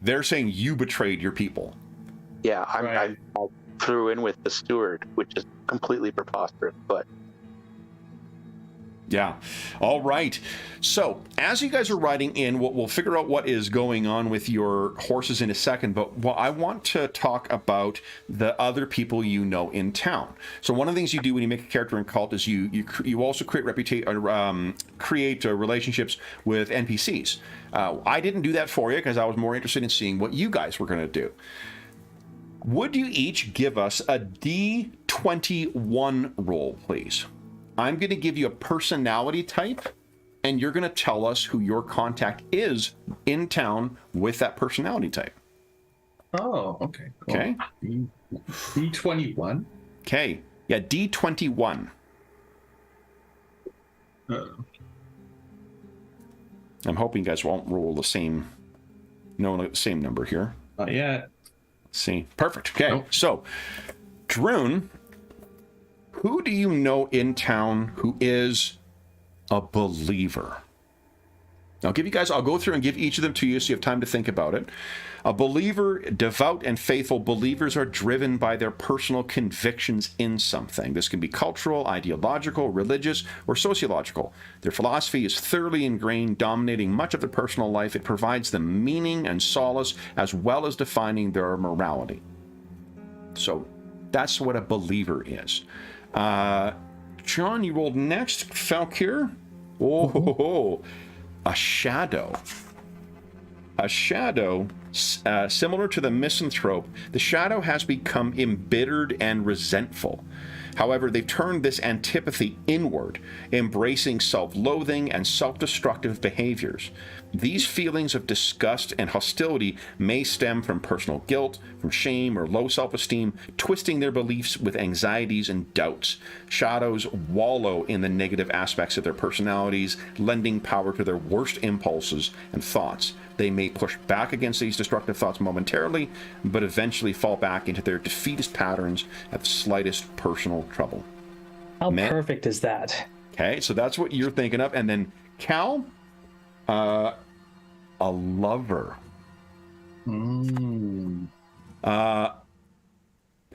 They're saying you betrayed your people. Yeah, I threw in with the steward, which is completely preposterous, but... Yeah. All right. So, as you guys are riding in, we'll figure out what is going on with your horses in a second, but I want to talk about the other people you know in town. So, one of the things you do when you make a character in Kult is you also create relationships with NPCs. I didn't do that for you because I was more interested in seeing what you guys were going to do. Would you each give us a D21 roll, please? I'm going to give you a personality type, and you're going to tell us who your contact is in town with that personality type. Oh, okay. Cool. Okay. D21? Okay. Yeah, D21. I'm hoping you guys won't roll the same number here. Not yet. Let's see. Perfect. Okay. Nope. So, Droon, who do you know in town who is a believer? I'll go through and give each of them to you so you have time to think about it. A believer, devout and faithful believers are driven by their personal convictions in something. This can be cultural, ideological, religious, or sociological. Their philosophy is thoroughly ingrained, dominating much of their personal life. It provides them meaning and solace, as well as defining their morality. So that's what a believer is. John, you rolled next. Falkir. Oh, a shadow. A shadow, similar to the misanthrope, the shadow has become embittered and resentful. However, they've turned this antipathy inward, embracing self-loathing and self-destructive behaviors. These feelings of disgust and hostility may stem from personal guilt, from shame or low self-esteem, twisting their beliefs with anxieties and doubts. Shadows wallow in the negative aspects of their personalities, lending power to their worst impulses and thoughts. They may push back against these destructive thoughts momentarily, but eventually fall back into their defeatist patterns at the slightest personal trouble. How perfect is that? Okay, so that's what you're thinking of. And then Cal, a lover.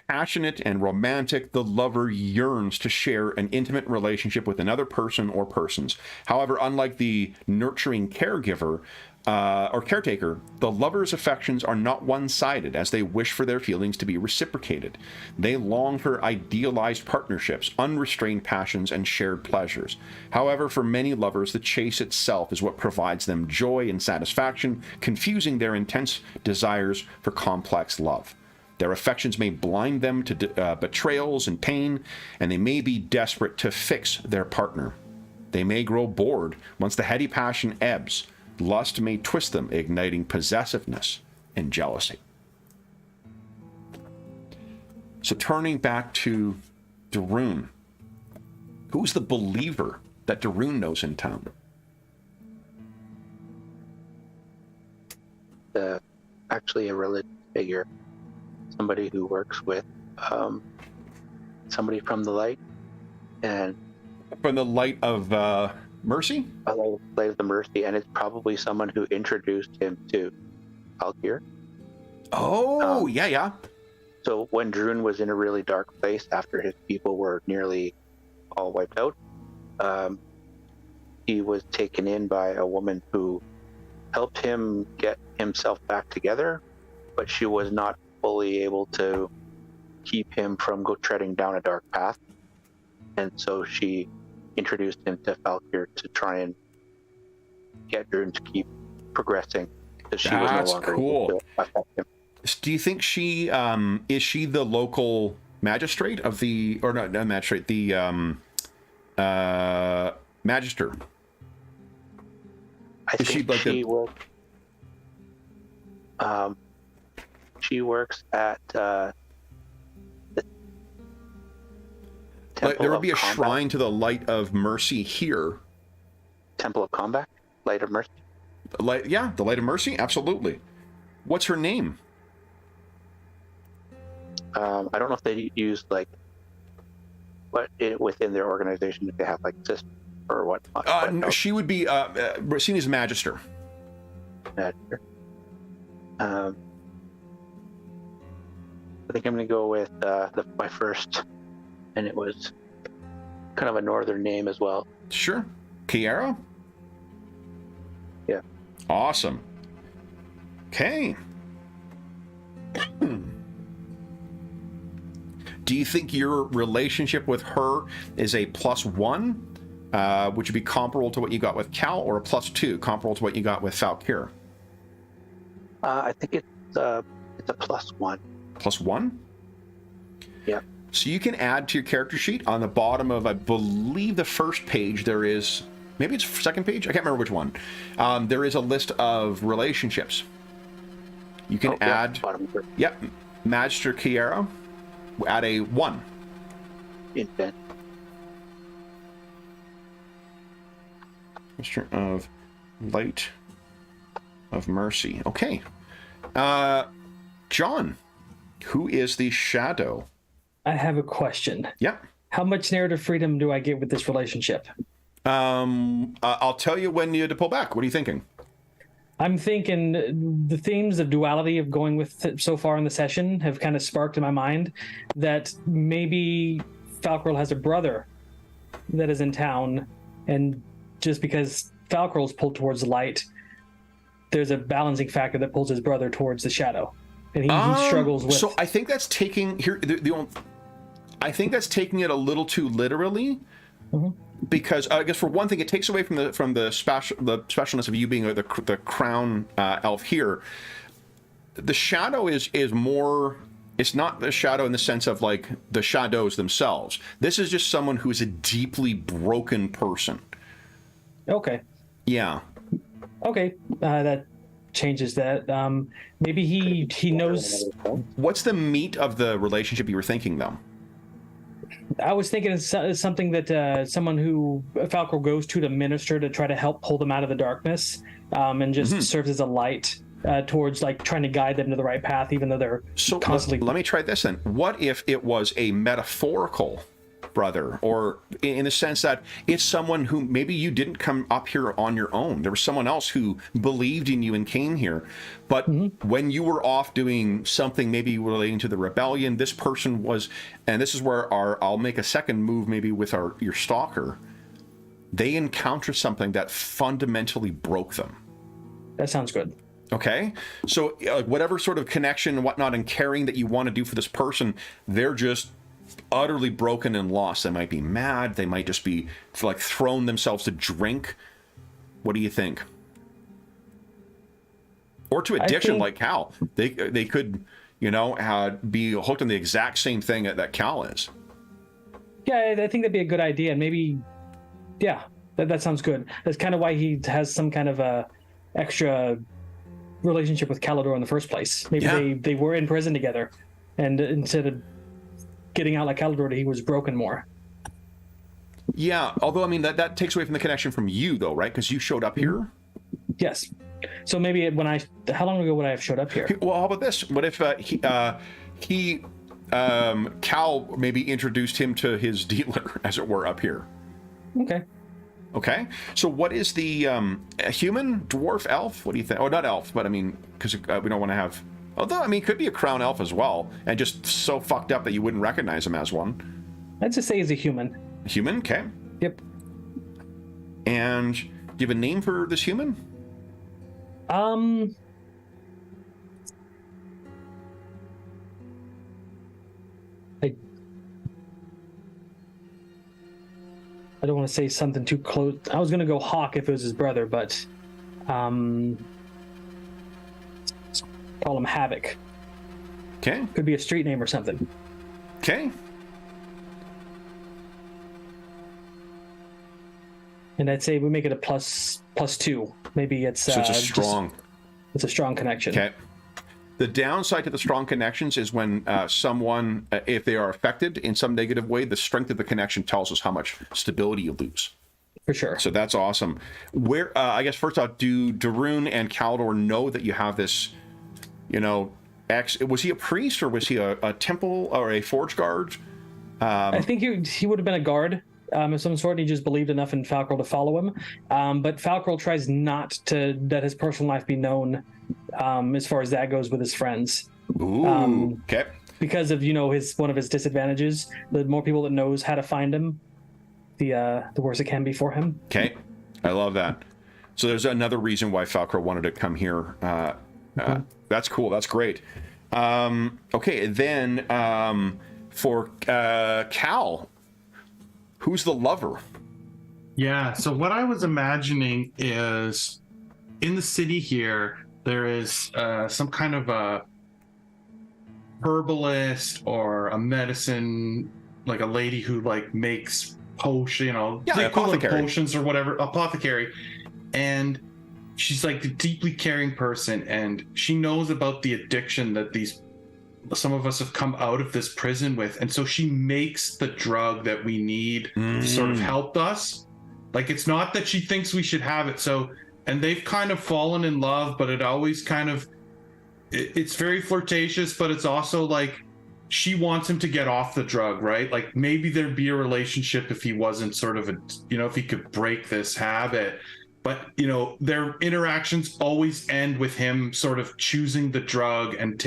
Passionate and romantic, the lover yearns to share an intimate relationship with another person or persons. However, unlike the nurturing caregiver or caretaker, the lover's affections are not one-sided, as they wish for their feelings to be reciprocated. They long for idealized partnerships, unrestrained passions, and shared pleasures. However, for many lovers, the chase itself is what provides them joy and satisfaction, confusing their intense desires for complex love. Their affections may blind them to betrayals and pain, and they may be desperate to fix their partner. They may grow bored once the heady passion ebbs. Lust may twist them, igniting possessiveness and jealousy. So turning back to Darun, who's the believer that Darun knows in town? Actually a religious figure. Somebody who works with somebody from the light, and from the light of mercy. Light of the mercy, and it's probably someone who introduced him to Valkyr. Oh, yeah. So when Darun was in a really dark place after his people were nearly all wiped out, he was taken in by a woman who helped him get himself back together, but she was not fully able to keep him from treading down a dark path, and so she introduced him to Valkyr to try and get Darun to keep progressing, because she was no longer able to affect him. Do you think she is she the local magistrate of the, or not magistrate, the magister? I think she works at the Temple there would be a Combat. shrine to the Light of Mercy here. Temple of Combat? Light of Mercy? The Light of Mercy? Absolutely. What's her name? I don't know if they use within their organization, if they have system or what. No, she would be seen as Magister. Magister. I think I'm going to go with my first, and it was kind of a northern name as well. Sure. Kiara? Yeah. Awesome. Okay. Do you think your relationship with her is a +1, which would be comparable to what you got with Cal, or a +2, comparable to what you got with Valkyr? I think it's a +1. +1? Yeah. So you can add to your character sheet on the bottom of, I believe, the first page, there is, maybe it's second page? I can't remember which one. There is a list of relationships. You can add, Magister Kiara, add a 1. Invent. Magister of Light of Mercy. Okay. John, who is the Shadow? I have a question. Yeah. How much narrative freedom do I get with this relationship? I'll tell you when you had to pull back. What are you thinking? I'm thinking the themes of duality of going with so far in the session have kind of sparked in my mind that maybe Falkril has a brother that is in town, and just because Falkril's pulled towards the light, there's a balancing factor that pulls his brother towards the shadow, and he struggles with. So I think that's taking here I think that's taking it a little too literally. Mm-hmm. Because I guess for one thing, it takes away from the specialness of you being the crown elf here. The shadow is more. It's not the shadow in the sense of the shadows themselves. This is just someone who is a deeply broken person. Okay. Yeah. Okay, that changes that. Maybe he knows. What's the meat of the relationship you were thinking, though? I was thinking it's something that someone who Falco goes to minister to try to help pull them out of the darkness, and just serves as a light towards trying to guide them to the right path, even though they're constantly. Let me try this then. What if it was a metaphorical brother, or in the sense that it's someone who maybe you didn't come up here on your own. There was someone else who believed in you and came here. But when you were off doing something maybe relating to the rebellion, this person was, and this is where I'll make a second move maybe with your stalker. They encounter something that fundamentally broke them. That sounds good. Okay, so whatever sort of connection and whatnot and caring that you want to do for this person, they're just utterly broken and lost. They might be mad. They might just be like thrown themselves to drink. What do you think? Or to addiction, like Cal. They could, be hooked on the exact same thing that Cal is. Yeah, I think that'd be a good idea. And maybe, yeah, that sounds good. That's kind of why he has some kind of a extra relationship with Calidor in the first place. Maybe they were in prison together, and instead of getting out like Calidor, he was broken more. Yeah, although I mean that takes away from the connection from you though, right? Because you showed up here. Yes. So maybe how long ago would I have showed up here? Well, how about this? What if Cal maybe introduced him to his dealer, as it were, up here? Okay. So what is the human, dwarf, elf? What do you think? Oh, not elf, but I mean, because we don't want to have. Although I mean, it could be a crown elf as well, and just so fucked up that you wouldn't recognize him as one. Let's just say he's a human. Human, okay. Yep. And do you have a name for this human? I don't want to say something too close. I was going to go Hawk if it was his brother, but call him Havoc. Okay. Could be a street name or something. Okay. And I'd say we make it a +2. Maybe it's so it's a strong. It's a strong connection. Okay. The downside to the strong connections is when someone, if they are affected in some negative way, the strength of the connection tells us how much stability you lose. For sure. So that's awesome. Where I guess first off, do Darun and Calidor know that you have this? Was he a priest or was he a temple or a forge guard? I think he would have been a guard of some sort. He just believed enough in Falkril to follow him. But Falkril tries not to let his personal life be known as far as that goes with his friends. Ooh, okay. Because of one of his disadvantages. The more people that knows how to find him, the worse it can be for him. Okay, I love that. So there's another reason why Falkril wanted to come here. That's cool. That's great. Okay, then for Cal, who's the lover? Yeah, so what I was imagining is in the city here, there is some kind of a herbalist or a medicine, like a lady who makes potion, the equivalent potions or whatever, apothecary. And she's like a deeply caring person, and she knows about the addiction that some of us have come out of this prison with, and so she makes the drug that we need to sort of help us. Like, it's not that she thinks we should have it. So, and they've kind of fallen in love, but it always kind of, it's very flirtatious, but it's also like she wants him to get off the drug, right? Like maybe there'd be a relationship if he wasn't sort of if he could break this habit. But, their interactions always end with him sort of choosing the drug and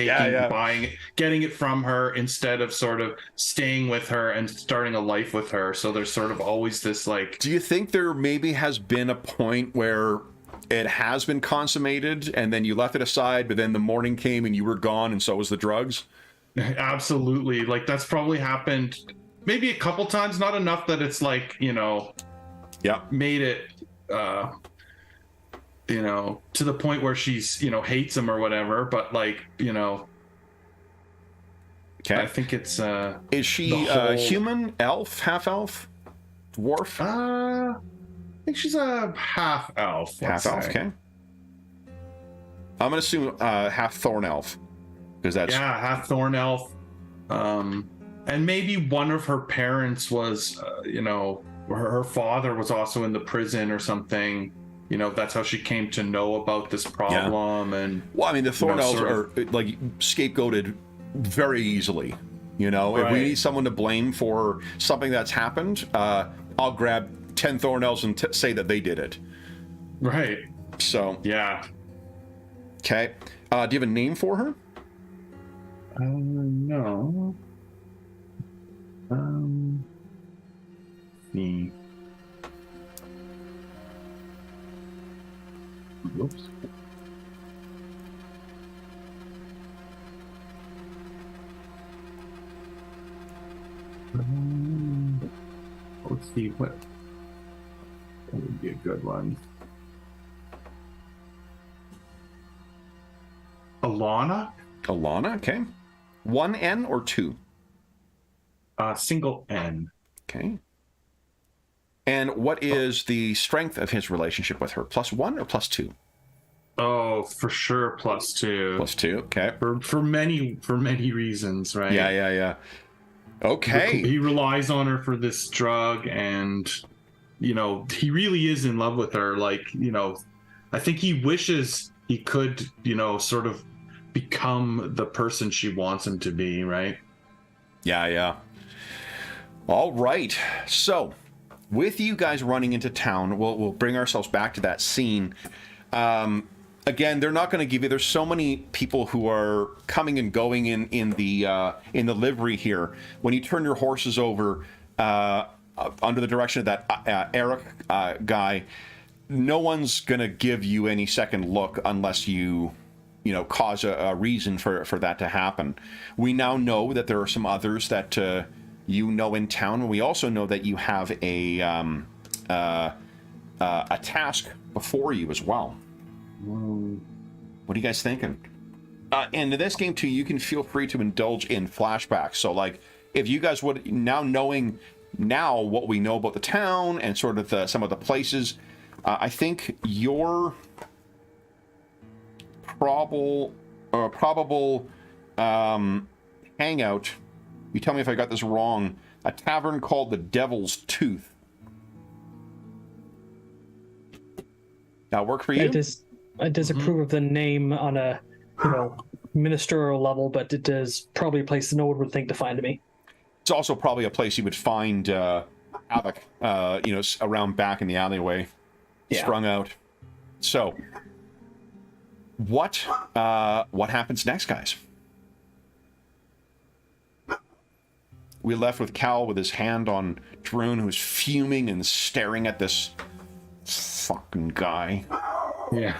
buying it, getting it from her instead of sort of staying with her and starting a life with her. So there's sort of always this Do you think there maybe has been a point where it has been consummated and then you left it aside, but then the morning came and you were gone and so was the drugs? Absolutely. That's probably happened maybe a couple times, not enough that it's made it to the point where she's hates him or whatever, but okay. I think it's is she human, elf, half elf, dwarf? I think she's a half elf. Half elf, okay. I'm gonna assume half thorn elf, because that's half thorn elf, and maybe one of her parents was her father was also in the prison or something. That's how she came to know about this problem. And well, I mean, the thorn elves are scapegoated very easily. You know, if we Right. need someone to blame for something that's happened, I'll grab 10 thorn elves and say that they did it. Right. So, Yeah. okay. Do you have a name for her? No. See. Oops. Let's see what would be a good one. Alana, Alana, okay. 1 N or 2? Single N. Okay. And what is the strength of his relationship with her? +1 or +2? Oh, for sure, +2. +2, okay. For many reasons, right? Yeah. Okay. He relies on her for this drug, and you know, he really is in love with her. Like, you know, I think he wishes he could, you know, sort of become the person she wants him to be, right? Yeah. All right. So, with you guys running into town, we'll bring ourselves back to that scene. Again, they're not going to give you. There's so many people who are coming and going in the livery here. When you turn your horses over under the direction of that Eric guy, no one's going to give you any second look unless you cause a reason for that to happen. We now know that there are some others that in town. We also know that you have a task before you as well. What are you guys thinking? And in this game too, you can feel free to indulge in flashbacks. So, like, if you guys would knowing what we know about the town and sort of some of the places, I think your probable hangout. You tell me if I got this wrong. A tavern called the Devil's Tooth. That work for you? I disapprove of the name on a ministerial level, but it is probably a place no one would think to find me. It's also probably a place you would find havoc, around back in the alleyway, strung out. So, what happens next, guys? We left with Cal with his hand on Droon, who's fuming and staring at this fucking guy. Yeah.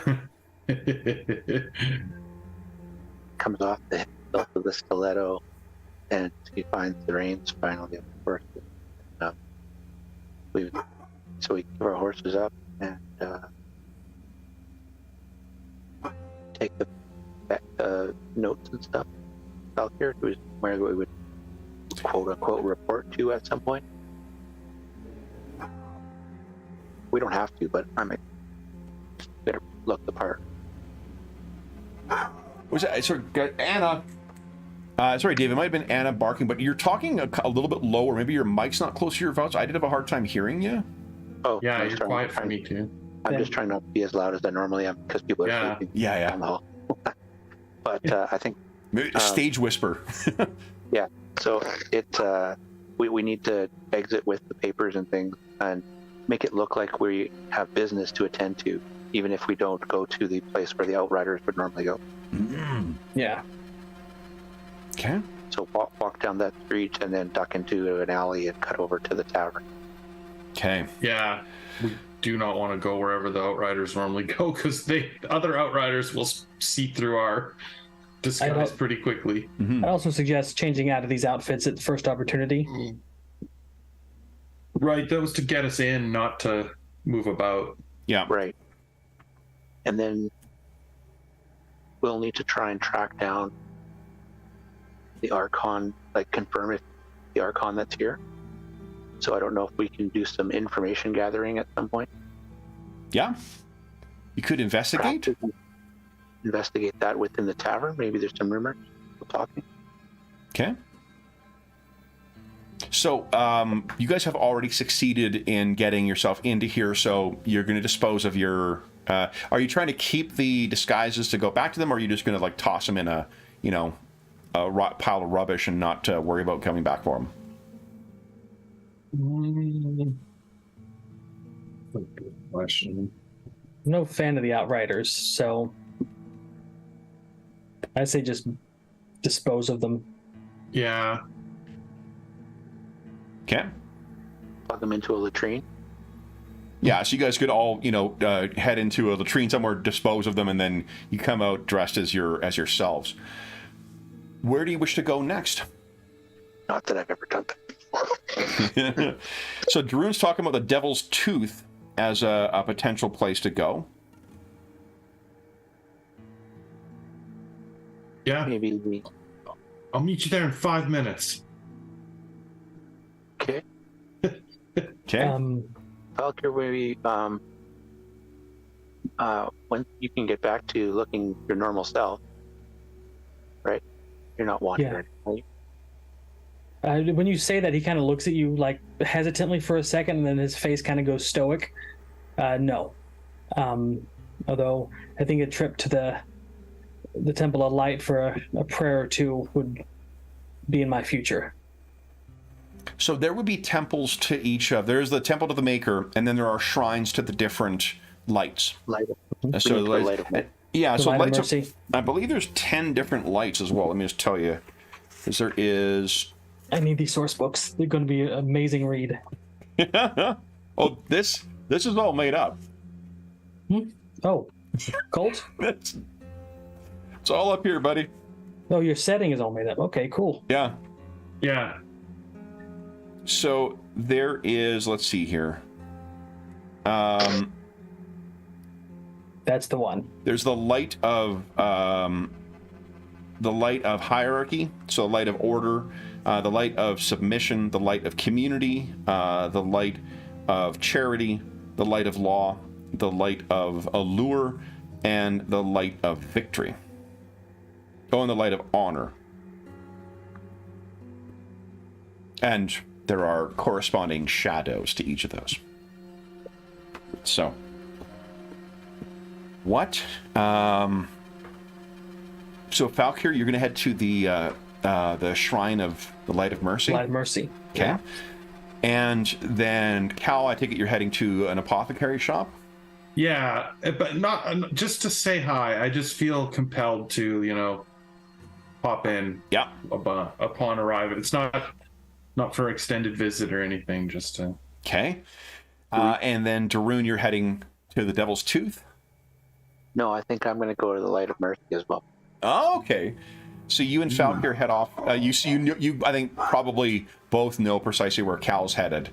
Comes off the hilt of the stiletto, and he finds the reins finally, of course. So we give our horses up and take the notes and stuff out here, where we would quote unquote report to at some point. We don't have to, but I might better look the part. Was that, sorry, Anna? Sorry, Dave. It might have been Anna barking, but you're talking a little bit lower. Maybe your mic's not close to your mouth. I did have a hard time hearing you. Oh, Yeah, you're quiet for me too. I'm just trying not to be as loud as I normally am because people are sleeping. Yeah. down the hall. But I think Maybe stage whisper. yeah. So we need to exit with the papers and things and make it look like we have business to attend to, even if we don't go to the place where the Outriders would normally go. Yeah. Okay. So walk down that street and then duck into an alley and cut over to the tavern. Okay. Yeah, we do not want to go wherever the Outriders normally go, because other Outriders will see through our disguise pretty quickly. Mm-hmm. I also suggest changing out of these outfits at the first opportunity. Right, that was to get us in, not to move about. Yeah. Right. And then we'll need to try and track down the Archon, like confirm if the Archon that's here. So I don't know if we can do some information gathering at some point. Yeah. You could investigate. Perhaps we can investigate that within the tavern. Maybe there's some rumors. We're talking. Okay. So, you guys have already succeeded in getting yourself into here, so you're going to dispose of your... are you trying to keep the disguises to go back to them, or are you just going to, like, toss them in a, pile of rubbish and not worry about coming back for them? Good question. I'm no fan of the Outriders, so I say just dispose of them. Yeah. Okay. Plug them into a latrine. Yeah, so you guys could all, head into a latrine somewhere, dispose of them, and then you come out dressed as yourselves. Where do you wish to go next? Not that I've ever done that. So Daroon's talking about the Devil's Tooth as a potential place to go. Yeah. Maybe. I'll meet you there in 5 minutes. Okay. Okay. Valkyrie, maybe when you can get back to looking your normal self, right? You're not wandering. Right? When you say that, he kind of looks at you like hesitantly for a second, and then his face kind of goes stoic. No. Although I think a trip to the Temple of Light for a prayer or two would be in my future. So there would be temples to each of. There's the temple to the Maker, and then there are shrines to the different lights. Light of, So the light of yeah, The so Light of lights. Mercy. I believe there's 10 different lights as well. Let me just tell you, because there is. I need these source books. They're going to be an amazing read. Oh, this is all made up. Oh, Kult? It's all up here, buddy. Oh, your setting is all made up. Okay, cool. Yeah. Yeah. So there is. Let's see here. That's the one. There's the light of hierarchy, so the light of order, the light of submission, the light of community, the light of charity, the light of law, the light of allure, and the light of victory. Oh, and the light of honor. And there are corresponding shadows to each of those. So, what? So, Falkir, you're going to head to the Shrine of the Light of Mercy? Light of Mercy. Okay. Yeah. And then, Cal, I take it you're heading to an apothecary shop? Yeah, but not just to say hi. I just feel compelled to, pop in. Yeah. Upon arrival. It's not for extended visit or anything. Just to. Okay. And then, Daroon, you're heading to the Devil's Tooth? No, I think I'm going to go to the Light of Mercy as well. Oh, okay. So you and Falkir head off. You I think probably both know precisely where Cal's headed.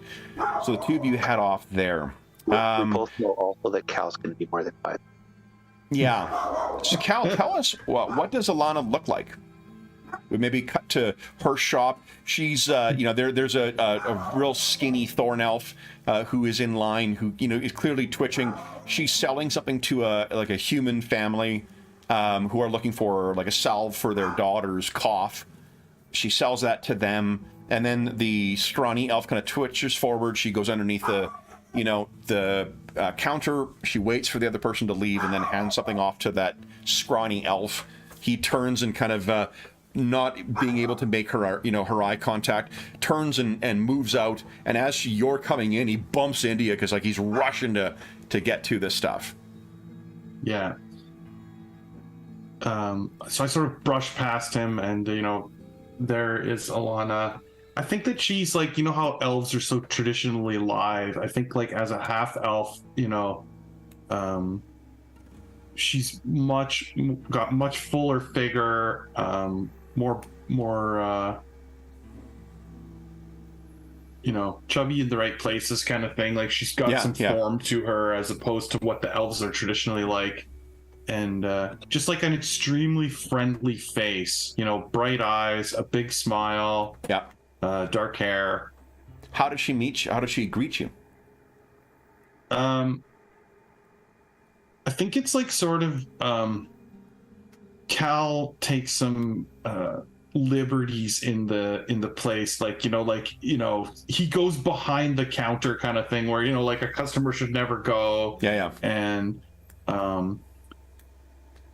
So the two of you head off there. We both know also that Cal's going to be more than 5. Yeah. So Cal, tell us what does Alana look like? We maybe cut to her shop. She's there's a real skinny thorn elf who is in line, who is clearly twitching. She's selling something to a human family who are looking for like a salve for their daughter's cough. She sells that to them, and then the scrawny elf kind of twitches forward. She goes underneath the counter. She waits for the other person to leave, and then hands something off to that scrawny elf. He turns and kind of not being able to make her her eye contact, turns and moves out. And as you're coming in, he bumps into you because like he's rushing to get to this stuff. Yeah. So I sort of brush past him, and there is Alana. I think that she's like, how elves are so traditionally live. I think like as a half elf, she's got much fuller figure, more chubby in the right places kind of thing. Like she's got some form to her as opposed to what the elves are traditionally like. And just like an extremely friendly face, bright eyes, a big smile, dark hair. How does she meet you? How does she greet you? I think it's like sort of Cal takes some liberties in the place, he goes behind the counter kind of thing where like a customer should never go. Yeah. And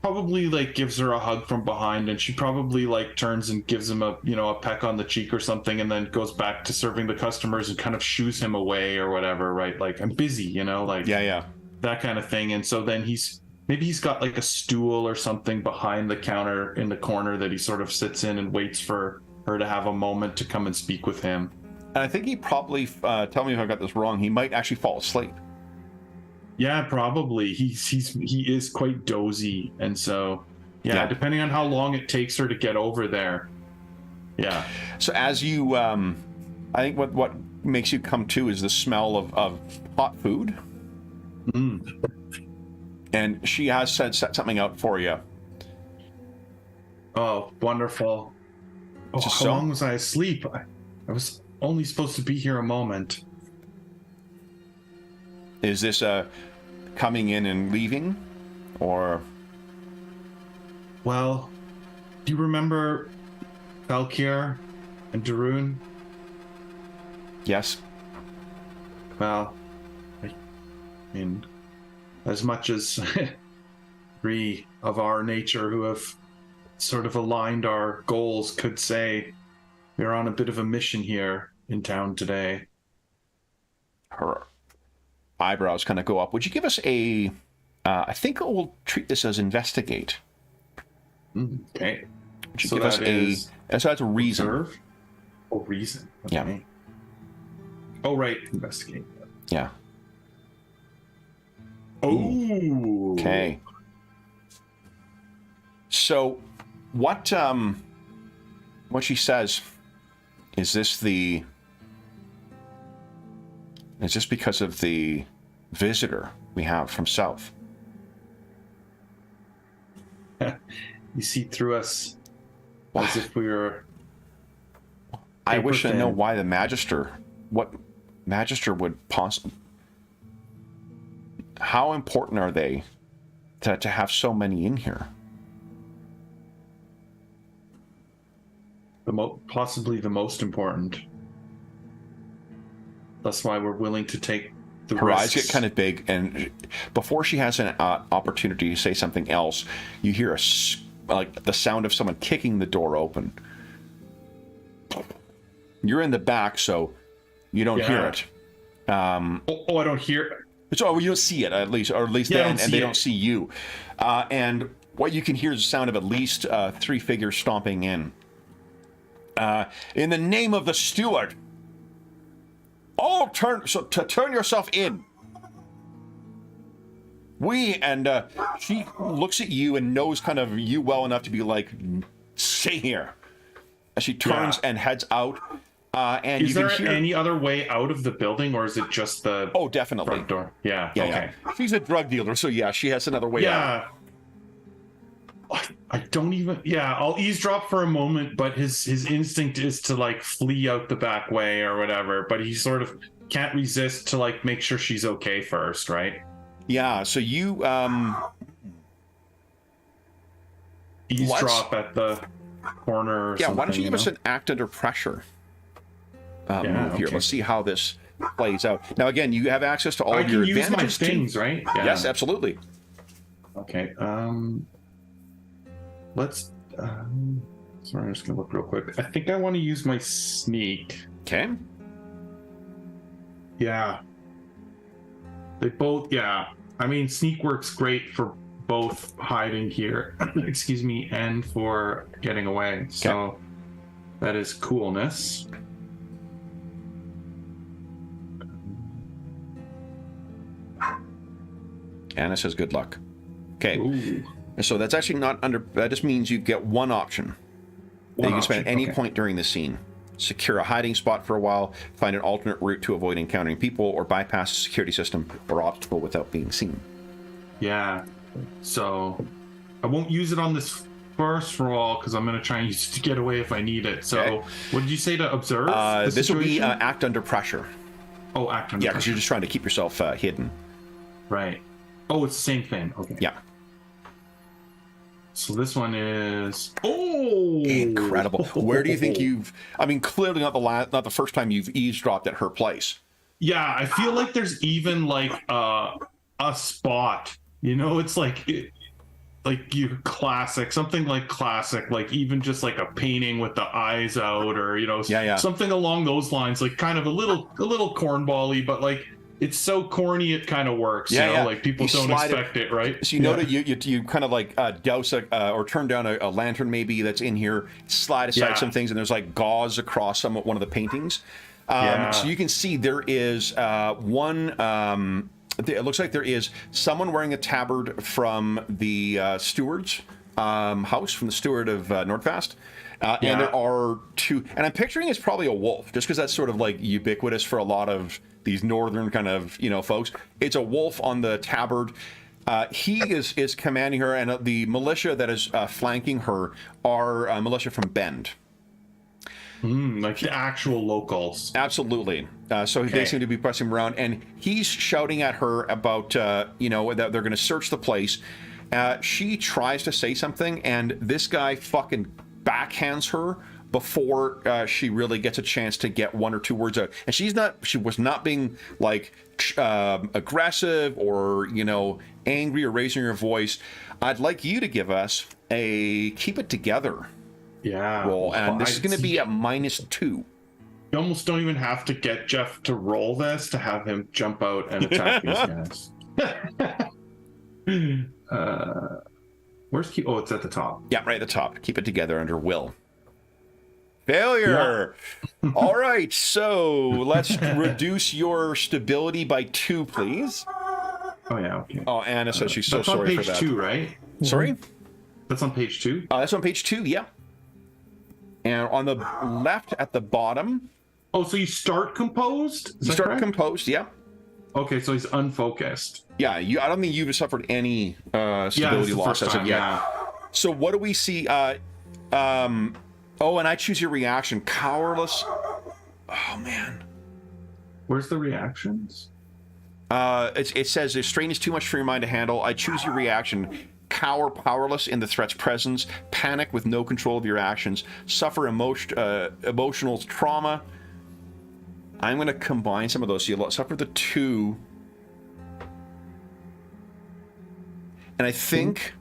probably like gives her a hug from behind, and she probably like turns and gives him a a peck on the cheek or something, and then goes back to serving the customers and kind of shoos him away or whatever, right? Like, I'm busy, like Yeah. that kind of thing. And so then he's got like a stool or something behind the counter in the corner that he sort of sits in and waits for her to have a moment to come and speak with him. And I think he probably, tell me if I got this wrong, he might actually fall asleep. Yeah, probably. He is quite dozy, and so yeah, depending on how long it takes her to get over there. Yeah. So as you, I think what makes you come to is the smell of hot food. And she has set something out for you. Oh, wonderful. Oh, how long was I asleep? I was only supposed to be here a moment. Is this coming in and leaving, or? Well, do you remember Valkyr and Darun? Yes. Well, I mean, as much as three of our nature who have sort of aligned our goals could say, we're on a bit of a mission here in town today. Her eyebrows kind of go up. Would you give us a, I think we'll treat this as investigate. Okay. Would you give us so that's a reason. Observe? Oh, reason. Okay. Yeah. Oh, right. Investigate. Yeah. Oh. Okay. So, what she says, is this because of the visitor we have from south? You see through us as if we were. I wish to know why the Magister. What Magister would possibly. How important are they to have so many in here? Possibly the most important. That's why we're willing to take the Her risks. eyes get kind of big, and before she has an opportunity to say something else, you hear like the sound of someone kicking the door open. You're in the back, so you don't hear it. I don't hear. You don't see it, at least, they don't see you. And what you can hear is the sound of at least 3 figures stomping in. In the name of the steward, all turn yourself in. She looks at you and knows kind of you well enough to be like, stay here. As she turns and heads out. And is there any other way out of the building, or is it just the definitely front door? Yeah. Yeah, okay. yeah. She's a drug dealer, so yeah, she has another way out. I don't even. Yeah, I'll eavesdrop for a moment, but his instinct is to like flee out the back way or whatever. But he sort of can't resist to like make sure she's okay first, right? Yeah. So you eavesdrop at the corner. Or something, why don't you give us an act under pressure? Move here. Let's see how this plays out. Now, again, you have access to all of your advantages. I can use my things, right? Yeah. Yes, absolutely. Okay. Let's. Sorry, I'm just gonna look real quick. I think I want to use my sneak. Okay. Yeah. They both. Yeah. I mean, sneak works great for both hiding here, excuse me, and for getting away. So that is coolness. Anna says good luck. Okay. Ooh. So that's actually not under. That just means you get one option that you can spend at any point during the scene. Secure a hiding spot for a while, find an alternate route to avoid encountering people, or bypass a security system or obstacle without being seen. Yeah. So I won't use it on this first roll because I'm going to try and use it to get away if I need it. So what did you say to observe? This will be act under pressure. Oh, act under pressure. Yeah, because you're just trying to keep yourself hidden. Right. Oh, it's the same thing. Okay. Yeah. So this one is incredible. Where do you think you've? I mean, clearly not the first time you've eavesdropped at her place. Yeah, I feel like there's even like a spot. You know, it's like like your classic, something like classic, like even just like a painting with the eyes out, or something along those lines, like kind of a little cornball-y, but like it's so corny it kind of works. Like people don't expect it, right? So you kind of like douse or turn down a lantern maybe that's in here, slide aside some things, and there's like gauze across one of the paintings. So you can see there is one. It looks like there is someone wearing a tabard from the steward's house, from the steward of Nordfast. And there are two, and I'm picturing it's probably a wolf, just because that's sort of like ubiquitous for a lot of these northern kind of folks. It's a wolf on the tabard. He is commanding her, and the militia that is flanking her are militia from Bend. Like the actual locals. Absolutely. So they seem to be pressing around, and he's shouting at her about, that they're going to search the place. She tries to say something, and this guy fucking backhands her before she really gets a chance to get one or two words out. And she was not being like aggressive or, angry or raising her voice. I'd like you to give us a keep it together roll, and this is going to be at -2. You almost don't even have to get Jeff to roll this to have him jump out and attack these guys. Where's keep? Oh, it's at the top. Yeah, right at the top. Keep it together under will. Failure. Yeah. All right, so let's reduce your stability by 2, please. Oh yeah. Okay. Oh, Anna says she's so sorry for that. That's on page 2, right? Sorry. That's on page 2. That's on page 2. Yeah. And on the left at the bottom. Oh, so you start composed? You start composed, yeah. Okay, so he's unfocused. Yeah, I don't think you've suffered any stability loss as of yet. Yeah. So what do we see? And I choose your reaction. Cowerless. Oh, man. Where's the reactions? It says, if strain is too much for your mind to handle, I choose your reaction. Cower powerless in the threat's presence, panic with no control of your actions, suffer emotional trauma. I'm going to combine some of those. So you'll suffer the 2. And I think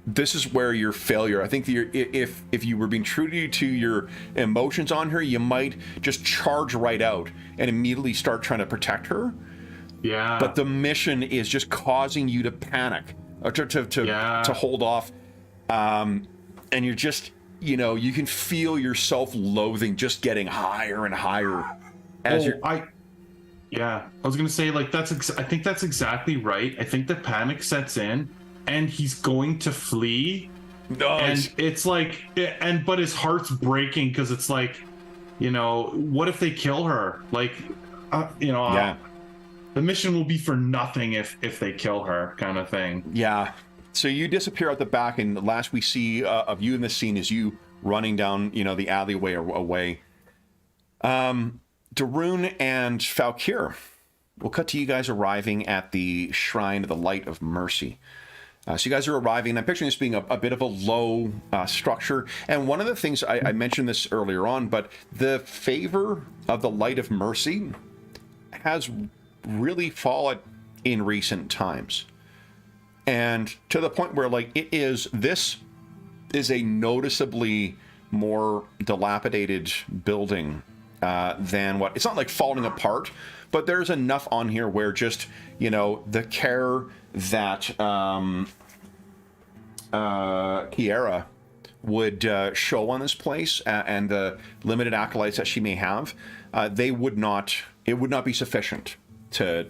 this is where your failure. I think if you were being true to your emotions on her, you might just charge right out and immediately start trying to protect her. Yeah. But the mission is just causing you to panic or to hold off. And you're just, you can feel your self-loathing just getting higher and higher as I was going to say, like, I think that's exactly right. I think the panic sets in and he's going to flee. And it's like, but his heart's breaking because it's like, what if they kill her? Like, the mission will be for nothing if they kill her, kind of thing. Yeah. So you disappear out the back, and the last we see of you in this scene is you running down, the alleyway away. Darun and Falkir, we'll cut to you guys arriving at the Shrine of the Light of Mercy. So you guys are arriving, and I'm picturing this being a bit of a low structure. And one of the things, I mentioned this earlier on, but the favor of the Light of Mercy has really fallen in recent times. And to the point where, like, this is a noticeably more dilapidated building than what... It's not like falling apart, but there's enough on here where just, the care that Kiera would show on this place and the limited acolytes that she may have, it would not be sufficient to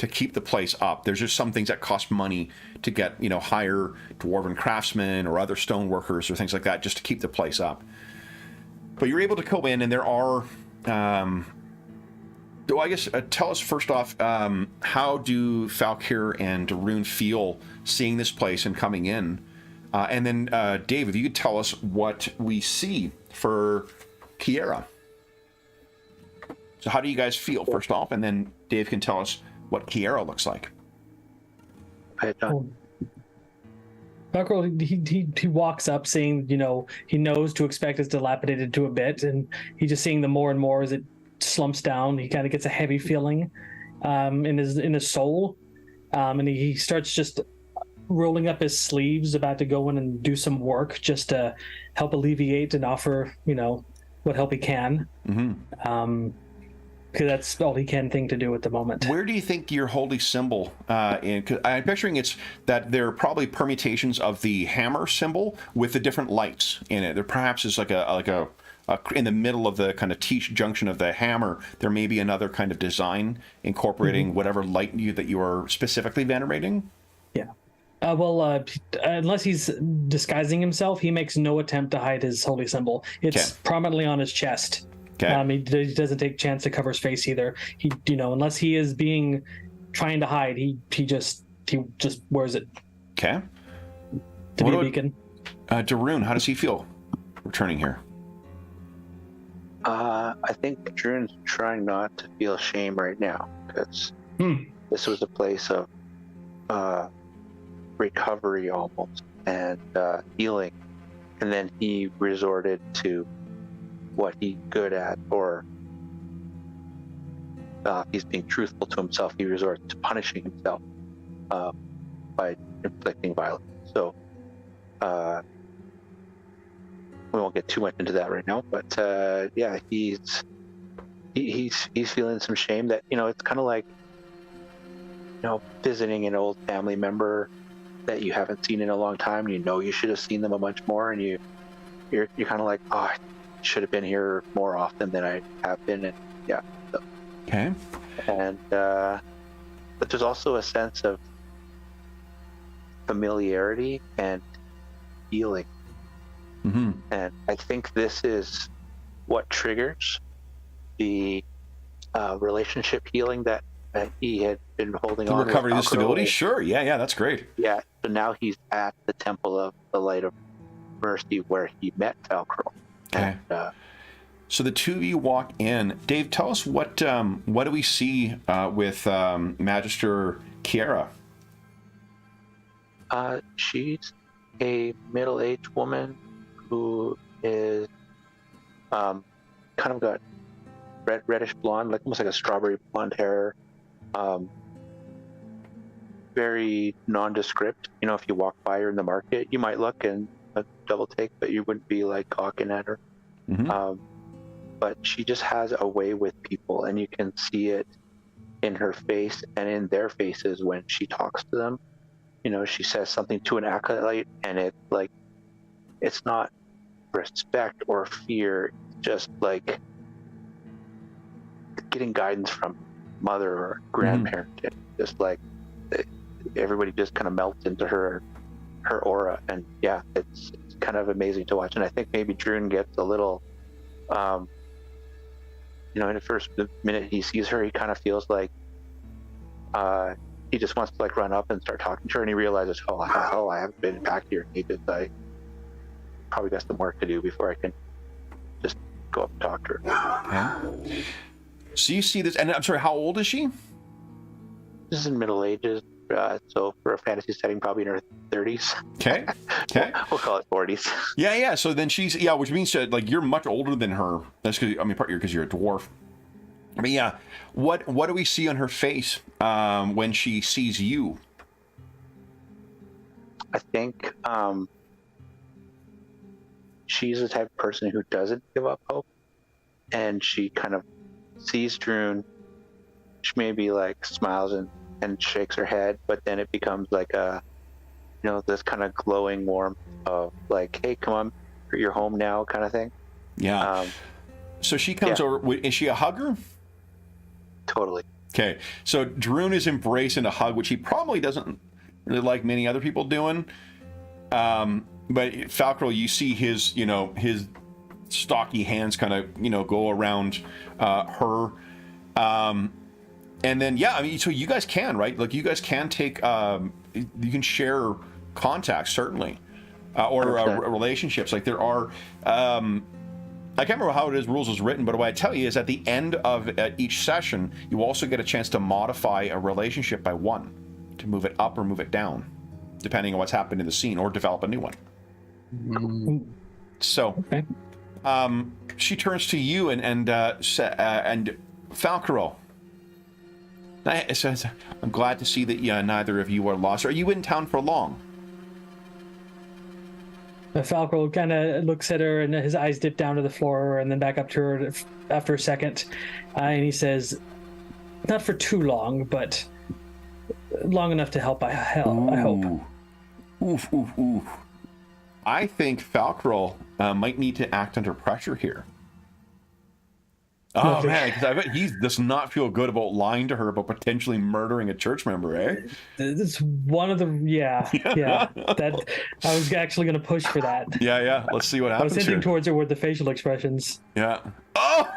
keep the place up. There's just some things that cost money to get, hire dwarven craftsmen or other stone workers or things like that just to keep the place up. But you're able to go in, and there are... I guess tell us first off, how do Falkir and Darun feel seeing this place and coming in? And then, Dave, if you could tell us what we see for Kiera. So how do you guys feel, first off? And then Dave can tell us what Kiera looks like. Falkir, he walks up saying, he knows to expect it's dilapidated to a bit, and he's just seeing the more and more as it slumps down. He kind of gets a heavy feeling in his soul, and he starts just rolling up his sleeves, about to go in and do some work just to help alleviate and offer, what help he can. Mm-hmm. Because that's all he can think to do at the moment. Where do you think your holy symbol in? Cause I'm picturing it's that there are probably permutations of the hammer symbol with the different lights in it. There perhaps is like a in the middle of the kind of T junction of the hammer. There may be another kind of design incorporating whatever light that you are specifically venerating. Yeah. Unless he's disguising himself, he makes no attempt to hide his holy symbol. It's prominently on his chest. Okay. He doesn't take chance to cover his face either. He, unless he is trying to hide, he just wears it. Okay. To be a beacon. Darun, how does he feel returning here? I think Drune's trying not to feel shame right now, because this was a place of recovery almost, and healing, and then he resorted to what he's good at, or if he's being truthful to himself, he resorts to punishing himself by inflicting violence. So we won't get too much into that right now, but yeah, he's feeling some shame that, it's kind of like, visiting an old family member that you haven't seen in a long time. You should have seen them a bunch more, and you're kind of like, oh, I should have been here more often than I have been. And yeah. So. Okay. And but there's also a sense of familiarity and healing. Mm-hmm. And I think this is what triggers the relationship healing that he had been holding on to. The recovery, the stability? Sure. Yeah, that's great. Yeah. So now he's at the Temple of the Light of Mercy where he met Falcro. Okay. And, so the two of you walk in. Dave, tell us what do we see with Magister Kiera? She's a middle-aged woman who is kind of got reddish blonde, like almost like a strawberry blonde hair. Very nondescript. If you walk by her in the market, you might look and double take, but you wouldn't be like gawking at her. Mm-hmm. But she just has a way with people, and you can see it in her face and in their faces when she talks to them. She says something to an acolyte, and it's not respect or fear, it's just like getting guidance from mother or grandparent. Mm-hmm. Just like everybody just kind of melts into her aura, and yeah, it's kind of amazing to watch. And I think maybe Drune gets a little in the first minute he sees her, he kind of feels like he just wants to run up and start talking to her, and he realizes, oh hell, I haven't been back here. I probably got some work to do before I can just go up and talk to her. Okay. So you see this, and I'm sorry, how old is she? This is in Middle Ages, so for a fantasy setting, probably in her 30s. Okay. We'll call it 40s. Yeah. So then which means you're much older than her. That's partly because you're a dwarf. But yeah, what do we see on her face when she sees you? I think she's the type of person who doesn't give up hope, and she kind of sees Drune. She maybe smiles and shakes her head, but then it becomes like a, this kind of glowing warmth of hey, come on, you're home now kind of thing. Yeah. So she comes over. Is she a hugger? Totally. Okay. So Drune is embracing a hug, which he probably doesn't really like many other people doing. But Falcro, you see his stocky hands kind of, go around her. And then, so you guys can, right? You guys can take, you can share contacts, certainly, or relationships. There are, I can't remember how rules is written, but what I tell you is at the end of each session, you also get a chance to modify a relationship by one, to move it up or move it down, depending on what's happened in the scene, or develop a new one. Mm-hmm. So, she turns to you and Falcaro. I'm glad to see that neither of you are lost. Are you in town for long? Falco kind of looks at her, and his eyes dip down to the floor and then back up to her after a second. And he says, not for too long, but long enough to help, I hope. Oof, oof, oof. I think Falkrel might need to act under pressure here. Oh, man, because I bet he does not feel good about lying to her about potentially murdering a church member, eh? It's one of the, yeah. That I was actually going to push for that. Yeah. Let's see what happens I was hinting here. towards her with the facial expressions. Yeah. Oh!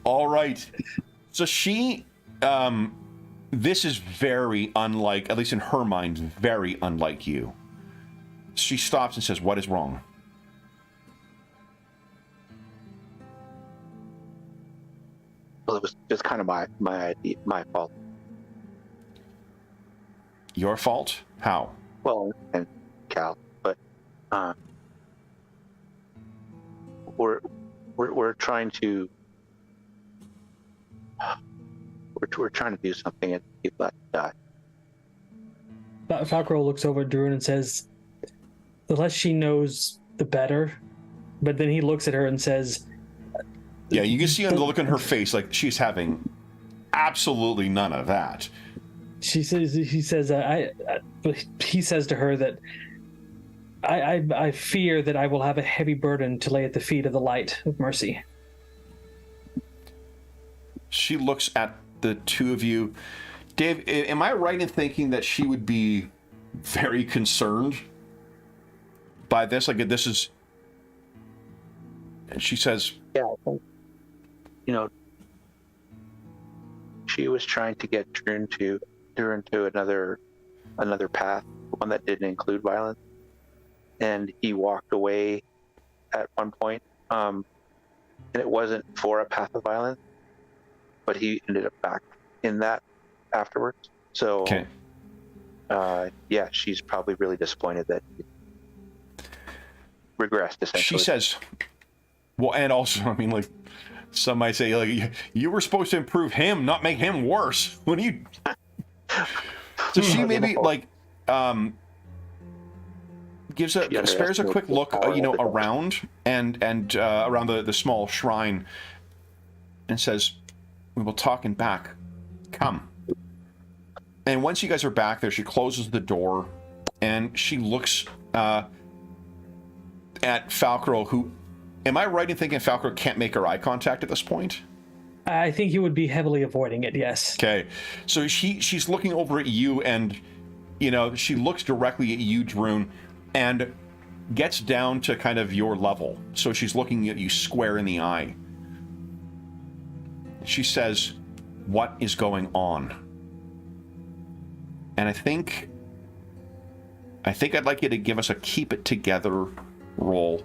All right. So she, this is very unlike, at least in her mind, very unlike you. She stops and says, what is wrong? Well, it was just kind of my fault. Your fault? How? Well, and Cal, but we're trying to we're trying to do something and people that die. Falco looks over at Druin and says, the less she knows, the better. But then he looks at her and says, yeah, you can see on the look on her face, like she's having absolutely none of that. He says to her that I fear that I will have a heavy burden to lay at the feet of the light of mercy. She looks at the two of you. Dave, am I right in thinking that she would be very concerned by this? Like, this is... And she says... Yeah, I think, she was trying to get Druin to another path, one that didn't include violence, and he walked away at one point, and it wasn't for a path of violence, but he ended up back in that afterwards. So, okay. Yeah, she's probably really disappointed that he regressed, essentially. She says, well, and also, I mean, like, some might say, like, you were supposed to improve him, not make him worse. When you... So she maybe, like, spares a quick look, around and around the small shrine, and says, we will talk in back. Come. And once you guys are back there, she closes the door, and she looks at Falkrel, who... Am I right in thinking Falkrel can't make her eye contact at this point? I think he would be heavily avoiding it, yes. Okay. So she's looking over at you, and, she looks directly at you, Druin, and gets down to kind of your level. So she's looking at you square in the eye. She says, what is going on? And I think I'd like you to give us a keep it together roll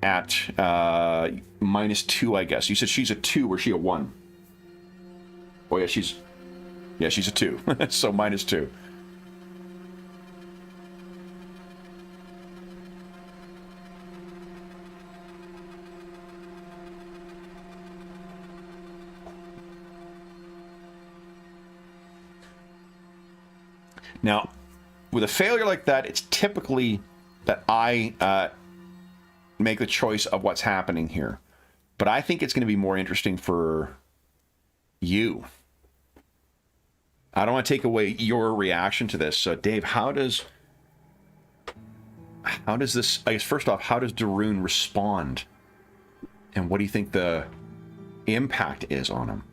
at -2, I guess. You said she's a 2, or she a 1? Oh yeah, she's a 2. So -2. Now, with a failure like that, it's typically that I make the choice of what's happening here. But I think it's going to be more interesting for you. I don't want to take away your reaction to this. So, Dave, how does this, I guess, first off, how does Druin respond? And what do you think the impact is on him?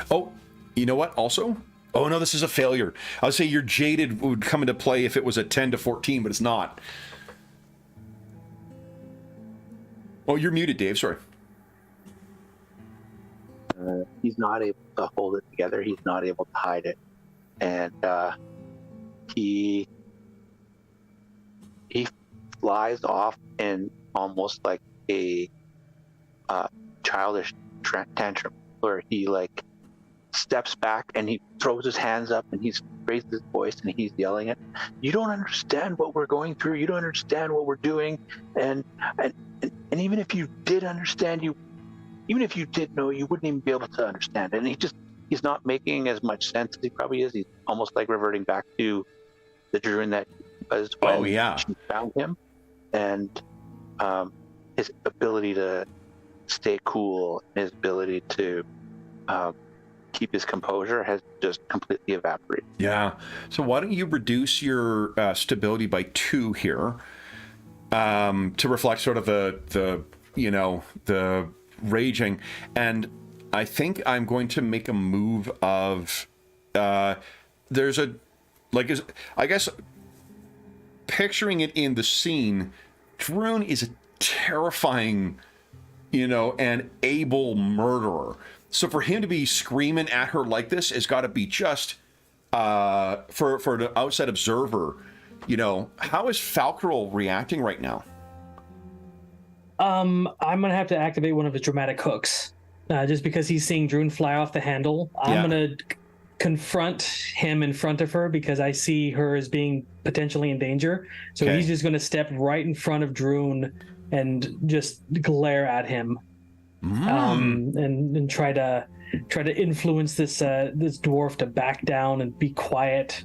Oh, you know what? Also, oh no, this is a failure. I would say your jaded would come into play if it was a 10 to 14, but it's not. Oh, you're muted, Dave. Sorry. He's not able to hold it together. He's not able to hide it, and he flies off in almost like a childish tantrum, where he steps back and he throws his hands up and he's raised his voice and he's yelling at, "You don't understand what we're going through. You don't understand what we're doing. And even if you did understand, even if you did know, you wouldn't even be able to understand." And he's not making as much sense as he probably is. He's almost like reverting back to the Druin that was when she found him, and his ability to stay cool, his ability to keep his composure has just completely evaporated. Yeah. So why don't you reduce your stability by 2 here to reflect sort of the raging. And I think I'm going to make a move of there's a I guess picturing it in the scene, Druin is a terrifying, and able murderer. So for him to be screaming at her like this has got to be just for an outside observer. How is Falcriel reacting right now? I'm gonna have to activate one of his dramatic hooks, just because he's seeing Druin fly off the handle. I'm gonna confront him in front of her because I see her as being potentially in danger. So he's just gonna step right in front of Druin and just glare at him. And try to influence this dwarf to back down and be quiet.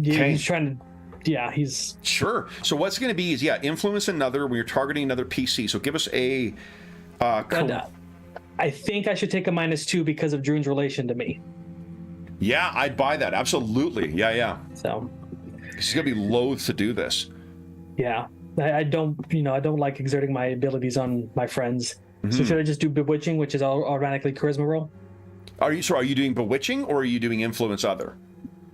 He's trying to. He's sure. So what's going to be is influence another when you're targeting another PC. So give us a. I think I should take a -2 because of Druin's relation to me. Yeah, I'd buy that. Absolutely. Yeah. So he's gonna be loath to do this. Yeah. I don't like exerting my abilities on my friends. So should I just do bewitching, which is automatically charisma roll? Are you doing bewitching or are you doing influence other?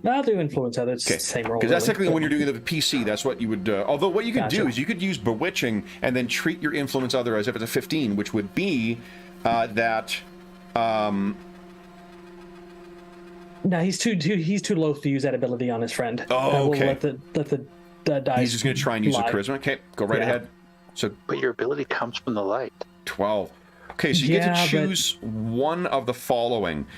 I'll do influence other. It's the same roll. Because that's technically when you're doing the PC, that's what you would. Although what you could do is you could use bewitching and then treat your influence other as if it's a 15, which would be that. No, he's too loath to use that ability on his friend. Oh, okay. Let the dice. He's just going to try and use the charisma. Okay, go right ahead. So, but your ability comes from the light. 12. Okay, so you get to choose one of the following.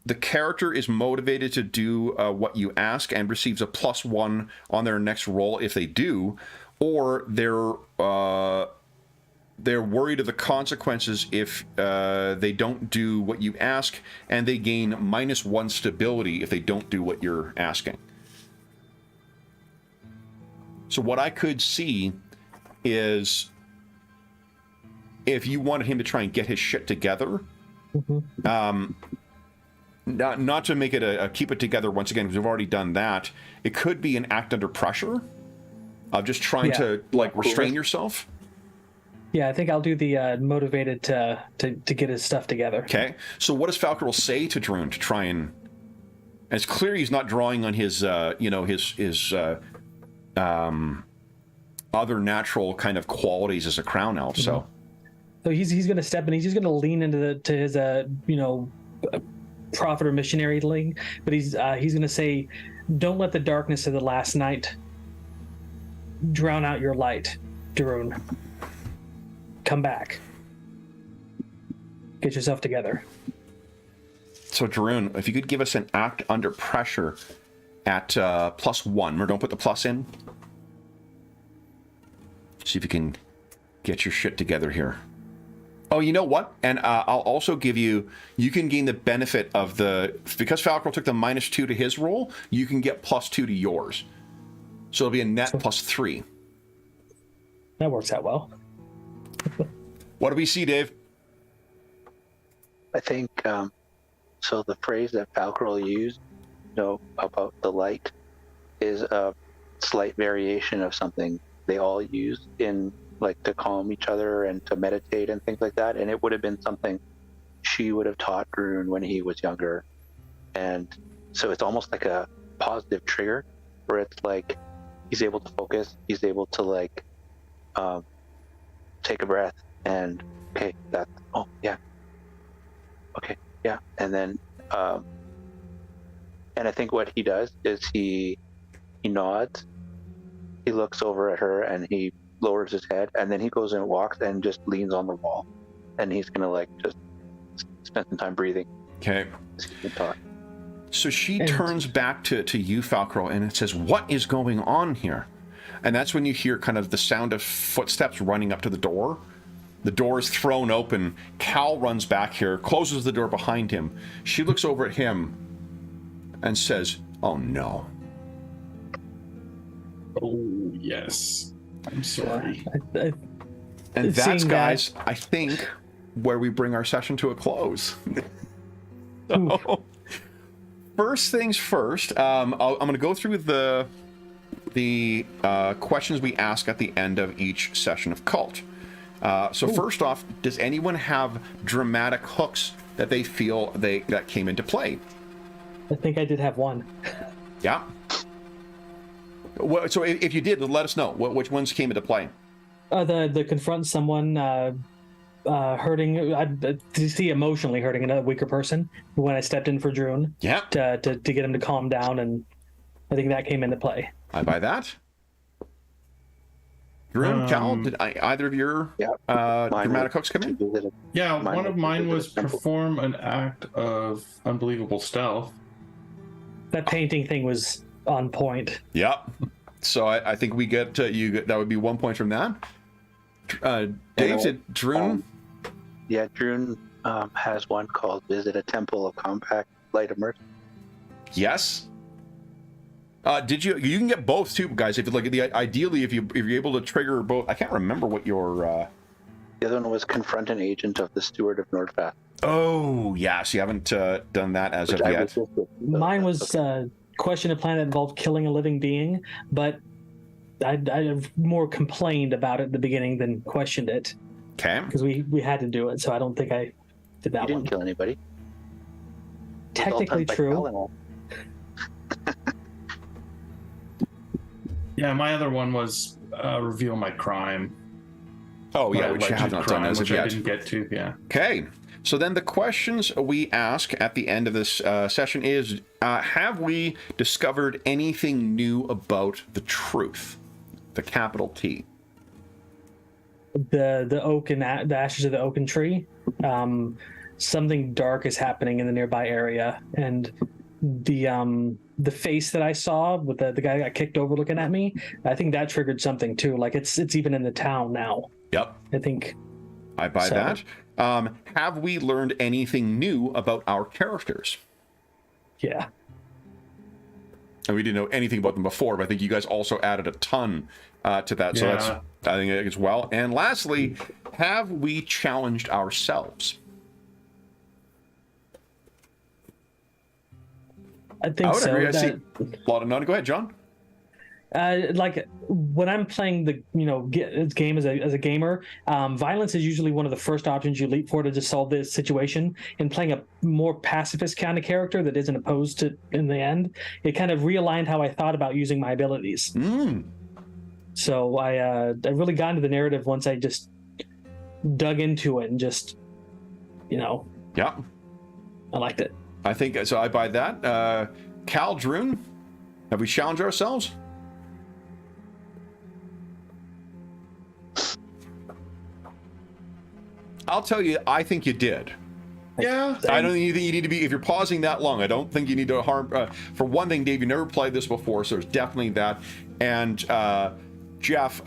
The character is motivated to do what you ask and receives a +1 on their next roll if they do, or they're worried of the consequences if they don't do what you ask, and they gain -1 stability if they don't do what you're asking. So what I could see is if you wanted him to try and get his shit together, not to make it a keep it together once again, because we've already done that. It could be an act under pressure of just trying to restrain yourself. Yeah, I think I'll do the motivated to get his stuff together. Okay, so what does Falcriel say to Druin to try and it's clear he's not drawing on his his other natural kind of qualities as a crown elf. So he's going to step in. He's just going to lean into his prophet or missionary thing, but he's going to say, "Don't let the darkness of the last night drown out your light, Druin. Come back. Get yourself together." So Druin, if you could give us an act under pressure at +1, or don't put the plus in. See if you can get your shit together here. Oh, you know what? And I'll also give you can gain the benefit of because Falcriel took the -2 to his roll, you can get +2 to yours. So it'll be a net +3. That works out well. What do we see, Dave? I think, so the phrase that Falcriel used, about the light is a slight variation of something they all use in to calm each other and to meditate and things like that. And it would have been something she would have taught Druin when he was younger. And so it's almost like a positive trigger where it's like he's able to focus, he's able to take a breath and and then and I think what he does is he nods, he looks over at her and he lowers his head, and then he goes and walks and just leans on the wall and he's gonna like just spend some time breathing. Okay. So he can talk. So she turns back to you, Falcro, and it says, "What is going on here?" And that's when you hear kind of the sound of footsteps running up to the door. The door is thrown open. Cal runs back here, closes the door behind him. She looks over at him and says, "Oh no." Oh, yes. I'm sorry. And that's, Seeing guys, I think, where we bring our session to a close. So, first things first, I'm going to go through the questions we ask at the end of each session of Kult. So first off, does anyone have dramatic hooks that they feel that came into play? I think I did have one. Yeah. Well, so if you did, let us know. Which ones came into play? The confront someone hurting, to see emotionally hurting another weaker person when I stepped in for Droon. Yeah. To get him to calm down, and I think that came into play. I buy that. Droon, Cal, did either of your dramatic hooks come in? Yeah, Mine one of was mine was simple. perform an act of unbelievable stealth. That painting thing was on point. Yep. So I think we get that would be 1 point from that. Dave, did Droon? Yeah, Droon has one called "Visit a Temple of Compact Light of Mercy." Yes. Did you? You can get both too, guys. If you like, ideally, if you're able to trigger both. I can't remember what your. The other one was "Confront an Agent of the Steward of Nordfast." Oh yes, you haven't done that as of yet. Mine was question a plan that involved killing a living being, but I more complained about it at the beginning than questioned it Okay. because we had to do it. So I don't think I did You that didn't one. kill anybody. It was all Technically done by true. Cal. Yeah, my other one was reveal my crime. Oh yeah, My which you alleged have not done crime, as of which I yet. didn't get to. Yeah. Okay. So then the questions we ask at the end of this session is, have we discovered anything new about the truth? The capital T. The oak and the ashes of the oaken tree. Something dark is happening in the nearby area, and the face that I saw with the guy that got kicked over looking at me, I think that triggered something too. Like it's even in the town now. Yep. I think. I buy So- that. Have we learned anything new about our characters? Yeah. And we didn't know anything about them before, but I think you guys also added a ton to that. So that's, I think, as well. And lastly, have we challenged ourselves? I think I would so. agree. I see a lot of none. Go ahead, John. Like when I'm playing the game as a gamer, violence is usually one of the first options you leap for to just solve this situation. And playing a more pacifist kind of character that isn't opposed to in the end, it kind of realigned how I thought about using my abilities. So I really got into the narrative once I just dug into it and just Yeah, I liked it. I think so. I buy that. Cal, Droon, have we challenged ourselves? I'll tell you, I think you did. Yeah. I don't think you need to be, if you're pausing that long, I don't think you need to harm. For one thing, Dave, you never played this before, so there's definitely that. And Jeff,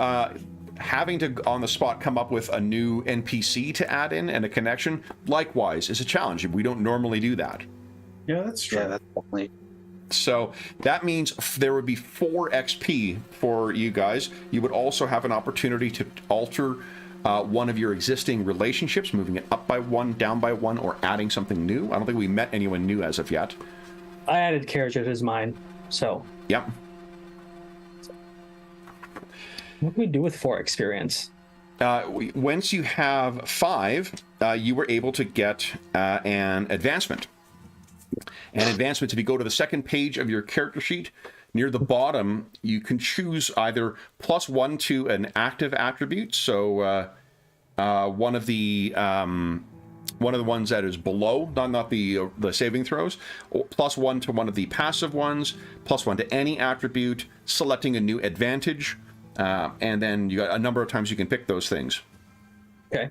having to, on the spot, come up with a new NPC to add in and a connection, likewise, is a challenge. We don't normally do that. Yeah, that's true. Yeah, that's definitely. So that means there would be 4 XP for you guys. You would also have an opportunity to alter one of your existing relationships, moving it up by 1, down by 1, or adding something new. I don't think we met anyone new as of yet. I added carriage as mine. So Yep. what can we do with 4 experience? Once you have 5, you were able to get an advancement. And advancements, if you go to the second page of your character sheet, near the bottom, you can choose either +1 to an active attribute. So one of the ones that is below, not the saving throws, or +1 to one of the passive ones, +1 to any attribute, selecting a new advantage, and then you got a number of times you can pick those things. Okay.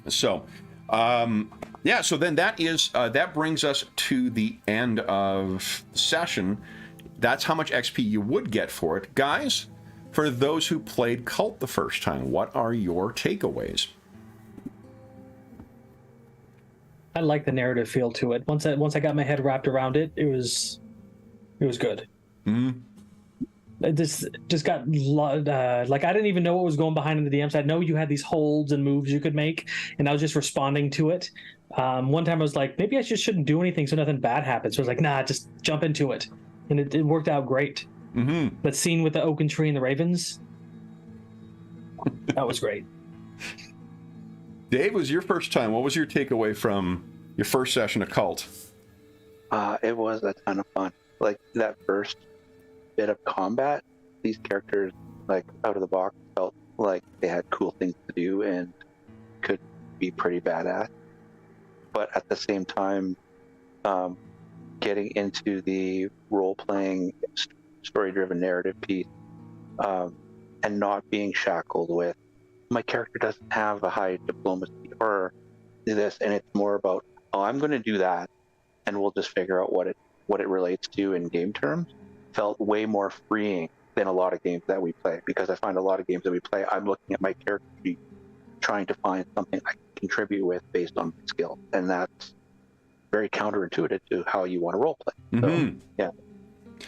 So, yeah, so then that brings us to the end of the session. That's how much XP you would get for it. Guys, for those who played Kult the first time, what are your takeaways? I like the narrative feel to it. Once I got my head wrapped around it, it was good. Mm-hmm. It just got like I didn't even know what was going behind in the DMs. I know you had these holds and moves you could make, and I was just responding to it. One time I was like, maybe I just shouldn't do anything so nothing bad happens. So I was like, nah, just jump into it, and it worked out great. Mm-hmm. That scene with the oaken tree and the ravens, that was great. Dave, was your first time. What was your takeaway from your first session of Kult? It was a ton of fun. Like that first bit of combat, these characters, like out of the box, felt like they had cool things to do and could be pretty badass. But at the same time, getting into the role-playing, story-driven narrative piece, and not being shackled with, my character doesn't have a high diplomacy or this, and it's more about, oh, I'm going to do that, and we'll just figure out what it relates to in game terms, felt way more freeing than a lot of games that we play. Because I find a lot of games that we play, I'm looking at my character sheet, trying to find something I can contribute with based on my skill, and that's very counterintuitive to how you want to role play. Mm-hmm. So, yeah,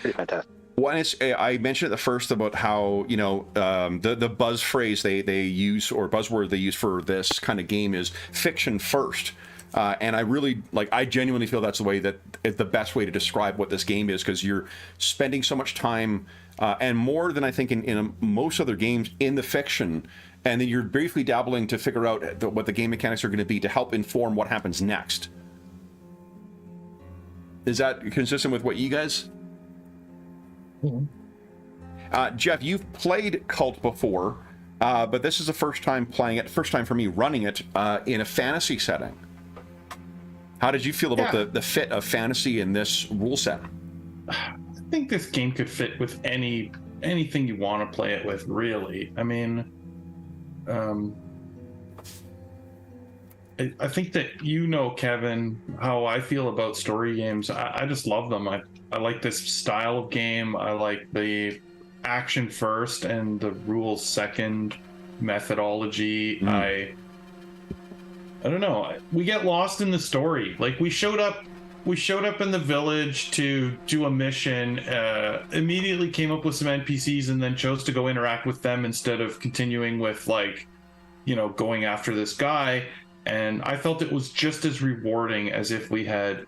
pretty fantastic. Well, I mentioned at the first about how, you know, the buzz phrase they use, or buzzword they use for this kind of game is fiction first. And I really, like, I genuinely feel that's the way that the best way to describe what this game is, because you're spending so much time, and more than I think in most other games, in the fiction, and then you're briefly dabbling to figure out what the game mechanics are going to be to help inform what happens next. Is that consistent with what you guys? Mm-hmm. Jeff, you've played Kult before, but this is the first time playing it, first time for me running it in a fantasy setting. How did you feel about the fit of fantasy in this rule set? I think this game could fit with anything you want to play it with, really. I mean, I think that, you know, Kevin, how I feel about story games. I just love them. I like this style of game. I like the action first and the rules second methodology. I don't know. We get lost in the story. Like we showed up in the village to do a mission, immediately came up with some NPCs, and then chose to go interact with them instead of continuing with, like, you know, going after this guy. And I felt it was just as rewarding as if we had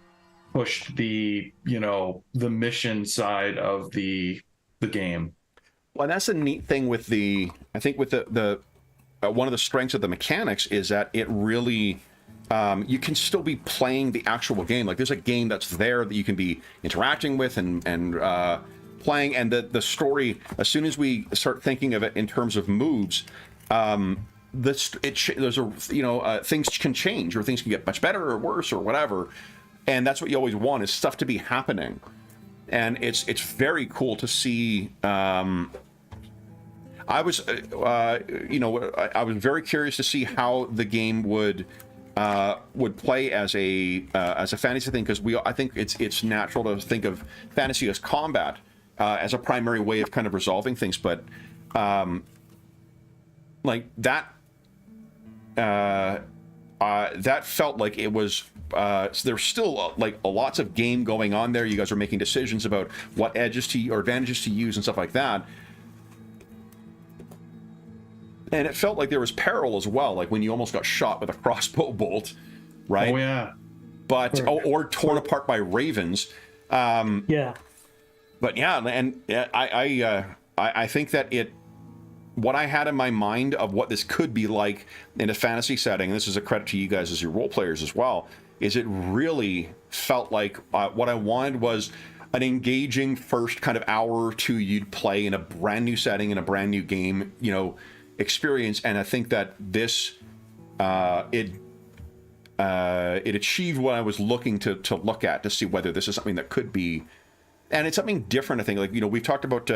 pushed the, you know, the mission side of the game. Well, that's a neat thing with I think with the one of the strengths of the mechanics is that it really, you can still be playing the actual game. Like there's a game that's there that you can be interacting with and playing, and the story, as soon as we start thinking of it in terms of moves, things can change, or things can get much better or worse or whatever, and that's what you always want, is stuff to be happening. And it's very cool to see. I was very curious to see how the game would play as a fantasy thing, because I think it's natural to think of fantasy as combat, as a primary way of kind of resolving things, but like that. That felt like it was. There's still like lots of game going on there. You guys are making decisions about what edges or advantages to use and stuff like that. And it felt like there was peril as well, like when you almost got shot with a crossbow bolt, right? Oh yeah. But or torn apart by ravens. Yeah. But yeah, and I think that what I had in my mind of what this could be like in a fantasy setting, and this is a credit to you guys as your role players as well, is it really felt like what I wanted was an engaging first kind of hour or two you'd play in a brand new setting, in a brand new game, you know, experience. And I think that this it achieved what I was looking to look at, to see whether this is something that could be And it's something different, I think. Like, we've talked about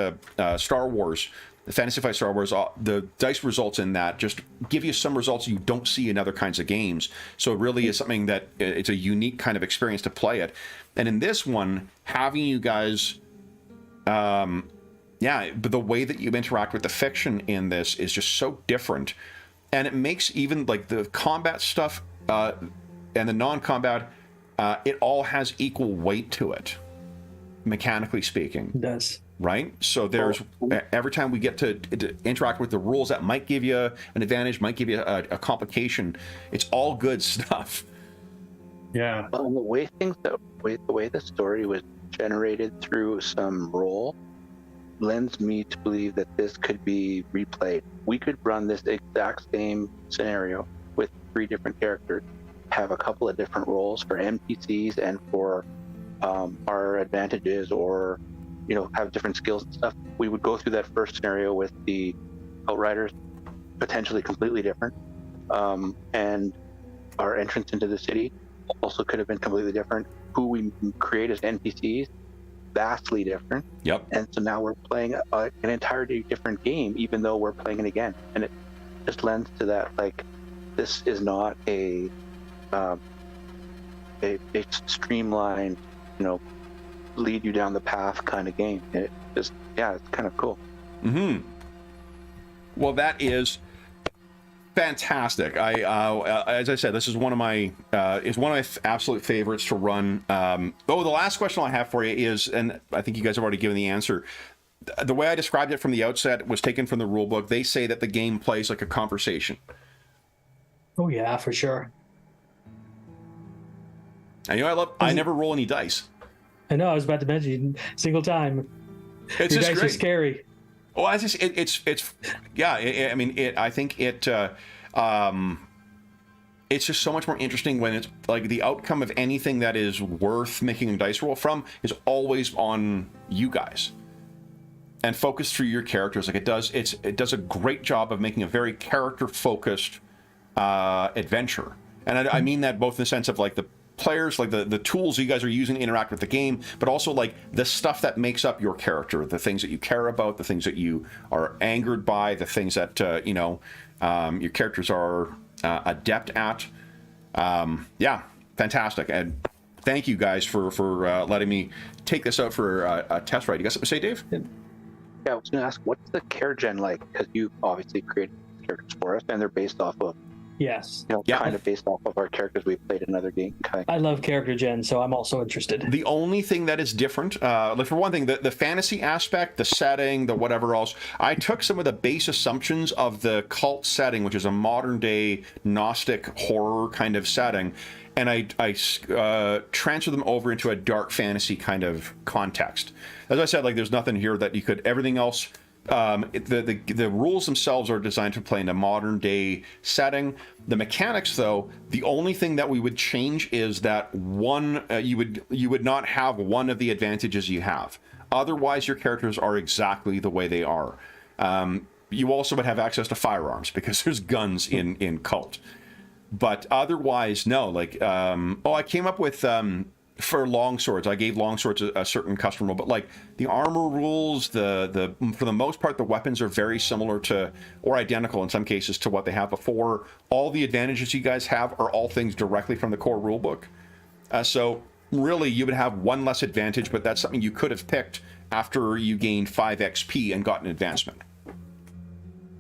Star Wars, the Fantasy Flight Star Wars. The dice results in that just give you some results you don't see in other kinds of games. So it really is something that it's a unique kind of experience to play it. And in this one, having you guys, but the way that you interact with the fiction in this is just so different. And it makes even like the combat stuff and the non-combat, it all has equal weight to it, mechanically speaking. It does. Right? So there's every time we get to interact with the rules that might give you an advantage, might give you a complication. It's all good stuff. Yeah. Well, the way the story was generated through some role lends me to believe that this could be replayed. We could run this exact same scenario with 3 different characters, have a couple of different roles for NPCs and for our advantages, or have different skills and stuff. We would go through that first scenario with the Outriders, potentially completely different, and our entrance into the city also could have been completely different. Who we create as NPCs, vastly different. Yep. And so now we're playing an entirely different game, even though we're playing it again. And it just lends to that, like, this is not a streamlined, lead you down the path kind of game. It just, it's kind of cool. Mm-hmm. Well, that is fantastic. As I said, this is one of my absolute favorites to run. The last question I have for you is, and I think you guys have already given the answer. The way I described it from the outset was taken from the rule book. They say that the game plays like a conversation. Oh yeah, for sure. And I never roll any dice. I know. I was about to mention single time. It's Your just dice great. are scary. Oh, I think it's just so much more interesting when it's like the outcome of anything that is worth making a dice roll from is always on you guys and focused through your characters. Like it does a great job of making a very character focused adventure. And I mean that both in the sense of like the players, like the tools you guys are using to interact with the game, but also like the stuff that makes up your character, the things that you care about, the things that you are angered by, the things that your characters are adept at. Fantastic. And thank you guys for letting me take this out for a test ride. You got something to say, Dave? Yeah, I was going to ask, what's the care gen like? Because you obviously created characters for us, and they're based off of Yes. kind of based off of our characters we played in other games. I love character gen, so I'm also interested. The only thing that is different, like for one thing, the fantasy aspect, the setting, the whatever else, I took some of the base assumptions of the Kult setting, which is a modern day Gnostic horror kind of setting, and I transferred them over into a dark fantasy kind of context. As I said, like there's nothing here that you could, everything else, the rules themselves are designed to play in a modern day setting. The mechanics, though, the only thing that we would change is that one you would not have one of the advantages you have. Otherwise, your characters are exactly the way they are. You also would have access to firearms because there's guns in Kult. But otherwise, no. Like, I came up with for longswords. I gave longswords a certain custom rule, but like the armor rules, the for the most part, the weapons are very similar to, or identical in some cases, to what they have before. All the advantages you guys have are all things directly from the core rulebook. So really, you would have one less advantage, but that's something you could have picked after you gained 5 XP and got an advancement.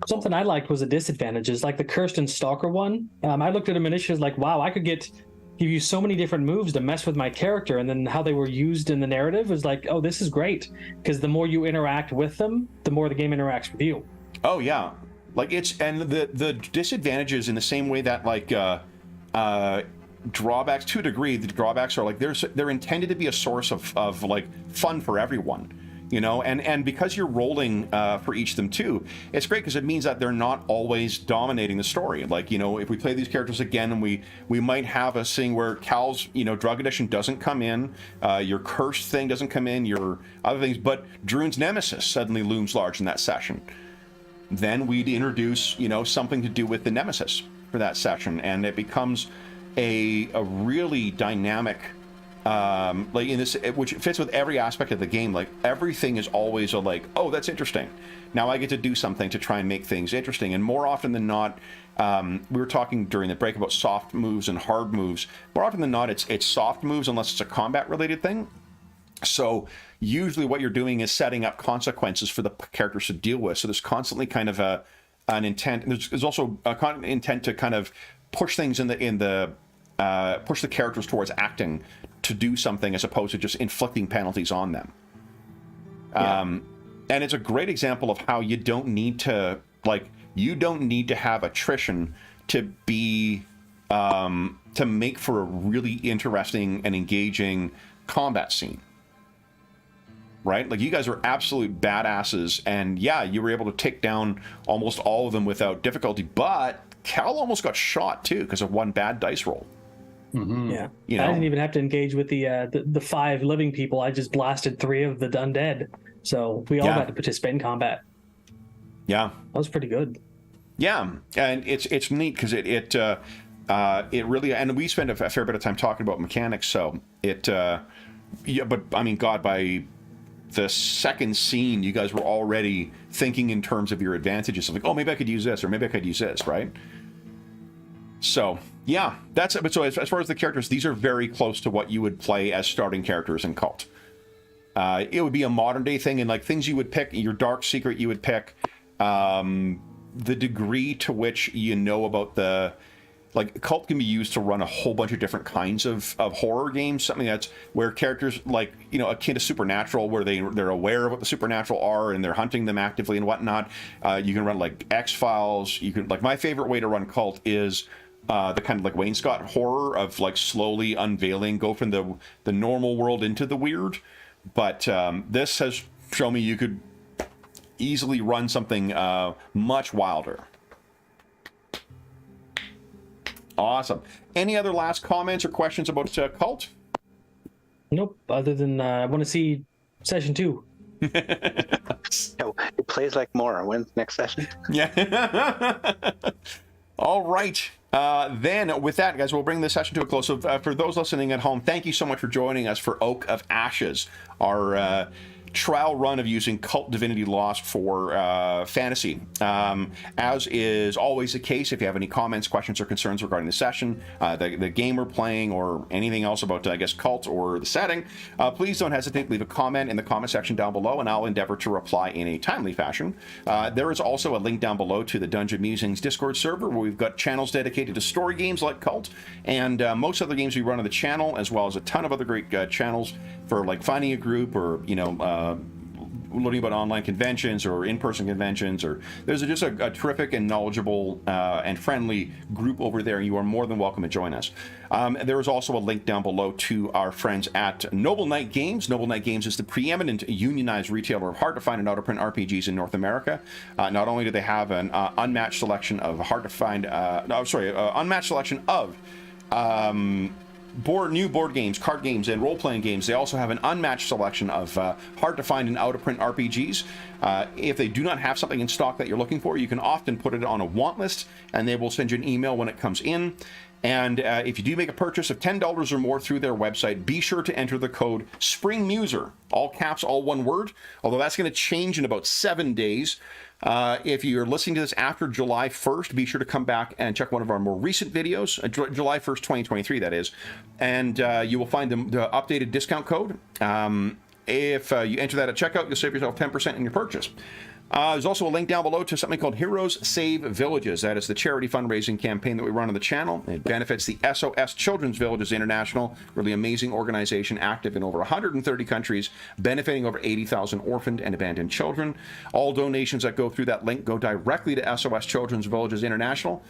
Something I liked was the disadvantages, like the Cursed and Stalker one. I looked at them initially as like, wow, I could give you so many different moves to mess with my character, and then how they were used in the narrative was like, oh, this is great, because the more you interact with them, the more the game interacts with you. Oh yeah, like and the disadvantages in the same way that like drawbacks, to a degree, the drawbacks are like they're intended to be a source of like fun for everyone. And because you're rolling for each of them too, it's great because it means that they're not always dominating the story. Like, if we play these characters again and we might have a scene where Cal's, drug addiction doesn't come in, your cursed thing doesn't come in, your other things, but Drune's nemesis suddenly looms large in that session. Then we'd introduce, something to do with the nemesis for that session, and it becomes a really dynamic like in this, which fits with every aspect of the game. Like everything is always a like, oh, that's interesting. Now I get to do something to try and make things interesting. And more often than not, we were talking during the break about soft moves and hard moves. More often than not, it's soft moves unless it's a combat related thing. So usually what you're doing is setting up consequences for the characters to deal with. So there's constantly kind of an intent. There's also a intent to kind of push things push the characters towards acting to do something as opposed to just inflicting penalties on them. Yeah. And it's a great example of how you don't need to have attrition to be to make for a really interesting and engaging combat scene. Right? Like you guys are absolute badasses, and yeah, you were able to take down almost all of them without difficulty, but Cal almost got shot too because of one bad dice roll. Mm-hmm. Yeah, I didn't even have to engage with the 5 living people. I just blasted 3 of the undead, so we all got to participate in combat. Yeah, that was pretty good. Yeah, and it's neat because it really, and we spend a fair bit of time talking about mechanics. So but I mean, God, by the second scene, you guys were already thinking in terms of your advantages. So like, oh, maybe I could use this, or maybe I could use this, right? So yeah, that's it. But so as far as the characters, these are very close to what you would play as starting characters in Kult. It would be a modern day thing, and like things you would pick, your dark secret you would pick, the degree to which you know about like Kult can be used to run a whole bunch of different kinds of horror games. Something that's where characters like, akin to Supernatural, where they're aware of what the supernatural are and they're hunting them actively and whatnot. You can run like X-Files. You can, like, my favorite way to run Kult is the kind of like wainscot horror of like slowly unveiling, go from the normal world into the weird. But this has shown me you could easily run something much wilder. Awesome. Any other last comments or questions about Kult? Nope. Other than I want to see session 2. No, it plays like more. When's the next session? Yeah. All right. Then with that, guys, we'll bring this session to a close. So, for those listening at home, thank you so much for joining us for Oak of Ashes, our trial run of using Kult Divinity Lost for fantasy. As is always the case, if you have any comments, questions, or concerns regarding the session, the game we're playing, or anything else about, I guess, Kult or the setting, please don't hesitate to leave a comment in the comment section down below, and I'll endeavor to reply in a timely fashion. There is also a link down below to the Dungeon Musings Discord server, where we've got channels dedicated to story games like Kult, and most other games we run on the channel, as well as a ton of other great channels for like finding a group, or learning about online conventions or in-person conventions, or there's just a terrific and knowledgeable and friendly group over there. You are more than welcome to join us. There is also a link down below to our friends at Noble Knight Games. Noble Knight Games is the preeminent unionized retailer of hard-to-find and out-of-print RPGs in North America. Not only do they have an unmatched selection of unmatched selection of new board games, card games, and role-playing games. They also have an unmatched selection of hard-to-find and out-of-print RPGs. If they do not have something in stock that you're looking for, you can often put it on a want list, and they will send you an email when it comes in. And if you do make a purchase of $10 or more through their website, be sure to enter the code SPRINGMUSER, all caps, all one word, although that's going to change in about 7 days. If you're listening to this after July 1st, be sure to come back and check one of our more recent videos, July 1st, 2023, that is, and you will find the updated discount code. If you enter that at checkout, you'll save yourself 10% in your purchase. There's also a link down below to something called Heroes Save Villages. That is the charity fundraising campaign that we run on the channel. It benefits the SOS Children's Villages International, really amazing organization active in over 130 countries, benefiting over 80,000 orphaned and abandoned children. All donations that go through that link go directly to SOS Children's Villages International.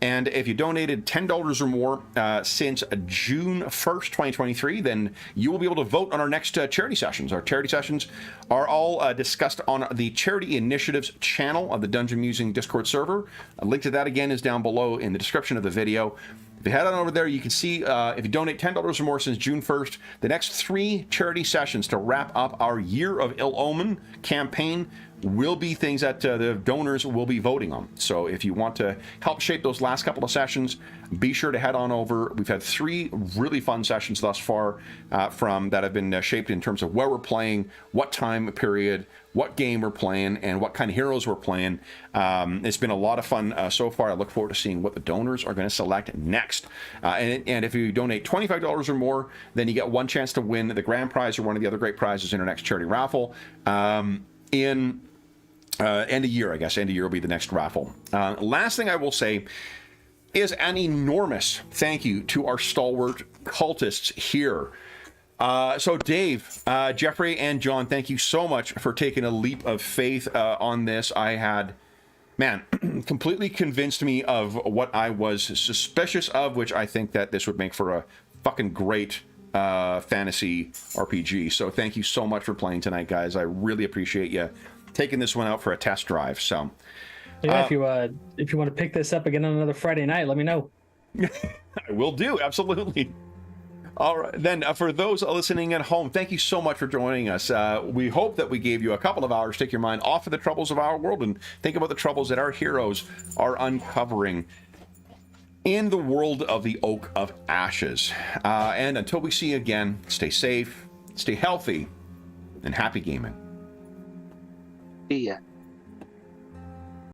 And if you donated $10 or more since June 1st, 2023, then you will be able to vote on our next charity sessions. Our charity sessions are all discussed on the Charity Initiatives channel of the Dungeon Musing Discord server. A link to that, again, is down below in the description of the video. If you head on over there, you can see if you donate $10 or more since June 1st, the next 3 charity sessions to wrap up our Year of Ill Omen campaign will be things that the donors will be voting on. So if you want to help shape those last couple of sessions, be sure to head on over. We've had 3 really fun sessions thus far from that have been shaped in terms of where we're playing, what time period, what game we're playing, and what kind of heroes we're playing. It's been a lot of fun so far. I look forward to seeing what the donors are going to select next. And if you donate $25 or more, then you get one chance to win the grand prize or one of the other great prizes in our next charity raffle. In end of year, I guess. End of year will be the next raffle. Last thing I will say is an enormous thank you to our stalwart cultists here. So Dave, Jeffrey, and John, thank you so much for taking a leap of faith on this. I had, man, completely convinced me of what I was suspicious of, which I think that this would make for a fucking great fantasy RPG. So thank you so much for playing tonight, guys. I really appreciate you taking this one out for a test drive. So yeah, if you want to pick this up again on another Friday night, let me know. I will do, absolutely. All right, then for those listening at home, thank you so much for joining us. We hope that we gave you a couple of hours to take your mind off of the troubles of our world and think about the troubles that our heroes are uncovering in the world of the Oak of Ashes. And until we see you again, stay safe, stay healthy, and happy gaming. See ya.